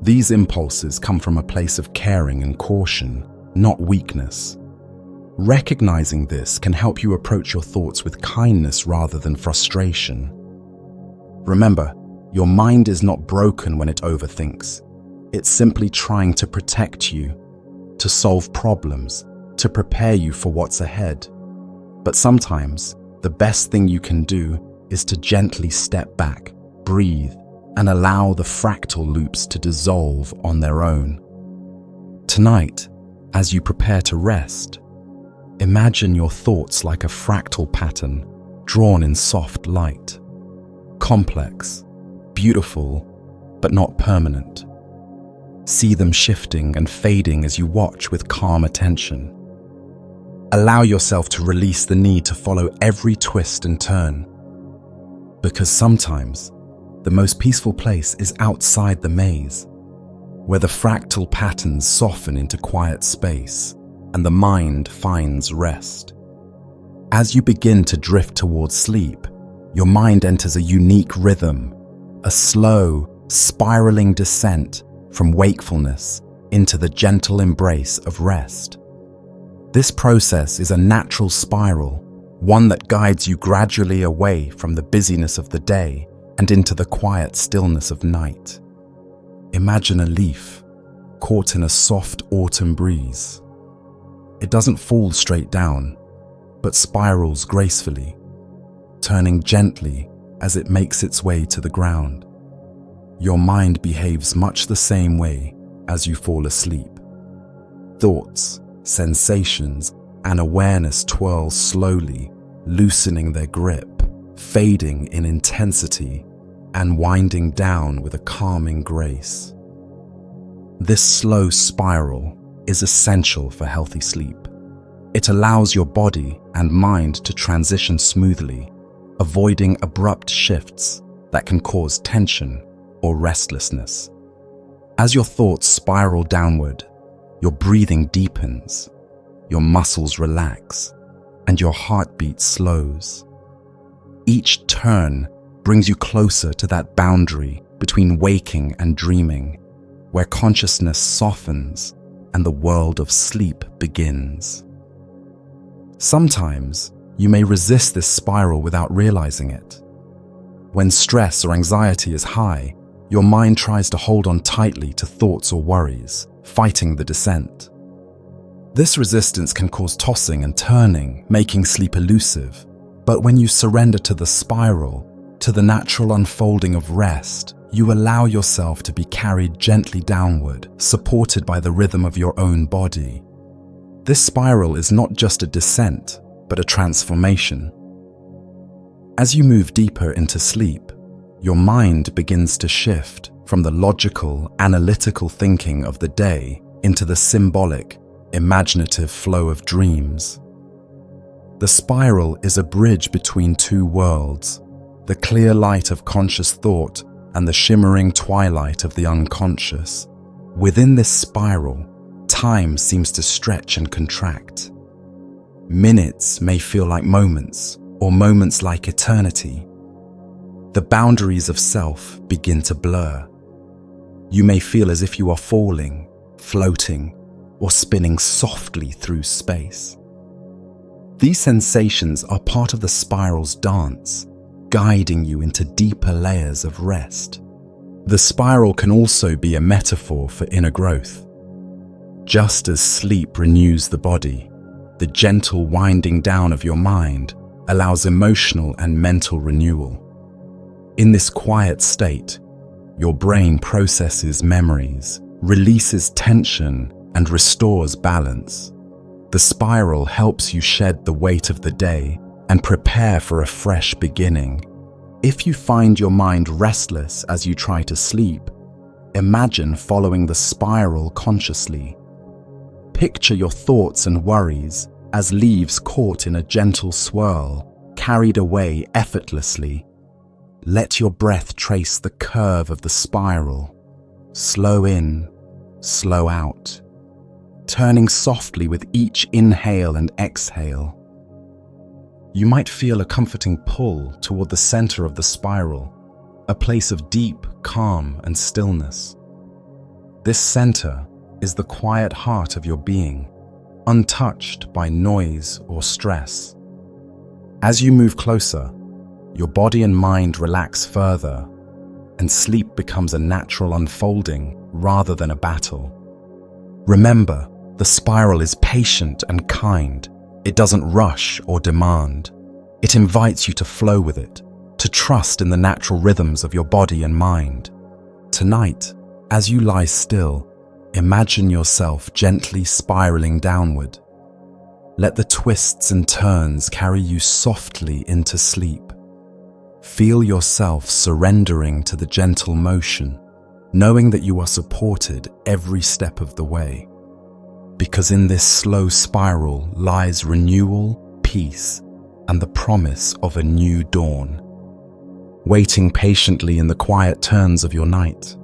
These impulses come from a place of caring and caution, not weakness. Recognizing this can help you approach your thoughts with kindness rather than frustration. Remember, your mind is not broken when it overthinks. It's simply trying to protect you, to solve problems, to prepare you for what's ahead. But sometimes, the best thing you can do is to gently step back, breathe, and allow the fractal loops to dissolve on their own. Tonight, as you prepare to rest, imagine your thoughts like a fractal pattern drawn in soft light. Complex, beautiful, but not permanent. See them shifting and fading as you watch with calm attention. Allow yourself to release the need to follow every twist and turn. Because sometimes, the most peaceful place is outside the maze, where the fractal patterns soften into quiet space and the mind finds rest. As you begin to drift towards sleep, your mind enters a unique rhythm, a slow, spiraling descent from wakefulness into the gentle embrace of rest. This process is a natural spiral, one that guides you gradually away from the busyness of the day and into the quiet stillness of night. Imagine a leaf caught in a soft autumn breeze. It doesn't fall straight down, but spirals gracefully, turning gently as it makes its way to the ground. Your mind behaves much the same way as you fall asleep. Thoughts, sensations, and awareness twirl slowly, loosening their grip, fading in intensity, and winding down with a calming grace. This slow spiral is essential for healthy sleep. It allows your body and mind to transition smoothly, avoiding abrupt shifts that can cause tension or restlessness. As your thoughts spiral downward, your breathing deepens, your muscles relax, and your heartbeat slows. Each turn brings you closer to that boundary between waking and dreaming, where consciousness softens and the world of sleep begins. Sometimes you may resist this spiral without realizing it. When stress or anxiety is high, your mind tries to hold on tightly to thoughts or worries, fighting the descent. This resistance can cause tossing and turning, making sleep elusive. But when you surrender to the spiral, to the natural unfolding of rest, you allow yourself to be carried gently downward, supported by the rhythm of your own body. This spiral is not just a descent, but a transformation. As you move deeper into sleep, your mind begins to shift from the logical, analytical thinking of the day into the symbolic, imaginative flow of dreams. The spiral is a bridge between two worlds, the clear light of conscious thought and the shimmering twilight of the unconscious. Within this spiral, time seems to stretch and contract. Minutes may feel like moments, or moments like eternity. The boundaries of self begin to blur. You may feel as if you are falling, floating, or spinning softly through space. These sensations are part of the spiral's dance, guiding you into deeper layers of rest. The spiral can also be a metaphor for inner growth. Just as sleep renews the body, the gentle winding down of your mind allows emotional and mental renewal. In this quiet state, your brain processes memories, releases tension, and restores balance. The spiral helps you shed the weight of the day and prepare for a fresh beginning. If you find your mind restless as you try to sleep, imagine following the spiral consciously. Picture your thoughts and worries as leaves caught in a gentle swirl, carried away effortlessly. Let your breath trace the curve of the spiral. Slow in, slow out, turning softly with each inhale and exhale. You might feel a comforting pull toward the center of the spiral, a place of deep calm and stillness. This center is the quiet heart of your being, untouched by noise or stress. As you move closer, your body and mind relax further, and sleep becomes a natural unfolding rather than a battle. Remember, the spiral is patient and kind. It doesn't rush or demand. It invites you to flow with it, to trust in the natural rhythms of your body and mind. Tonight, as you lie still, imagine yourself gently spiraling downward. Let the twists and turns carry you softly into sleep. Feel yourself surrendering to the gentle motion, knowing that you are supported every step of the way. Because in this slow spiral lies renewal, peace, and the promise of a new dawn. Waiting patiently in the quiet turns of your night.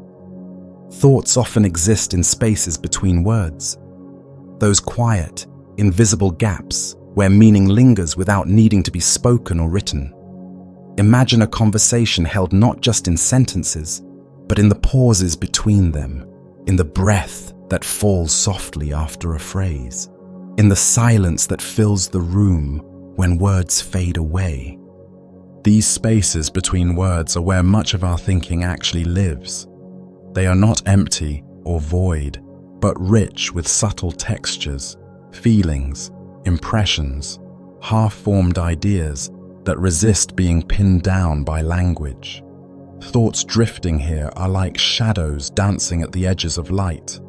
Thoughts often exist in spaces between words. Those quiet, invisible gaps where meaning lingers without needing to be spoken or written. Imagine a conversation held not just in sentences, but in the pauses between them, in the breath that falls softly after a phrase, in the silence that fills the room when words fade away. These spaces between words are where much of our thinking actually lives. They are not empty or void, but rich with subtle textures, feelings, impressions, half-formed ideas that resist being pinned down by language. Thoughts drifting here are like shadows dancing at the edges of light,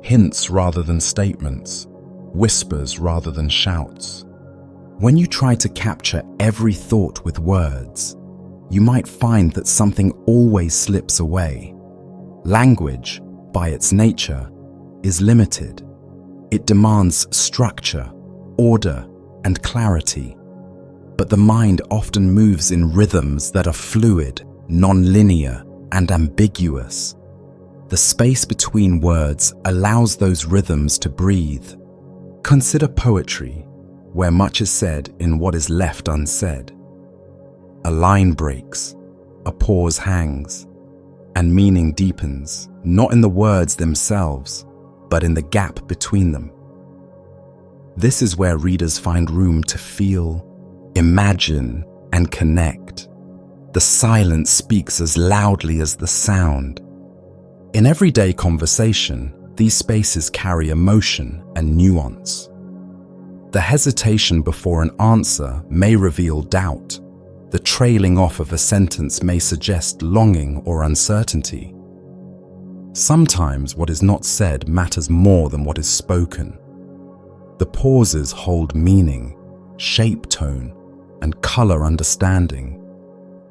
hints rather than statements, whispers rather than shouts. When you try to capture every thought with words, you might find that something always slips away. Language, by its nature, is limited. It demands structure, order, and clarity. But the mind often moves in rhythms that are fluid, non-linear, and ambiguous. The space between words allows those rhythms to breathe. Consider poetry, where much is said in what is left unsaid. A line breaks, a pause hangs, and meaning deepens, not in the words themselves, but in the gap between them. This is where readers find room to feel, imagine, and connect. The silence speaks as loudly as the sound. In everyday conversation, these spaces carry emotion and nuance. The hesitation before an answer may reveal doubt. The trailing off of a sentence may suggest longing or uncertainty. Sometimes what is not said matters more than what is spoken. The pauses hold meaning, shape tone, and color understanding.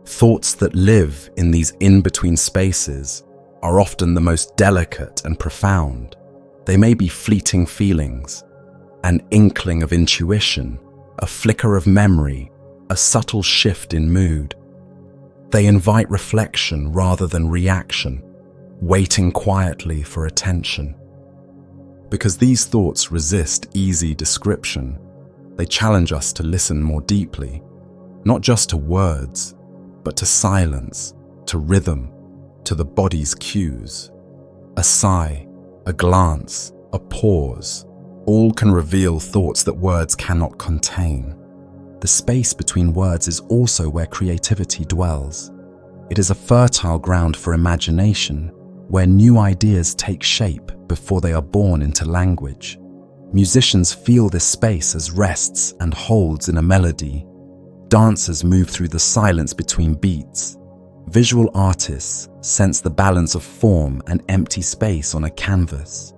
Thoughts that live in these in-between spaces are often the most delicate and profound. They may be fleeting feelings, an inkling of intuition, a flicker of memory, a subtle shift in mood. They invite reflection rather than reaction, waiting quietly for attention. Because these thoughts resist easy description, they challenge us to listen more deeply, not just to words, but to silence, to rhythm, to the body's cues. A sigh, a glance, a pause, all can reveal thoughts that words cannot contain. The space between words is also where creativity dwells. It is a fertile ground for imagination, where new ideas take shape before they are born into language. Musicians feel this space as rests and holds in a melody. Dancers move through the silence between beats. Visual artists sense the balance of form and empty space on a canvas.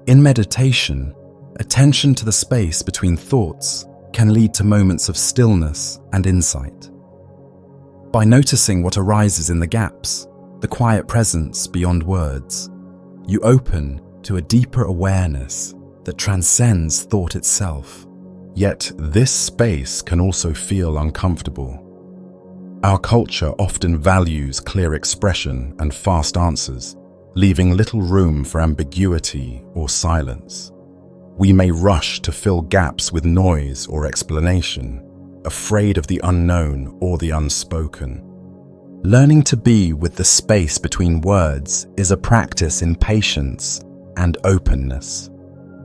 In meditation, attention to the space between thoughts can lead to moments of stillness and insight. By noticing what arises in the gaps, the quiet presence beyond words, you open to a deeper awareness that transcends thought itself. Yet this space can also feel uncomfortable. Our culture often values clear expression and fast answers, leaving little room for ambiguity or silence. We may rush to fill gaps with noise or explanation, afraid of the unknown or the unspoken. Learning to be with the space between words is a practice in patience and openness.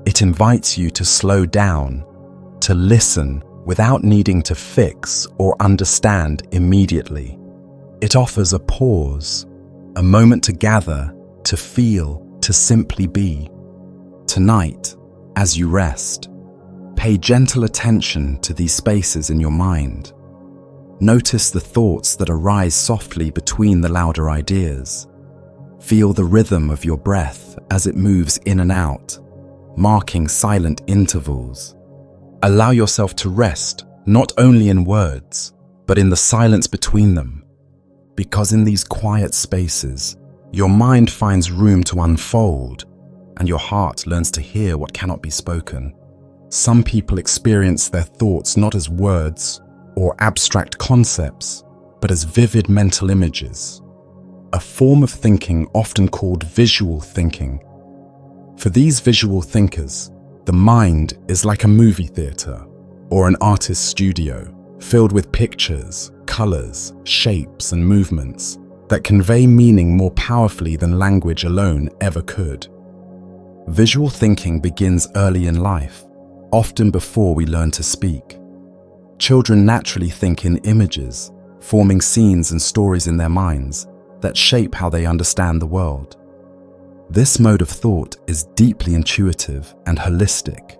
It invites you to slow down, to listen without needing to fix or understand immediately. It offers a pause, a moment to gather, to feel, to simply be. Tonight, as you rest, pay gentle attention to these spaces in your mind. Notice the thoughts that arise softly between the louder ideas. Feel the rhythm of your breath as it moves in and out, marking silent intervals. Allow yourself to rest not only in words, but in the silence between them. Because in these quiet spaces, your mind finds room to unfold, and your heart learns to hear what cannot be spoken. Some people experience their thoughts not as words or abstract concepts, but as vivid mental images, a form of thinking often called visual thinking. For these visual thinkers, the mind is like a movie theater or an artist's studio, filled with pictures, colors, shapes, and movements that convey meaning more powerfully than language alone ever could. Visual thinking begins early in life, often before we learn to speak. Children naturally think in images, forming scenes and stories in their minds that shape how they understand the world. This mode of thought is deeply intuitive and holistic,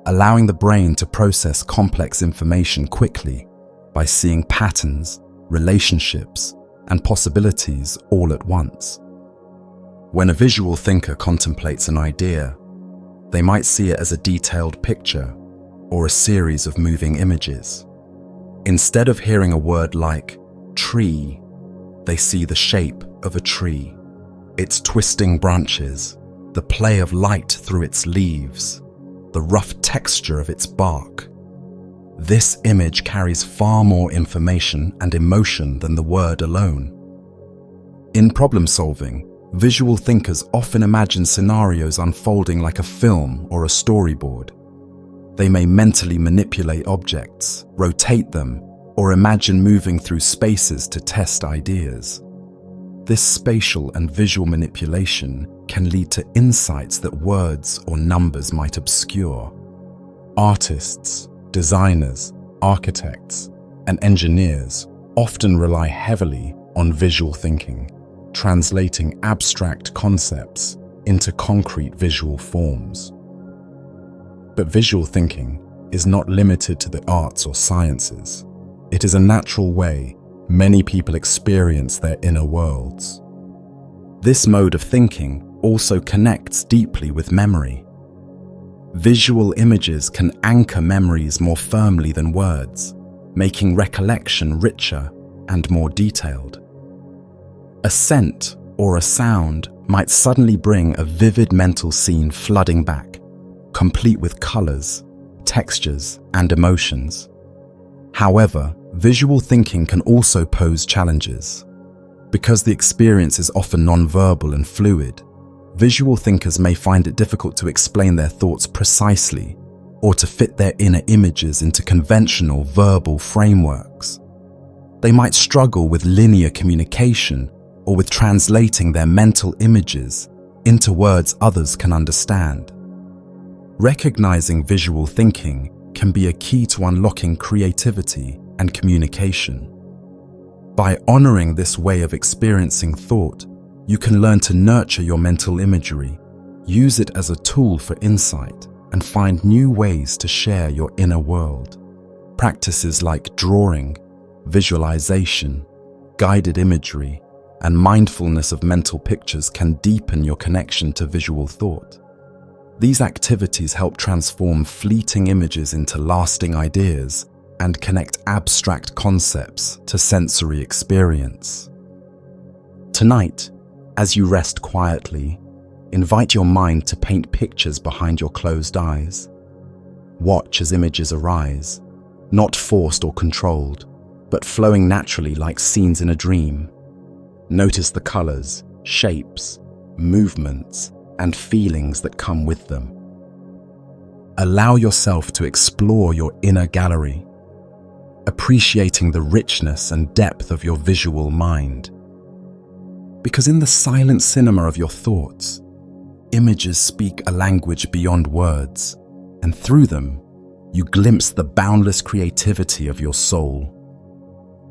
allowing the brain to process complex information quickly by seeing patterns, relationships, and possibilities all at once. When a visual thinker contemplates an idea, they might see it as a detailed picture or a series of moving images. Instead of hearing a word like tree, they see the shape of a tree, its twisting branches, the play of light through its leaves, the rough texture of its bark. This image carries far more information and emotion than the word alone. In problem solving, Visual thinkers often imagine scenarios unfolding like a film or a storyboard. They may mentally manipulate objects, rotate them, or imagine moving through spaces to test ideas. This spatial and visual manipulation can lead to insights that words or numbers might obscure. Artists, designers, architects, and engineers often rely heavily on visual thinking, translating abstract concepts into concrete visual forms. But visual thinking is not limited to the arts or sciences. It is a natural way many people experience their inner worlds. This mode of thinking also connects deeply with memory. Visual images can anchor memories more firmly than words, making recollection richer and more detailed. A scent or a sound might suddenly bring a vivid mental scene flooding back, complete with colors, textures, and emotions. However, visual thinking can also pose challenges. Because the experience is often non-verbal and fluid, visual thinkers may find it difficult to explain their thoughts precisely or to fit their inner images into conventional verbal frameworks. They might struggle with linear communication or with translating their mental images into words others can understand. Recognizing visual thinking can be a key to unlocking creativity and communication. By honoring this way of experiencing thought, you can learn to nurture your mental imagery, use it as a tool for insight, and find new ways to share your inner world. Practices like drawing, visualization, guided imagery, and mindfulness of mental pictures can deepen your connection to visual thought. These activities help transform fleeting images into lasting ideas and connect abstract concepts to sensory experience. Tonight, as you rest quietly, invite your mind to paint pictures behind your closed eyes. Watch as images arise, not forced or controlled, but flowing naturally like scenes in a dream. Notice the colors, shapes, movements, and feelings that come with them. Allow yourself to explore your inner gallery, appreciating the richness and depth of your visual mind. Because in the silent cinema of your thoughts, images speak a language beyond words, and through them, you glimpse the boundless creativity of your soul.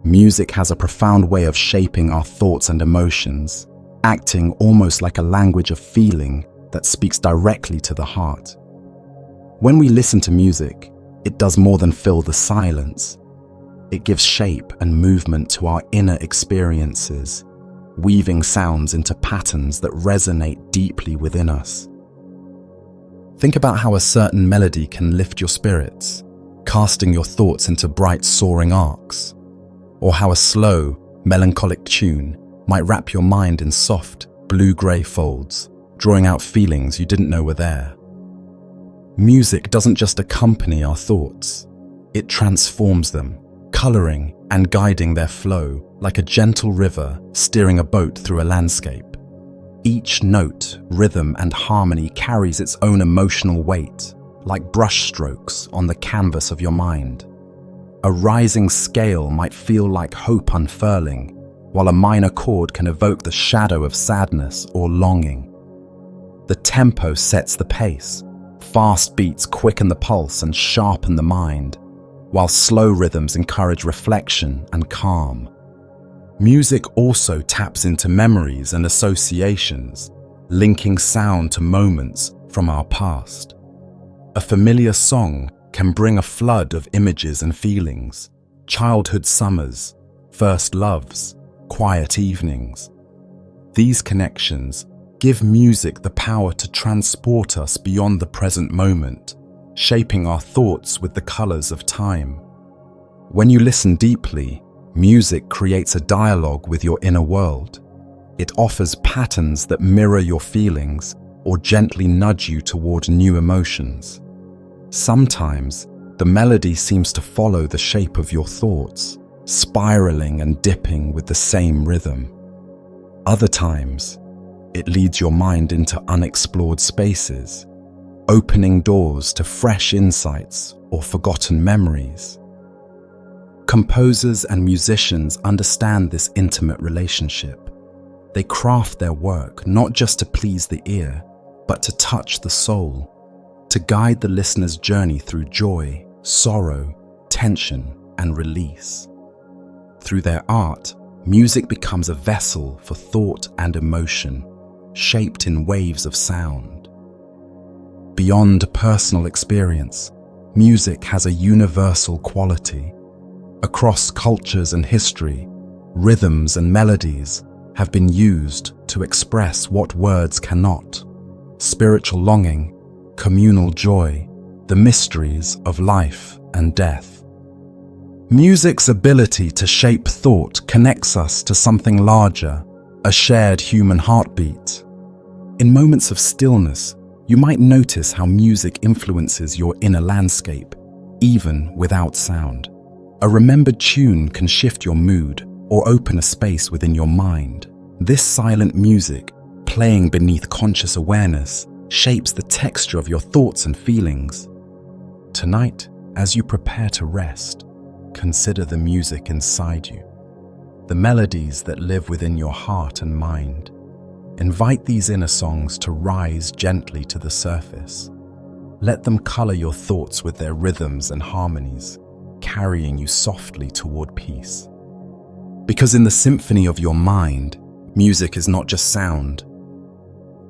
Music has a profound way of shaping our thoughts and emotions, acting almost like a language of feeling that speaks directly to the heart. When we listen to music, it does more than fill the silence. It gives shape and movement to our inner experiences, weaving sounds into patterns that resonate deeply within us. Think about how a certain melody can lift your spirits, casting your thoughts into bright soaring arcs, or how a slow, melancholic tune might wrap your mind in soft, blue-grey folds, drawing out feelings you didn't know were there. Music doesn't just accompany our thoughts, it transforms them, coloring and guiding their flow like a gentle river steering a boat through a landscape. Each note, rhythm, and harmony carries its own emotional weight, like brushstrokes on the canvas of your mind. A rising scale might feel like hope unfurling, while a minor chord can evoke the shadow of sadness or longing. The tempo sets the pace. Fast beats quicken the pulse and sharpen the mind, while slow rhythms encourage reflection and calm. Music also taps into memories and associations, linking sound to moments from our past. A familiar song can bring a flood of images and feelings: childhood summers, first loves, quiet evenings. These connections give music the power to transport us beyond the present moment, shaping our thoughts with the colors of time. When you listen deeply, music creates a dialogue with your inner world. It offers patterns that mirror your feelings or gently nudge you toward new emotions. Sometimes, the melody seems to follow the shape of your thoughts, spiraling and dipping with the same rhythm. Other times, It leads your mind into unexplored spaces, opening doors to fresh insights or forgotten memories. Composers and musicians understand this intimate relationship. They craft their work not just to please the ear, but to touch the soul, to guide the listener's journey through joy, sorrow, tension, and release. Through their art, music becomes a vessel for thought and emotion, shaped in waves of sound. Beyond personal experience, music has a universal quality. Across cultures and history, rhythms and melodies have been used to express what words cannot: spiritual longing, communal joy, the mysteries of life and death. Music's ability to shape thought connects us to something larger, a shared human heartbeat. In moments of stillness, you might notice how music influences your inner landscape, even without sound. A remembered tune can shift your mood or open a space within your mind. This silent music, playing beneath conscious awareness, shapes the texture of your thoughts and feelings. Tonight, as you prepare to rest, consider the music inside you, the melodies that live within your heart and mind. Invite these inner songs to rise gently to the surface. Let them color your thoughts with their rhythms and harmonies, carrying you softly toward peace. Because in the symphony of your mind, music is not just sound.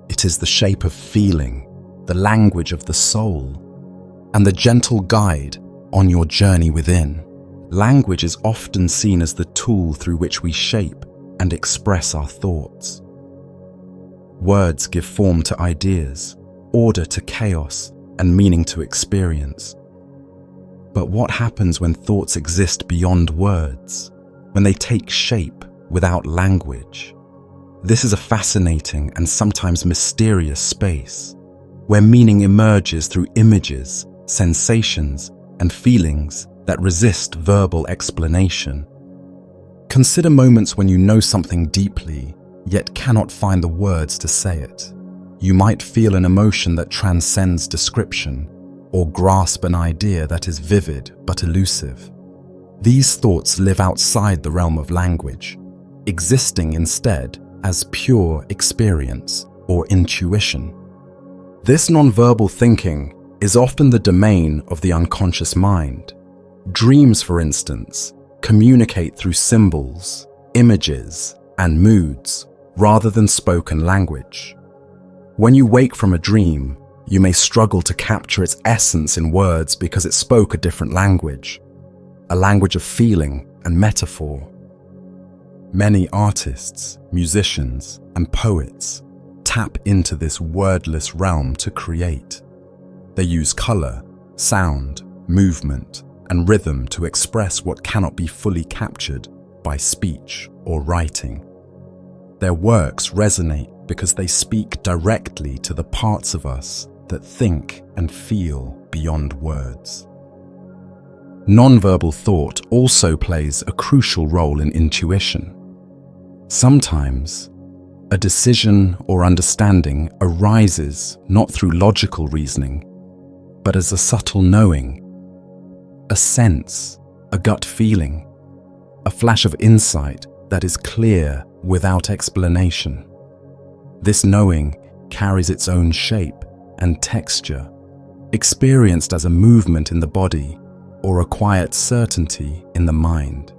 It is the shape of feeling, the language of the soul, and the gentle guide on your journey within. Language is often seen as the tool through which we shape and express our thoughts. Words give form to ideas, order to chaos, and meaning to experience. But what happens when thoughts exist beyond words, when they take shape without language? This is a fascinating and sometimes mysterious space, where meaning emerges through images, sensations, and feelings that resist verbal explanation. Consider moments when you know something deeply, yet cannot find the words to say it. You might feel an emotion that transcends description, or grasp an idea that is vivid but elusive. These thoughts live outside the realm of language, existing instead as pure experience or intuition. This nonverbal thinking is often the domain of the unconscious mind. Dreams, for instance, communicate through symbols, images, and moods, rather than spoken language. When you wake from a dream, you may struggle to capture its essence in words because it spoke a different language, a language of feeling and metaphor. Many artists, musicians, and poets tap into this wordless realm to create. They use color, sound, movement, and rhythm to express what cannot be fully captured by speech or writing. Their works resonate because they speak directly to the parts of us that think and feel beyond words. Nonverbal thought also plays a crucial role in intuition. Sometimes, a decision or understanding arises not through logical reasoning, but as a subtle knowing, a sense, a gut feeling, a flash of insight that is clear without explanation. This knowing carries its own shape and texture, experienced as a movement in the body or a quiet certainty in the mind.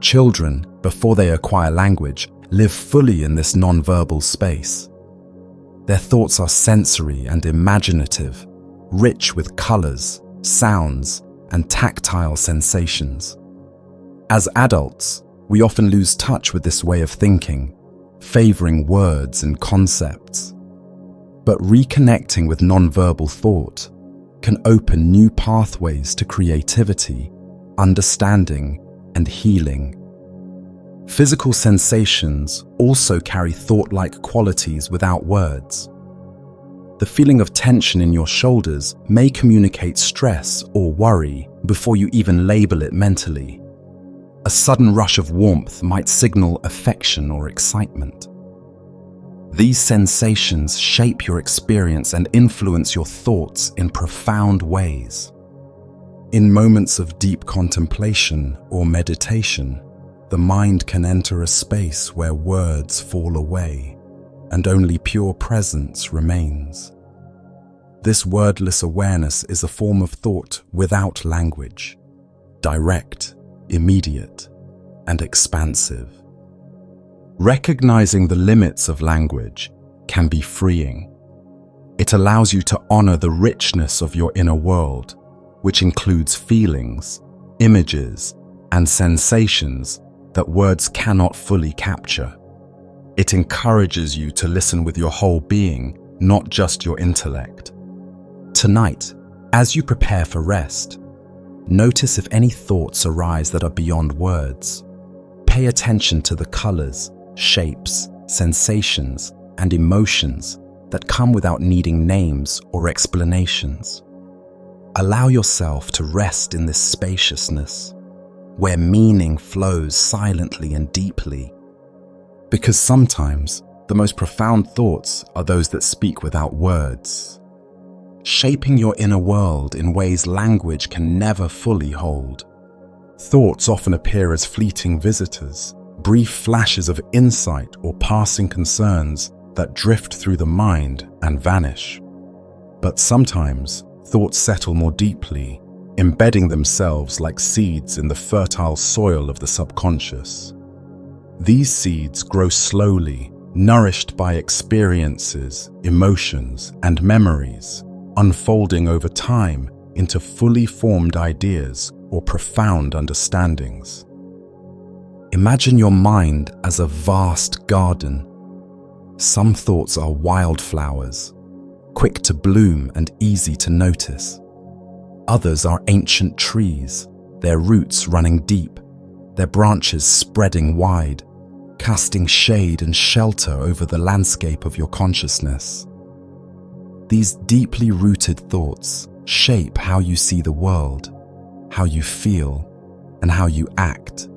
Children, before they acquire language, live fully in this nonverbal space. Their thoughts are sensory and imaginative, rich with colors, sounds, and tactile sensations. As adults, we often lose touch with this way of thinking, favoring words and concepts. But reconnecting with nonverbal thought can open new pathways to creativity, understanding, and healing. Physical sensations also carry thought-like qualities without words. The feeling of tension in your shoulders may communicate stress or worry before you even label it mentally. A sudden rush of warmth might signal affection or excitement. These sensations shape your experience and influence your thoughts in profound ways. In moments of deep contemplation or meditation, the mind can enter a space where words fall away and only pure presence remains. This wordless awareness is a form of thought without language, direct, immediate, and expansive. Recognizing the limits of language can be freeing. It allows you to honor the richness of your inner world, which includes feelings, images, and sensations that words cannot fully capture. It encourages you to listen with your whole being, not just your intellect. Tonight, as you prepare for rest, notice if any thoughts arise that are beyond words. Pay attention to the colors, shapes, sensations, and emotions that come without needing names or explanations. Allow yourself to rest in this spaciousness, where meaning flows silently and deeply. Because sometimes the most profound thoughts are those that speak without words, shaping your inner world in ways language can never fully hold. Thoughts often appear as fleeting visitors, brief flashes of insight or passing concerns that drift through the mind and vanish. But sometimes thoughts settle more deeply, embedding themselves like seeds in the fertile soil of the subconscious. These seeds grow slowly, nourished by experiences, emotions, and memories, unfolding over time into fully formed ideas or profound understandings. Imagine your mind as a vast garden. Some thoughts are wildflowers, quick to bloom and easy to notice. Others are ancient trees, their roots running deep, their branches spreading wide, casting shade and shelter over the landscape of your consciousness. These deeply rooted thoughts shape how you see the world, how you feel, and how you act,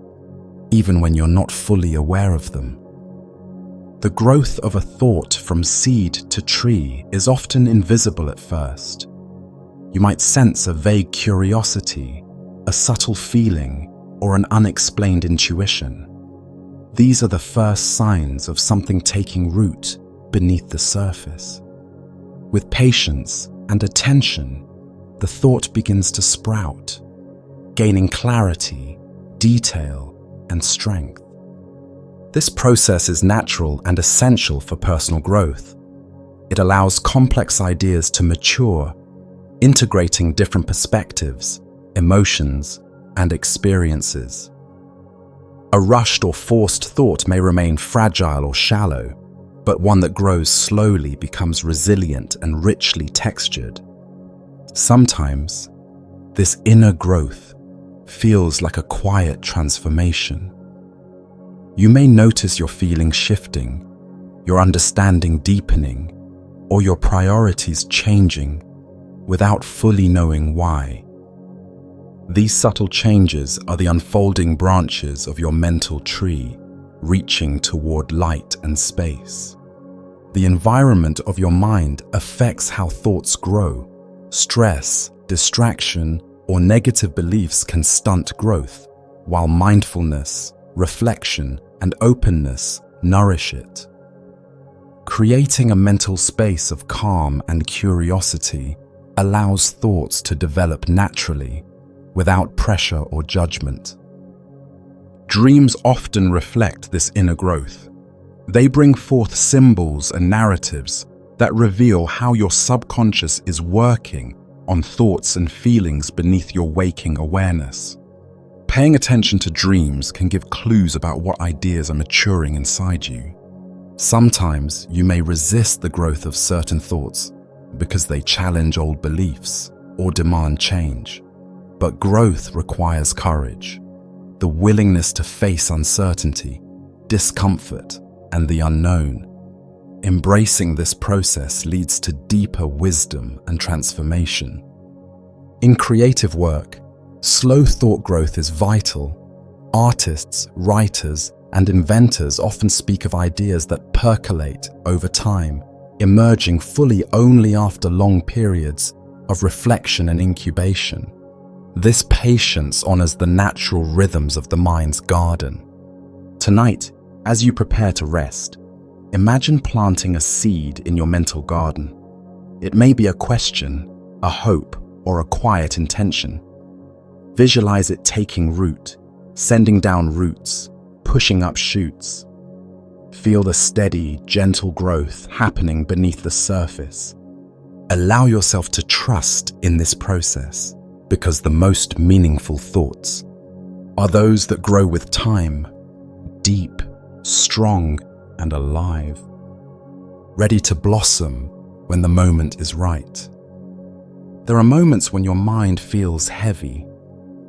even when you're not fully aware of them. The growth of a thought from seed to tree is often invisible at first. You might sense a vague curiosity, a subtle feeling, or an unexplained intuition. These are the first signs of something taking root beneath the surface. With patience and attention, the thought begins to sprout, gaining clarity, detail, and strength. This process is natural and essential for personal growth. It allows complex ideas to mature, integrating different perspectives, emotions, and experiences. A rushed or forced thought may remain fragile or shallow, but one that grows slowly becomes resilient and richly textured. Sometimes, this inner growth feels like a quiet transformation. You may notice your feelings shifting, your understanding deepening, or your priorities changing without fully knowing why. These subtle changes are the unfolding branches of your mental tree, reaching toward light and space. The environment of your mind affects how thoughts grow. Stress, distraction, or negative beliefs can stunt growth, while mindfulness, reflection, and openness nourish it. Creating a mental space of calm and curiosity allows thoughts to develop naturally, without pressure or judgment. Dreams often reflect this inner growth. They bring forth symbols and narratives that reveal how your subconscious is working on thoughts and feelings beneath your waking awareness. Paying attention to dreams can give clues about what ideas are maturing inside you. Sometimes you may resist the growth of certain thoughts because they challenge old beliefs or demand change. But growth requires courage, the willingness to face uncertainty, discomfort, and the unknown. Embracing this process leads to deeper wisdom and transformation. In creative work, slow thought growth is vital. Artists, writers, and inventors often speak of ideas that percolate over time, emerging fully only after long periods of reflection and incubation. This patience honors the natural rhythms of the mind's garden. Tonight, as you prepare to rest, imagine planting a seed in your mental garden. It may be a question, a hope, or a quiet intention. Visualize it taking root, sending down roots, pushing up shoots. Feel the steady, gentle growth happening beneath the surface. Allow yourself to trust in this process, because the most meaningful thoughts are those that grow with time, deep, strong, and alive, ready to blossom when the moment is right. There are moments when your mind feels heavy,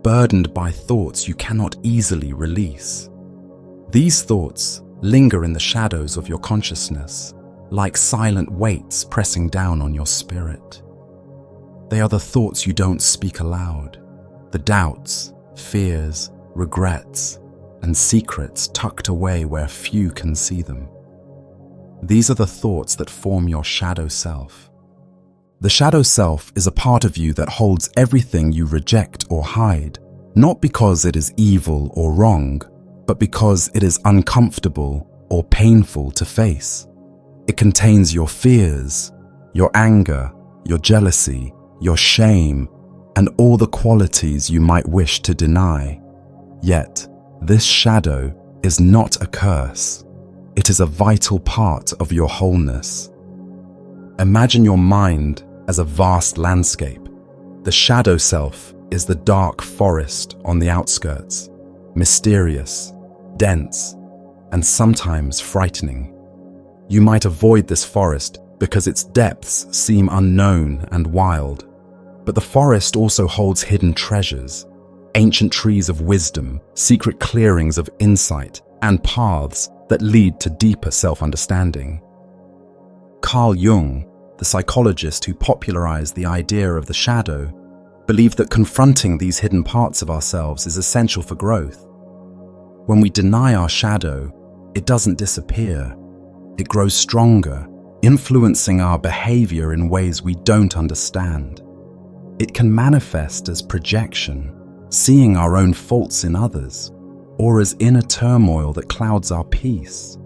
burdened by thoughts you cannot easily release. These thoughts linger in the shadows of your consciousness, like silent weights pressing down on your spirit. They are the thoughts you don't speak aloud, the doubts, fears, regrets, and secrets tucked away where few can see them. These are the thoughts that form your shadow self. The shadow self is a part of you that holds everything you reject or hide, not because it is evil or wrong, but because it is uncomfortable or painful to face. It contains your fears, your anger, your jealousy, your shame, and all the qualities you might wish to deny. Yet, this shadow is not a curse. It is a vital part of your wholeness. Imagine your mind as a vast landscape. The shadow self is the dark forest on the outskirts, mysterious, dense, and sometimes frightening. You might avoid this forest because its depths seem unknown and wild. But the forest also holds hidden treasures, ancient trees of wisdom, secret clearings of insight, and paths that lead to deeper self-understanding. Carl Jung, the psychologist who popularized the idea of the shadow, believed that confronting these hidden parts of ourselves is essential for growth. When we deny our shadow, it doesn't disappear. It grows stronger, influencing our behavior in ways we don't understand. It can manifest as projection, seeing our own faults in others, or as inner turmoil that clouds our peace.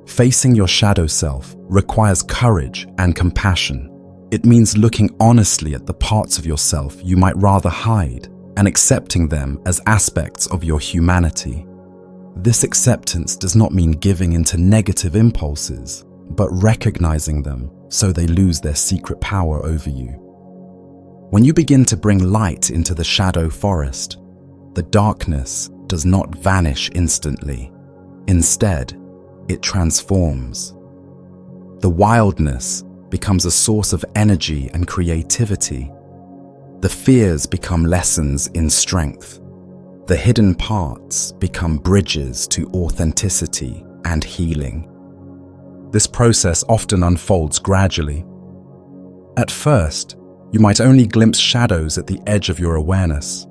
Facing your shadow self requires courage and compassion. It means looking honestly at the parts of yourself you might rather hide and accepting them as aspects of your humanity. This acceptance does not mean giving into negative impulses, but recognizing them so they lose their secret power over you. When you begin to bring light into the shadow forest, the darkness does not vanish instantly. Instead, it transforms. The wildness becomes a source of energy and creativity. The fears become lessons in strength. The hidden parts become bridges to authenticity and healing. This process often unfolds gradually. At first, you might only glimpse shadows at the edge of your awareness,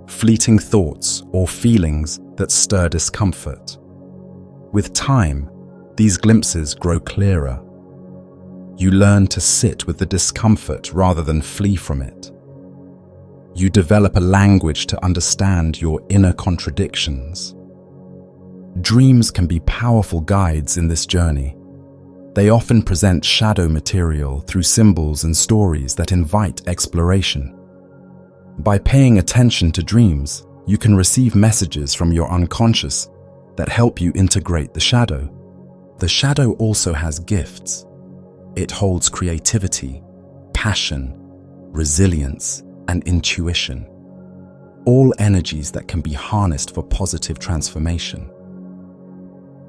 fleeting thoughts or feelings that stir discomfort. With time, these glimpses grow clearer. You learn to sit with the discomfort rather than flee from it. You develop a language to understand your inner contradictions. Dreams can be powerful guides in this journey. They often present shadow material through symbols and stories that invite exploration. By paying attention to dreams, you can receive messages from your unconscious that help you integrate the shadow. The shadow also has gifts. It holds creativity, passion, resilience, and intuition. All energies that can be harnessed for positive transformation.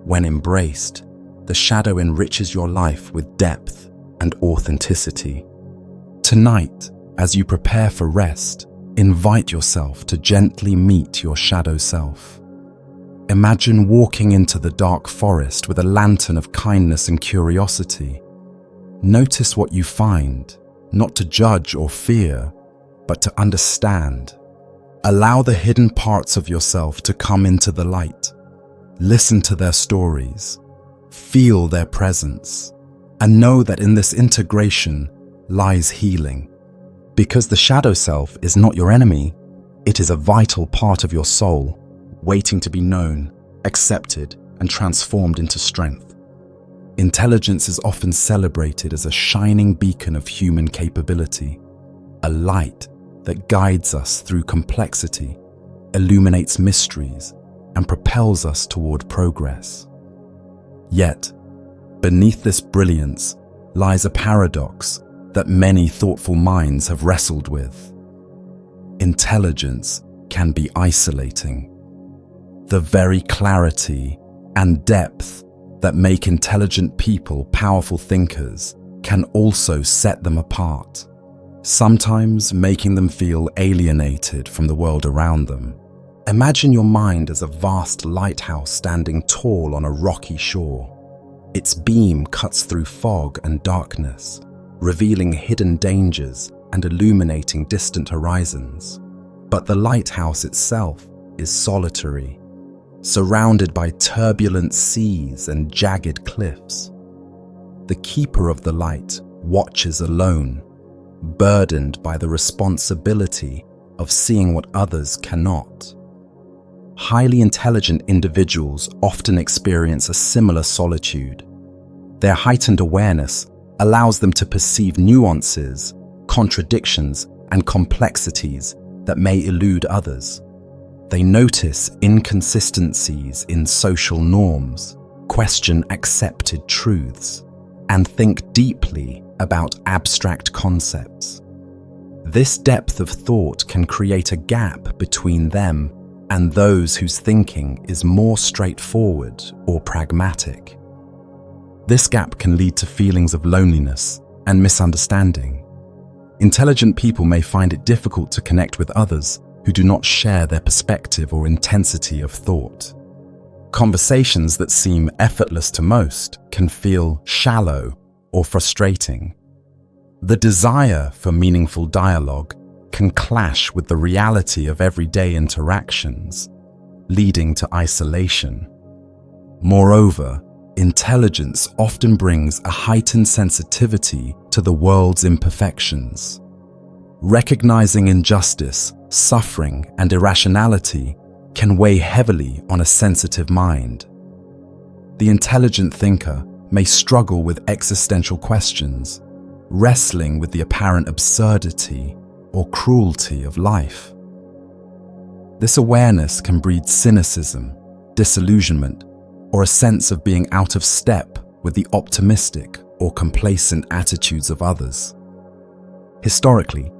When embraced, the shadow enriches your life with depth and authenticity. Tonight, as you prepare for rest, invite yourself to gently meet your shadow self. Imagine walking into the dark forest with a lantern of kindness and curiosity. Notice what you find, not to judge or fear, but to understand. Allow the hidden parts of yourself to come into the light. Listen to their stories, feel their presence, and know that in this integration lies healing. Because the shadow self is not your enemy, it is a vital part of your soul, waiting to be known, accepted, and transformed into strength. Intelligence is often celebrated as a shining beacon of human capability, a light that guides us through complexity, illuminates mysteries, and propels us toward progress. Yet, beneath this brilliance lies a paradox that many thoughtful minds have wrestled with. Intelligence can be isolating. The very clarity and depth that make intelligent people powerful thinkers can also set them apart, sometimes making them feel alienated from the world around them. Imagine your mind as a vast lighthouse standing tall on a rocky shore. Its beam cuts through fog and darkness, revealing hidden dangers and illuminating distant horizons. But the lighthouse itself is solitary, surrounded by turbulent seas and jagged cliffs. The keeper of the light watches alone, burdened by the responsibility of seeing what others cannot. Highly intelligent individuals often experience a similar solitude. Their heightened awareness allows them to perceive nuances, contradictions, and complexities that may elude others. They notice inconsistencies in social norms, question accepted truths, and think deeply about abstract concepts. This depth of thought can create a gap between them and those whose thinking is more straightforward or pragmatic. This gap can lead to feelings of loneliness and misunderstanding. Intelligent people may find it difficult to connect with others who do not share their perspective or intensity of thought. Conversations that seem effortless to most can feel shallow or frustrating. The desire for meaningful dialogue can clash with the reality of everyday interactions, leading to isolation. Moreover, intelligence often brings a heightened sensitivity to the world's imperfections. Recognizing injustice, suffering, and irrationality can weigh heavily on a sensitive mind. The intelligent thinker may struggle with existential questions, wrestling with the apparent absurdity or cruelty of life. This awareness can breed cynicism, disillusionment, or a sense of being out of step with the optimistic or complacent attitudes of others. Historically,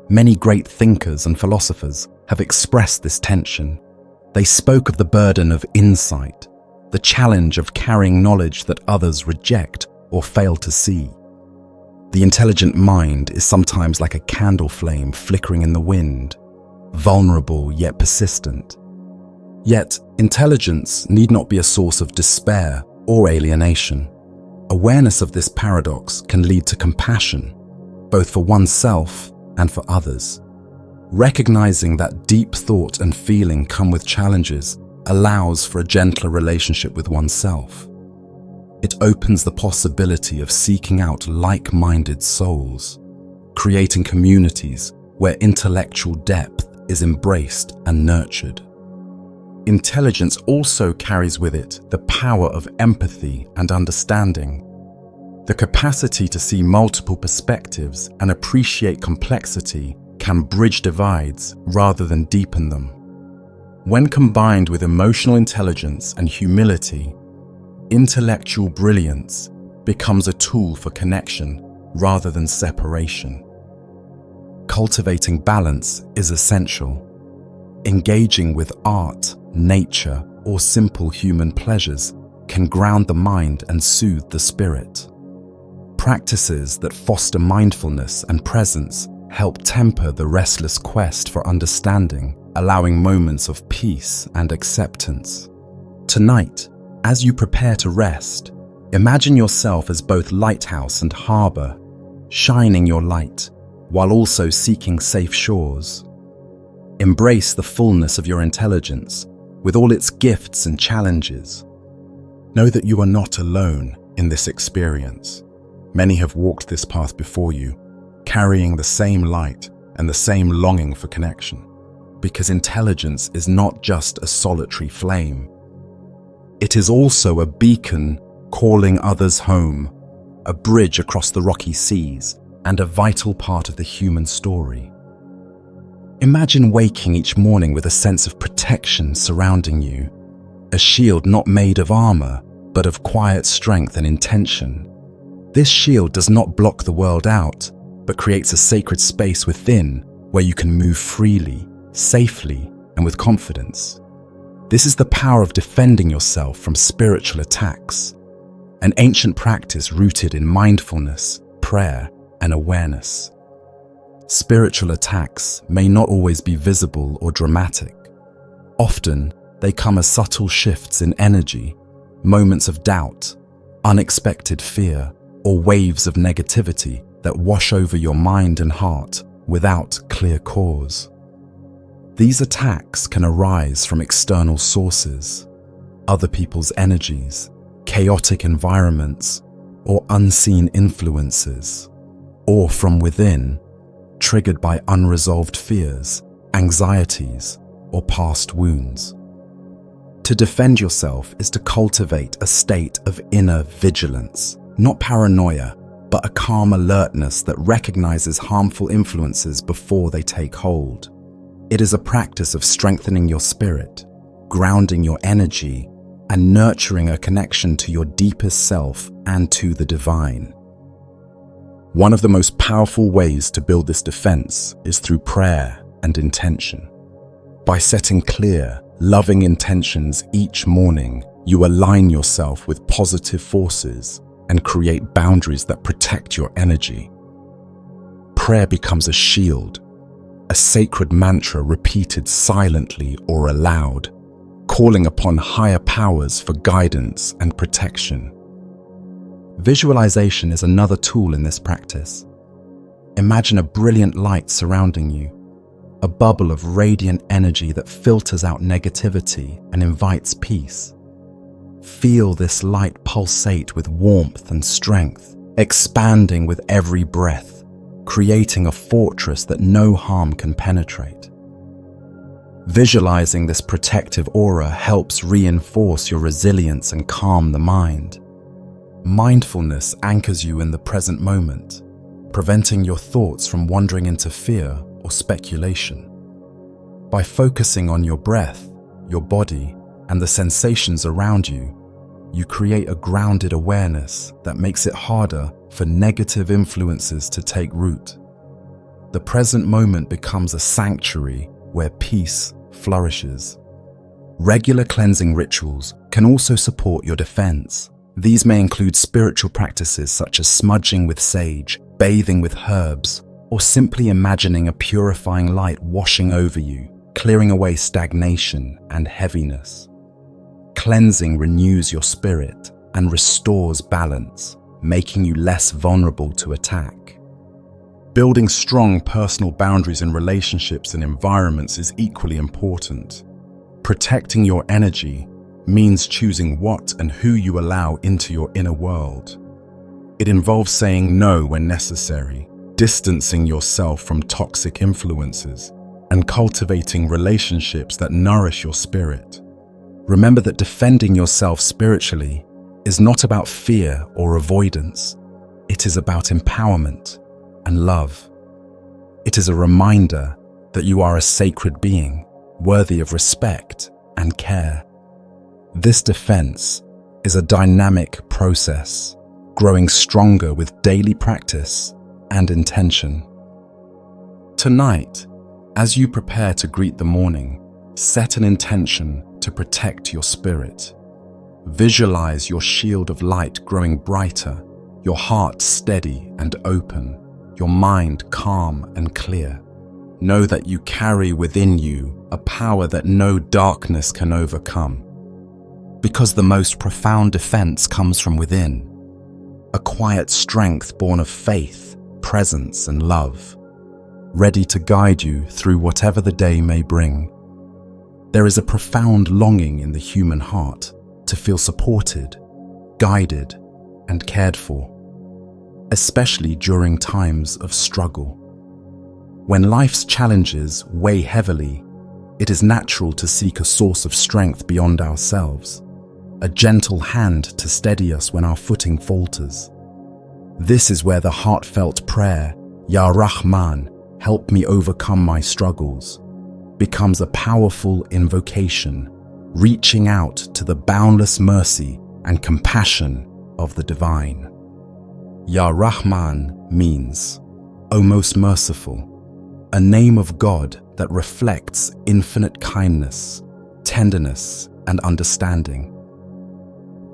many great thinkers and philosophers have expressed this tension. They spoke of the burden of insight, the challenge of carrying knowledge that others reject or fail to see. The intelligent mind is sometimes like a candle flame flickering in the wind, vulnerable yet persistent. Yet, intelligence need not be a source of despair or alienation. Awareness of this paradox can lead to compassion, both for oneself and for others. Recognizing that deep thought and feeling come with challenges allows for a gentler relationship with oneself. It opens the possibility of seeking out like-minded souls, creating communities where intellectual depth is embraced and nurtured. Intelligence also carries with it the power of empathy and understanding, the capacity to see multiple perspectives and appreciate complexity can bridge divides rather than deepen them. When combined with emotional intelligence and humility, intellectual brilliance becomes a tool for connection rather than separation. Cultivating balance is essential. Engaging with art, nature, or simple human pleasures can ground the mind and soothe the spirit. Practices that foster mindfulness and presence help temper the restless quest for understanding, allowing moments of peace and acceptance. Tonight, as you prepare to rest, imagine yourself as both lighthouse and harbor, shining your light while also seeking safe shores. Embrace the fullness of your intelligence, with all its gifts and challenges. Know that you are not alone in this experience. Many have walked this path before you, carrying the same light and the same longing for connection. Because intelligence is not just a solitary flame. It is also a beacon calling others home, a bridge across the rocky seas, and a vital part of the human story. Imagine waking each morning with a sense of protection surrounding you, a shield not made of armor, but of quiet strength and intention. This shield does not block the world out, but creates a sacred space within where you can move freely, safely, and with confidence. This is the power of defending yourself from spiritual attacks, an ancient practice rooted in mindfulness, prayer, and awareness. Spiritual attacks may not always be visible or dramatic. Often, they come as subtle shifts in energy, moments of doubt, unexpected fear, or waves of negativity that wash over your mind and heart without clear cause. These attacks can arise from external sources, other people's energies, chaotic environments, or unseen influences, or from within, triggered by unresolved fears, anxieties, or past wounds. To defend yourself is to cultivate a state of inner vigilance, not paranoia, but a calm alertness that recognizes harmful influences before they take hold. It is a practice of strengthening your spirit, grounding your energy, and nurturing a connection to your deepest self and to the divine. One of the most powerful ways to build this defense is through prayer and intention. By setting clear, loving intentions each morning, you align yourself with positive forces and create boundaries that protect your energy. Prayer becomes a shield, a sacred mantra repeated silently or aloud, calling upon higher powers for guidance and protection. Visualization is another tool in this practice. Imagine a brilliant light surrounding you, a bubble of radiant energy that filters out negativity and invites peace. Feel this light pulsate with warmth and strength, expanding with every breath, creating a fortress that no harm can penetrate. Visualizing this protective aura helps reinforce your resilience and calm the mind. Mindfulness anchors you in the present moment, preventing your thoughts from wandering into fear or speculation. By focusing on your breath, your body, and the sensations around you, you create a grounded awareness that makes it harder for negative influences to take root. The present moment becomes a sanctuary where peace flourishes. Regular cleansing rituals can also support your defense. These may include spiritual practices such as smudging with sage, bathing with herbs, or simply imagining a purifying light washing over you, clearing away stagnation and heaviness. Cleansing renews your spirit and restores balance, making you less vulnerable to attack. Building strong personal boundaries in relationships and environments is equally important. Protecting your energy means choosing what and who you allow into your inner world. It involves saying no when necessary, distancing yourself from toxic influences, and cultivating relationships that nourish your spirit. Remember that defending yourself spiritually is not about fear or avoidance. It is about empowerment and love. It is a reminder that you are a sacred being, worthy of respect and care. This defense is a dynamic process, growing stronger with daily practice and intention. Tonight, as you prepare to greet the morning, set an intention to protect your spirit. Visualize your shield of light growing brighter, your heart steady and open, your mind calm and clear. Know that you carry within you a power that no darkness can overcome. Because the most profound defense comes from within, a quiet strength born of faith, presence, and love, ready to guide you through whatever the day may bring. There is a profound longing in the human heart to feel supported, guided, and cared for, especially during times of struggle. When life's challenges weigh heavily, it is natural to seek a source of strength beyond ourselves, a gentle hand to steady us when our footing falters. This is where the heartfelt prayer, Ya Rahman, help me overcome my struggles, becomes a powerful invocation, reaching out to the boundless mercy and compassion of the divine. Ya Rahman means, O most merciful, a name of God that reflects infinite kindness, tenderness, and understanding.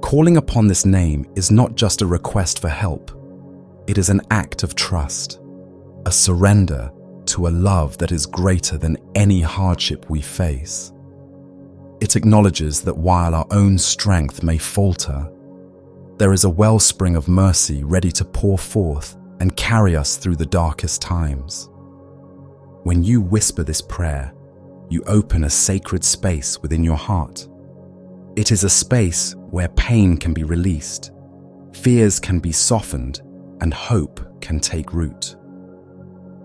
Calling upon this name is not just a request for help, it is an act of trust, a surrender to a love that is greater than any hardship we face. It acknowledges that while our own strength may falter, there is a wellspring of mercy ready to pour forth and carry us through the darkest times. When you whisper this prayer, you open a sacred space within your heart. It is a space where pain can be released, fears can be softened, and hope can take root.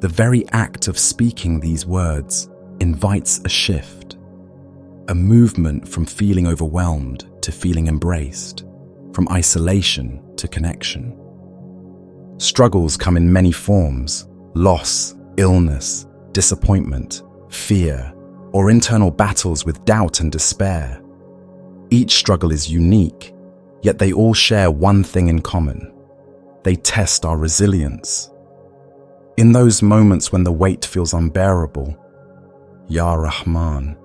The very act of speaking these words invites a shift, a movement from feeling overwhelmed to feeling embraced, from isolation to connection. Struggles come in many forms: loss, illness, disappointment, fear, or internal battles with doubt and despair. Each struggle is unique, yet they all share one thing in common. They test our resilience. In those moments when the weight feels unbearable, Ya Rahman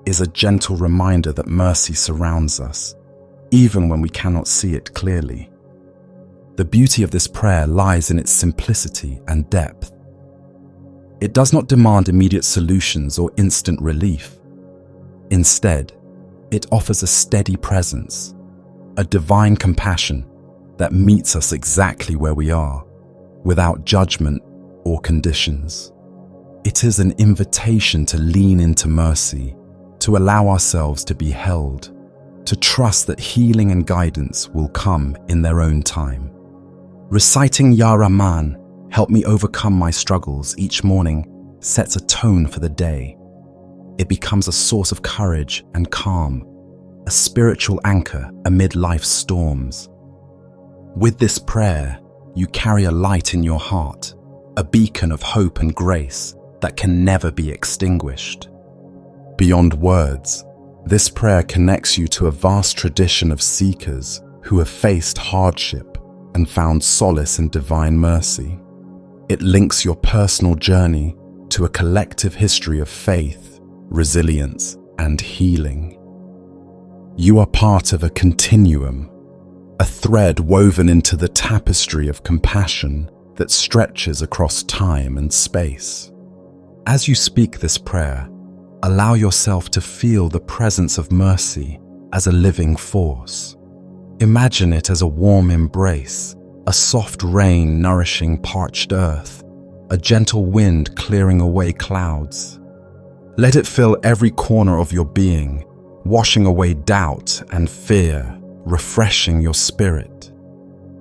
is a gentle reminder that mercy surrounds us, even when we cannot see it clearly. The beauty of this prayer lies in its simplicity and depth. It does not demand immediate solutions or instant relief. Instead, it offers a steady presence, a divine compassion that meets us exactly where we are, without judgment or conditions. It is an invitation to lean into mercy, to allow ourselves to be held, to trust that healing and guidance will come in their own time. Reciting Ya Rahman, help me overcome my struggles each morning, sets a tone for the day. It becomes a source of courage and calm, a spiritual anchor amid life's storms. With this prayer, you carry a light in your heart, a beacon of hope and grace that can never be extinguished. Beyond words, this prayer connects you to a vast tradition of seekers who have faced hardship and found solace in divine mercy. It links your personal journey to a collective history of faith, resilience, and healing. You are part of a continuum, a thread woven into the tapestry of compassion that stretches across time and space. As you speak this prayer, allow yourself to feel the presence of mercy as a living force. Imagine it as a warm embrace, a soft rain nourishing parched earth, a gentle wind clearing away clouds. Let it fill every corner of your being, washing away doubt and fear, refreshing your spirit.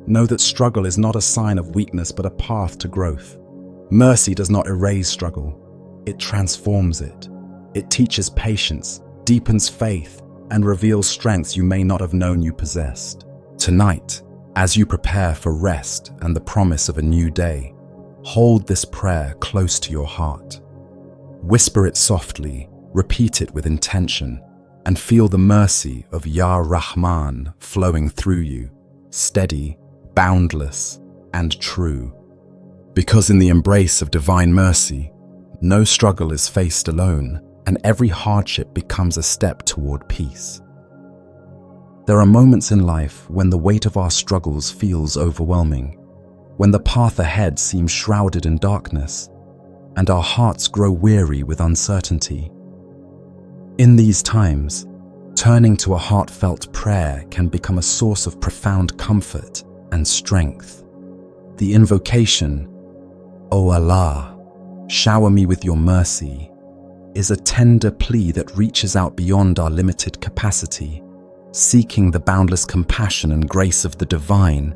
Know that struggle is not a sign of weakness but a path to growth. Mercy does not erase struggle, it transforms it. It teaches patience, deepens faith, and reveals strengths you may not have known you possessed. Tonight, as you prepare for rest and the promise of a new day, hold this prayer close to your heart. Whisper it softly, repeat it with intention, and feel the mercy of Ya Rahman flowing through you, steady, boundless, and true. Because in the embrace of divine mercy, no struggle is faced alone, and every hardship becomes a step toward peace. There are moments in life when the weight of our struggles feels overwhelming, when the path ahead seems shrouded in darkness, and our hearts grow weary with uncertainty. In these times, turning to a heartfelt prayer can become a source of profound comfort and strength. The invocation, O Allah, shower me with your mercy, is a tender plea that reaches out beyond our limited capacity, seeking the boundless compassion and grace of the divine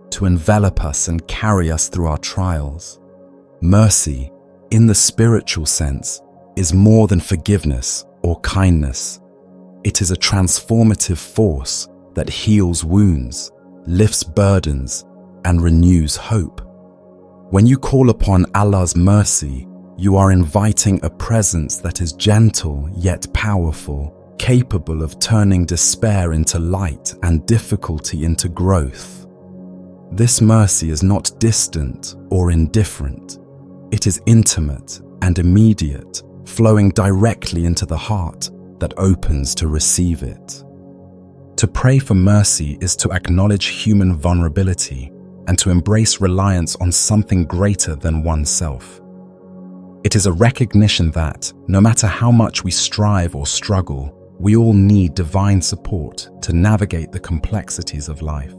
to envelop us and carry us through our trials. Mercy, in the spiritual sense, is more than forgiveness or kindness. It is a transformative force that heals wounds, lifts burdens, and renews hope. When you call upon Allah's mercy, you are inviting a presence that is gentle yet powerful, capable of turning despair into light and difficulty into growth. This mercy is not distant or indifferent. It is intimate and immediate, flowing directly into the heart that opens to receive it. To pray for mercy is to acknowledge human vulnerability and to embrace reliance on something greater than oneself. It is a recognition that, no matter how much we strive or struggle, we all need divine support to navigate the complexities of life.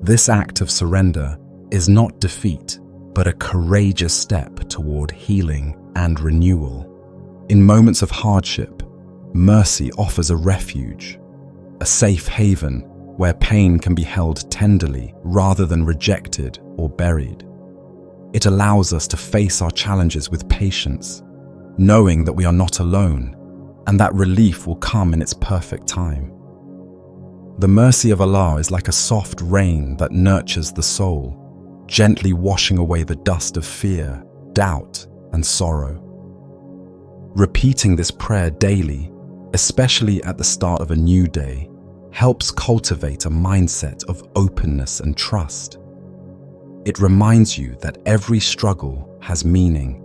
This act of surrender is not defeat, but a courageous step toward healing and renewal. In moments of hardship, mercy offers a refuge, a safe haven where pain can be held tenderly rather than rejected or buried. It allows us to face our challenges with patience, knowing that we are not alone and that relief will come in its perfect time. The mercy of Allah is like a soft rain that nurtures the soul, gently washing away the dust of fear, doubt, and sorrow. Repeating this prayer daily, especially at the start of a new day, helps cultivate a mindset of openness and trust. It reminds you that every struggle has meaning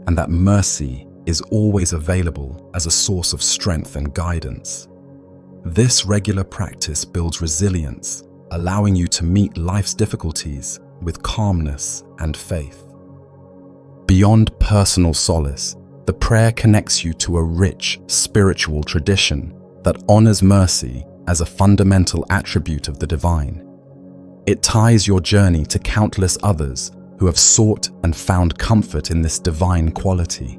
and that mercy is always available as a source of strength and guidance. This regular practice builds resilience, allowing you to meet life's difficulties with calmness and faith. Beyond personal solace, the prayer connects you to a rich spiritual tradition that honors mercy as a fundamental attribute of the divine. It ties your journey to countless others who have sought and found comfort in this divine quality,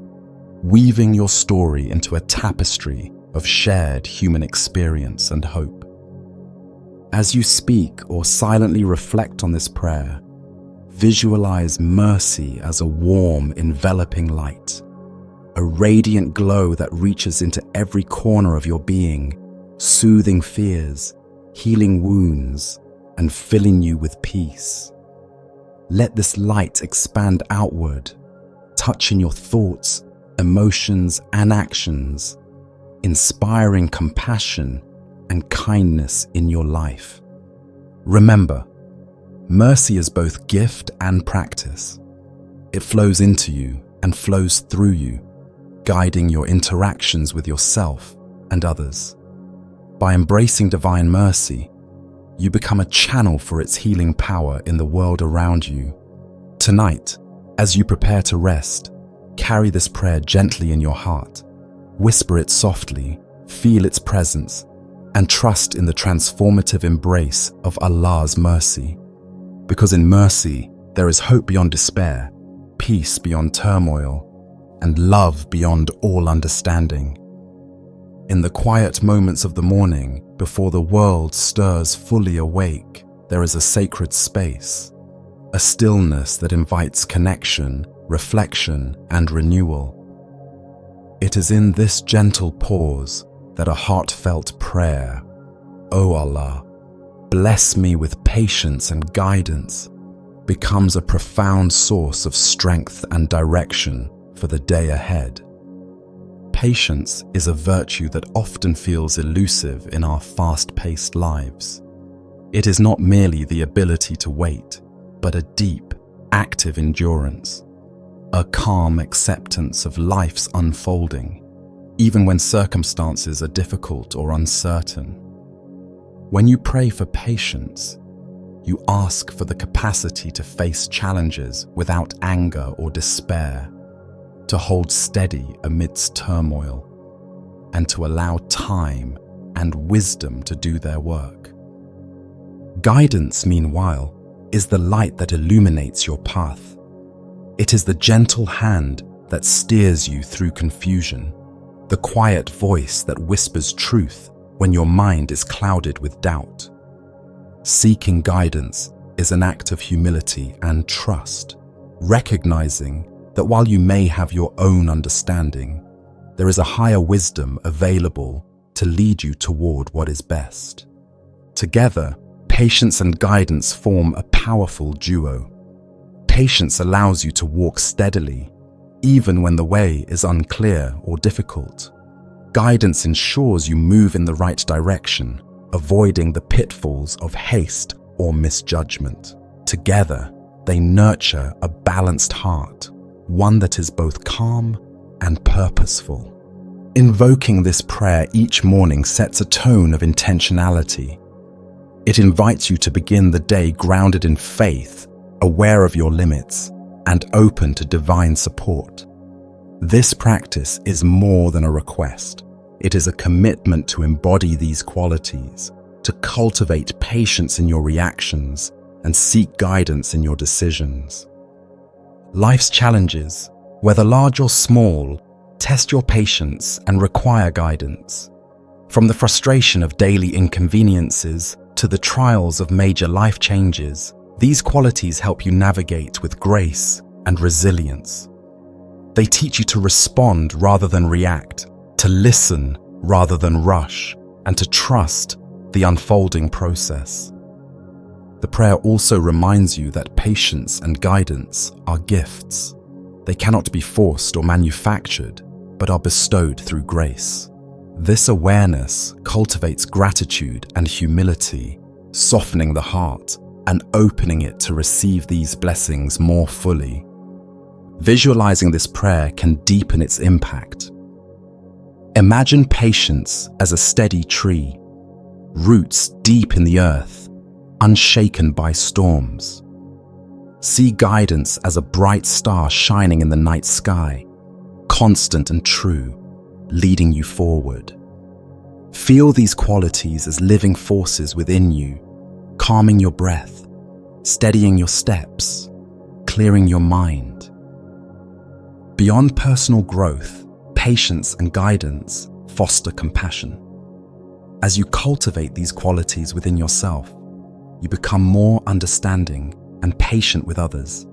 weaving your story into a tapestry of shared human experience and hope. As you speak or silently reflect on this prayer, visualize mercy as a warm, enveloping light, a radiant glow that reaches into every corner of your being, soothing fears, healing wounds, and filling you with peace. Let this light expand outward, touching your thoughts, emotions, and actions, inspiring compassion and kindness in your life. Remember, mercy is both gift and practice. It flows into you and flows through you, guiding your interactions with yourself and others. By embracing divine mercy, you become a channel for its healing power in the world around you. Tonight, as you prepare to rest, carry this prayer gently in your heart. Whisper it softly, feel its presence, and trust in the transformative embrace of Allah's mercy. Because in mercy, there is hope beyond despair, peace beyond turmoil, and love beyond all understanding. In the quiet moments of the morning, before the world stirs fully awake, there is a sacred space, a stillness that invites connection, reflection, and renewal. It is in this gentle pause that a heartfelt prayer, "O Allah, bless me with patience and guidance," becomes a profound source of strength and direction for the day ahead. Patience is a virtue that often feels elusive in our fast-paced lives. It is not merely the ability to wait, but a deep, active endurance, a calm acceptance of life's unfolding, even when circumstances are difficult or uncertain. When you pray for patience, you ask for the capacity to face challenges without anger or despair, to hold steady amidst turmoil, and to allow time and wisdom to do their work. Guidance, meanwhile, is the light that illuminates your path. It is the gentle hand that steers you through confusion, the quiet voice that whispers truth when your mind is clouded with doubt. Seeking guidance is an act of humility and trust, recognizing that while you may have your own understanding, there is a higher wisdom available to lead you toward what is best. Together, patience and guidance form a powerful duo. Patience allows you to walk steadily, even when the way is unclear or difficult. Guidance ensures you move in the right direction, avoiding the pitfalls of haste or misjudgment. Together, they nurture a balanced heart, one that is both calm and purposeful. Invoking this prayer each morning sets a tone of intentionality. It invites you to begin the day grounded in faith, aware of your limits, and open to divine support. This practice is more than a request. It is a commitment to embody these qualities, to cultivate patience in your reactions, and seek guidance in your decisions. Life's challenges, whether large or small, test your patience and require guidance. From the frustration of daily inconveniences to the trials of major life changes, these qualities help you navigate with grace and resilience. They teach you to respond rather than react, to listen rather than rush, and to trust the unfolding process. The prayer also reminds you that patience and guidance are gifts. They cannot be forced or manufactured, but are bestowed through grace. This awareness cultivates gratitude and humility, softening the heart and opening it to receive these blessings more fully. Visualizing this prayer can deepen its impact. Imagine patience as a steady tree, roots deep in the earth, unshaken by storms. See guidance as a bright star shining in the night sky, constant and true, leading you forward. Feel these qualities as living forces within you, calming your breath, steadying your steps, clearing your mind. Beyond personal growth, patience and guidance foster compassion. As you cultivate these qualities within yourself, you become more understanding and patient with others,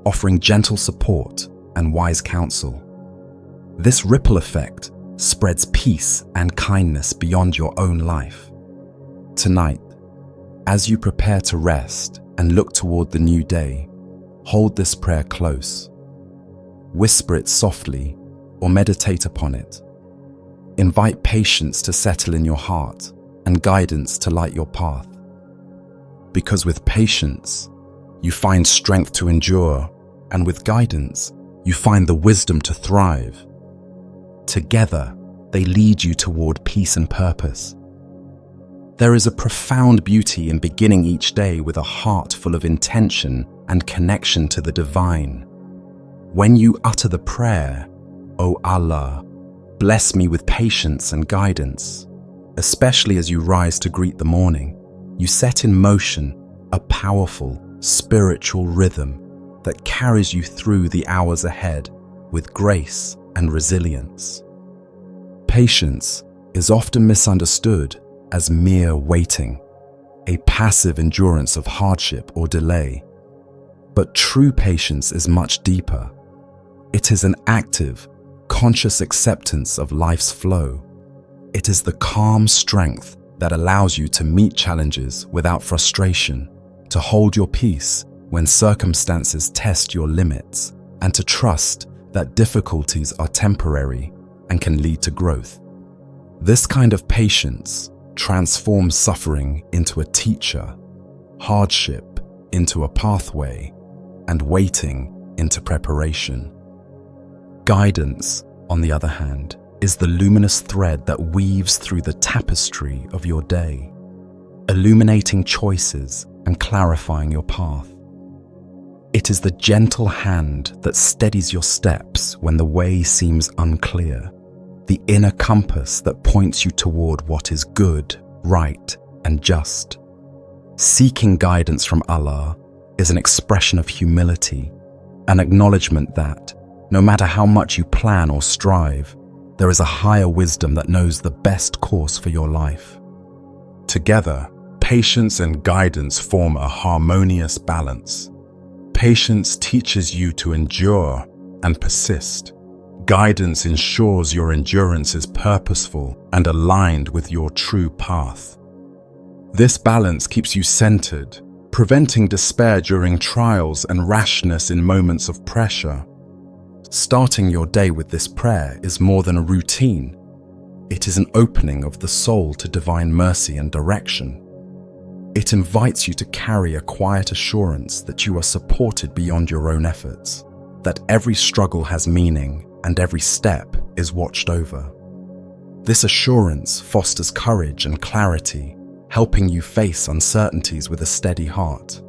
offering gentle support and wise counsel. This ripple effect spreads peace and kindness beyond your own life. Tonight, as you prepare to rest and look toward the new day, hold this prayer close. Whisper it softly or meditate upon it. Invite patience to settle in your heart and guidance to light your path. Because with patience, you find strength to endure, and with guidance, you find the wisdom to thrive. Together, they lead you toward peace and purpose. There is a profound beauty in beginning each day with a heart full of intention and connection to the divine. When you utter the prayer, "O Allah, bless me with patience and guidance," especially as you rise to greet the morning, you set in motion a powerful spiritual rhythm that carries you through the hours ahead with grace and resilience. Patience is often misunderstood as mere waiting, a passive endurance of hardship or delay. But true patience is much deeper. It is an active, conscious acceptance of life's flow. It is the calm strength that allows you to meet challenges without frustration, to hold your peace when circumstances test your limits, and to trust that difficulties are temporary and can lead to growth. This kind of patience transforms suffering into a teacher, hardship into a pathway, and waiting into preparation. Guidance, on the other hand, is the luminous thread that weaves through the tapestry of your day, illuminating choices and clarifying your path. It is the gentle hand that steadies your steps when the way seems unclear, the inner compass that points you toward what is good, right, and just. Seeking guidance from Allah is an expression of humility, an acknowledgement that, no matter how much you plan or strive, there is a higher wisdom that knows the best course for your life. Together, patience and guidance form a harmonious balance. Patience teaches you to endure and persist. Guidance ensures your endurance is purposeful and aligned with your true path. This balance keeps you centered, preventing despair during trials and rashness in moments of pressure. Starting your day with this prayer is more than a routine. It is an opening of the soul to divine mercy and direction. It invites you to carry a quiet assurance that you are supported beyond your own efforts, that every struggle has meaning and every step is watched over. This assurance fosters courage and clarity, helping you face uncertainties with a steady heart.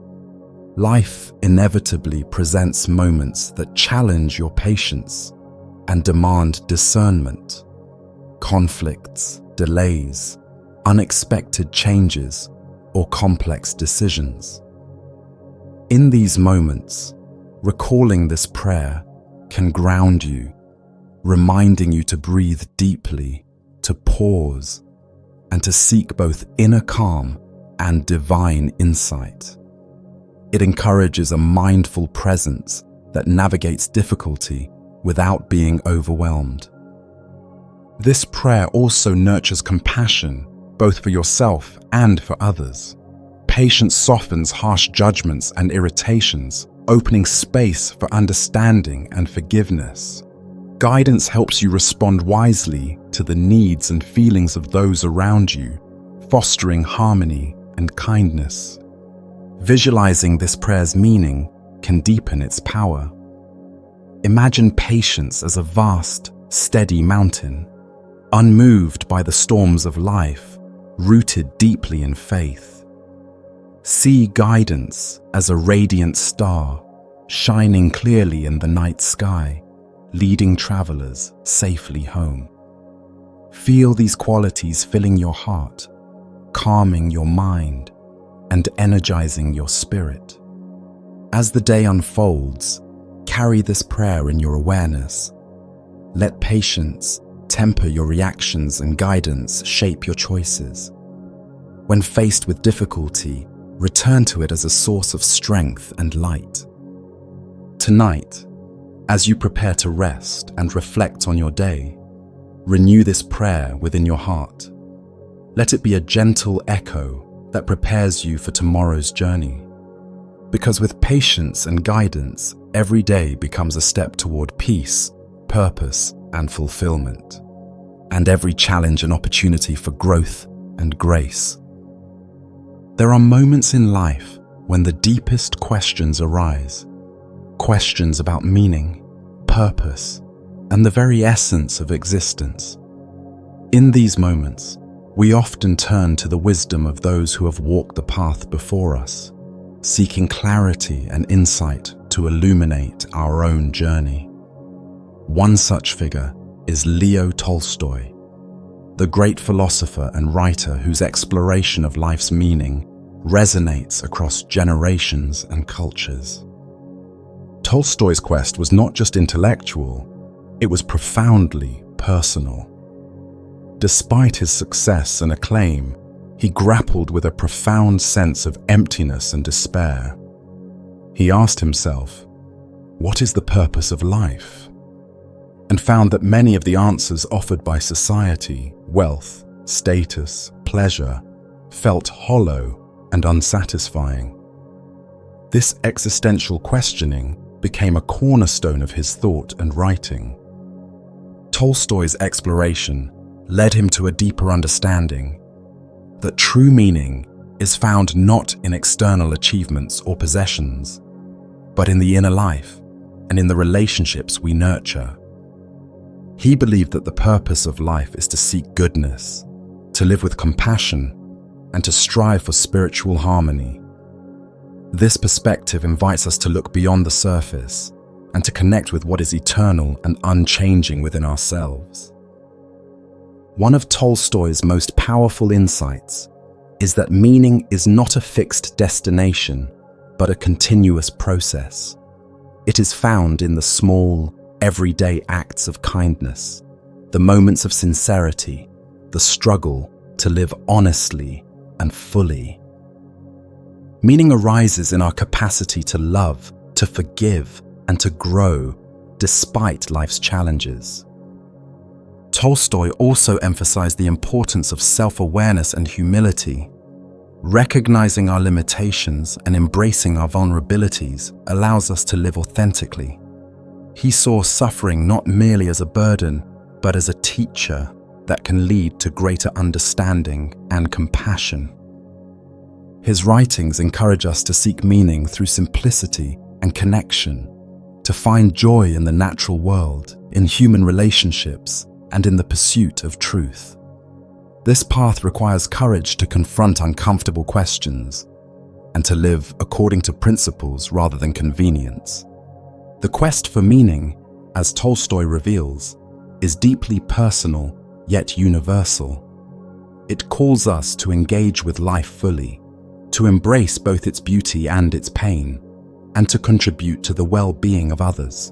Life inevitably presents moments that challenge your patience and demand discernment. Conflicts, delays, unexpected changes, or complex decisions. In these moments, recalling this prayer can ground you, reminding you to breathe deeply, to pause, and to seek both inner calm and divine insight. It encourages a mindful presence that navigates difficulty without being overwhelmed. This prayer also nurtures compassion, both for yourself and for others. Patience softens harsh judgments and irritations, opening space for understanding and forgiveness. Guidance helps you respond wisely to the needs and feelings of those around you, fostering harmony and kindness. Visualizing this prayer's meaning can deepen its power. Imagine patience as a vast, steady mountain, unmoved by the storms of life, rooted deeply in faith. See guidance as a radiant star, shining clearly in the night sky, leading travelers safely home. Feel these qualities filling your heart, calming your mind, and energizing your spirit. As the day unfolds, carry this prayer in your awareness. Let patience temper your reactions and guidance shape your choices. When faced with difficulty, return to it as a source of strength and light. Tonight, as you prepare to rest and reflect on your day, renew this prayer within your heart. Let it be a gentle echo that prepares you for tomorrow's journey. Because with patience and guidance, every day becomes a step toward peace, purpose, and fulfillment, and every challenge an opportunity for growth and grace. There are moments in life when the deepest questions arise, questions about meaning, purpose, and the very essence of existence. In these moments, we often turn to the wisdom of those who have walked the path before us, seeking clarity and insight to illuminate our own journey. One such figure is Leo Tolstoy, the great philosopher and writer whose exploration of life's meaning resonates across generations and cultures. Tolstoy's quest was not just intellectual, it was profoundly personal. Despite his success and acclaim, he grappled with a profound sense of emptiness and despair. He asked himself, "What is the purpose of life?" and found that many of the answers offered by society, wealth, status, pleasure, felt hollow and unsatisfying. This existential questioning became a cornerstone of his thought and writing. Tolstoy's exploration led him to a deeper understanding that true meaning is found not in external achievements or possessions, but in the inner life and in the relationships we nurture. He believed that the purpose of life is to seek goodness, to live with compassion, and to strive for spiritual harmony. This perspective invites us to look beyond the surface and to connect with what is eternal and unchanging within ourselves. One of Tolstoy's most powerful insights is that meaning is not a fixed destination, but a continuous process. It is found in the small, everyday acts of kindness, the moments of sincerity, the struggle to live honestly and fully. Meaning arises in our capacity to love, to forgive, and to grow despite life's challenges. Tolstoy also emphasized the importance of self-awareness and humility. Recognizing our limitations and embracing our vulnerabilities allows us to live authentically. He saw suffering not merely as a burden, but as a teacher that can lead to greater understanding and compassion. His writings encourage us to seek meaning through simplicity and connection, to find joy in the natural world, in human relationships, and in the pursuit of truth. This path requires courage to confront uncomfortable questions and to live according to principles rather than convenience. The quest for meaning, as Tolstoy reveals, is deeply personal yet universal. It calls us to engage with life fully, to embrace both its beauty and its pain, and to contribute to the well-being of others.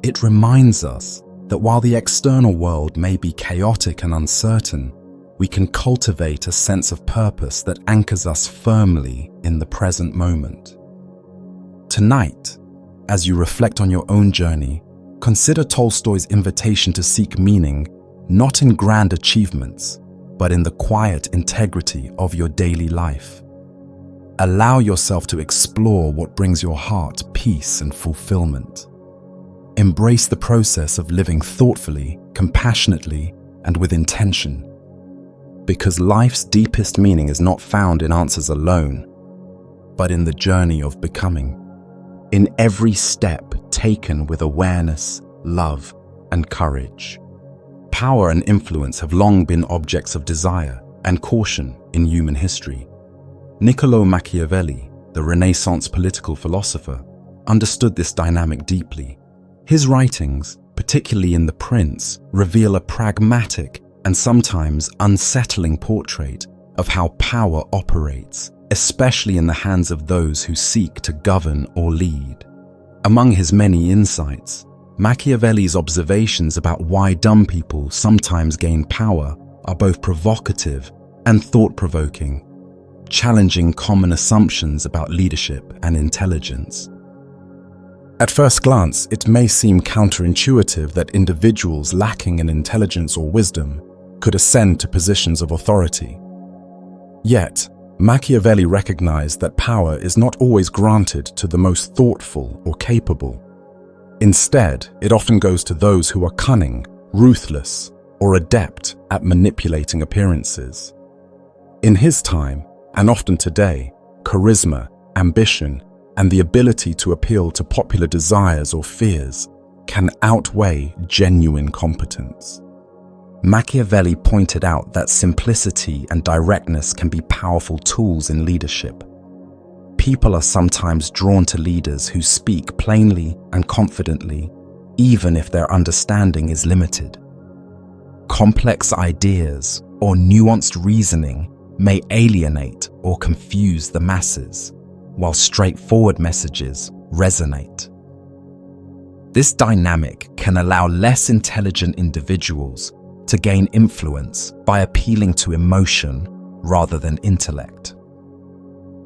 It reminds us that while the external world may be chaotic and uncertain, we can cultivate a sense of purpose that anchors us firmly in the present moment. Tonight, as you reflect on your own journey, consider Tolstoy's invitation to seek meaning not in grand achievements, but in the quiet integrity of your daily life. Allow yourself to explore what brings your heart peace and fulfillment. Embrace the process of living thoughtfully, compassionately, and with intention. Because life's deepest meaning is not found in answers alone, but in the journey of becoming. In every step taken with awareness, love, and courage. Power and influence have long been objects of desire and caution in human history. Niccolò Machiavelli, the Renaissance political philosopher, understood this dynamic deeply. His writings, particularly in The Prince, reveal a pragmatic and sometimes unsettling portrait of how power operates, especially in the hands of those who seek to govern or lead. Among his many insights, Machiavelli's observations about why dumb people sometimes gain power are both provocative and thought-provoking, challenging common assumptions about leadership and intelligence. At first glance, it may seem counterintuitive that individuals lacking in intelligence or wisdom could ascend to positions of authority. Yet, Machiavelli recognized that power is not always granted to the most thoughtful or capable. Instead, it often goes to those who are cunning, ruthless, or adept at manipulating appearances. In his time, and often today, charisma, ambition, and the ability to appeal to popular desires or fears can outweigh genuine competence. Machiavelli pointed out that simplicity and directness can be powerful tools in leadership. People are sometimes drawn to leaders who speak plainly and confidently, even if their understanding is limited. Complex ideas or nuanced reasoning may alienate or confuse the masses, while straightforward messages resonate. This dynamic can allow less intelligent individuals to gain influence by appealing to emotion rather than intellect.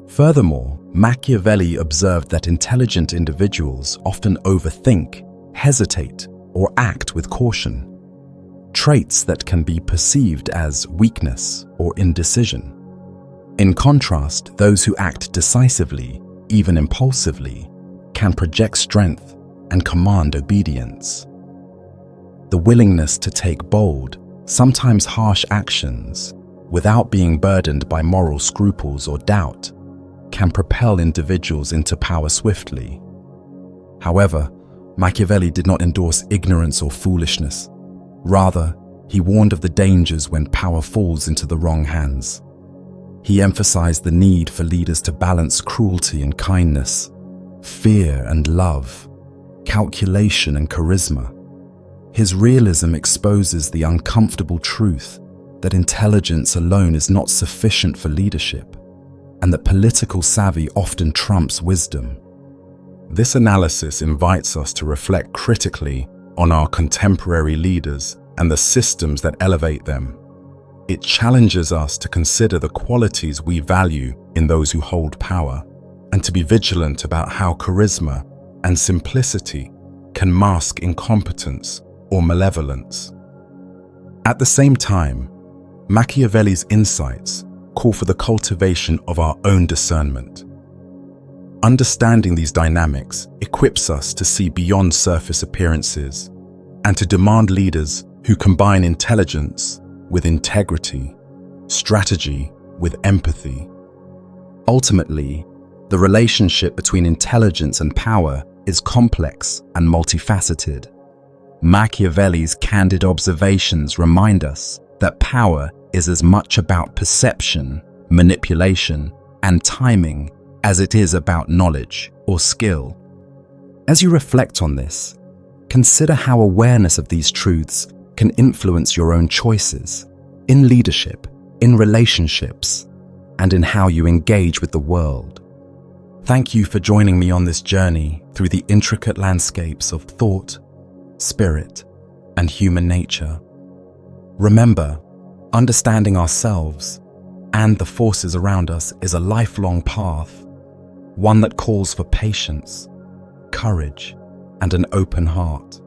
Furthermore, Machiavelli observed that intelligent individuals often overthink, hesitate, or act with caution, traits that can be perceived as weakness or indecision. In contrast, those who act decisively, even impulsively, can project strength and command obedience. The willingness to take bold, sometimes harsh actions, without being burdened by moral scruples or doubt, can propel individuals into power swiftly. However, Machiavelli did not endorse ignorance or foolishness. Rather, he warned of the dangers when power falls into the wrong hands. He emphasized the need for leaders to balance cruelty and kindness, fear and love, calculation and charisma. His realism exposes the uncomfortable truth that intelligence alone is not sufficient for leadership, and that political savvy often trumps wisdom. This analysis invites us to reflect critically on our contemporary leaders and the systems that elevate them. It challenges us to consider the qualities we value in those who hold power, and to be vigilant about how charisma and simplicity can mask incompetence or malevolence. At the same time, Machiavelli's insights call for the cultivation of our own discernment. Understanding these dynamics equips us to see beyond surface appearances and to demand leaders who combine intelligence with integrity, strategy with empathy. Ultimately, the relationship between intelligence and power is complex and multifaceted. Machiavelli's candid observations remind us that power is as much about perception, manipulation, and timing as it is about knowledge or skill. As you reflect on this, consider how awareness of these truths can influence your own choices in leadership, in relationships, and in how you engage with the world. Thank you for joining me on this journey through the intricate landscapes of thought, spirit, and human nature. Remember, understanding ourselves and the forces around us is a lifelong path, one that calls for patience, courage, and an open heart.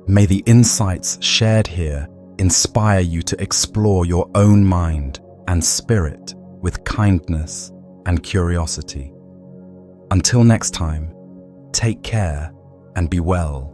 May the insights shared here inspire you to explore your own mind and spirit with kindness and curiosity. Until next time, take care and be well.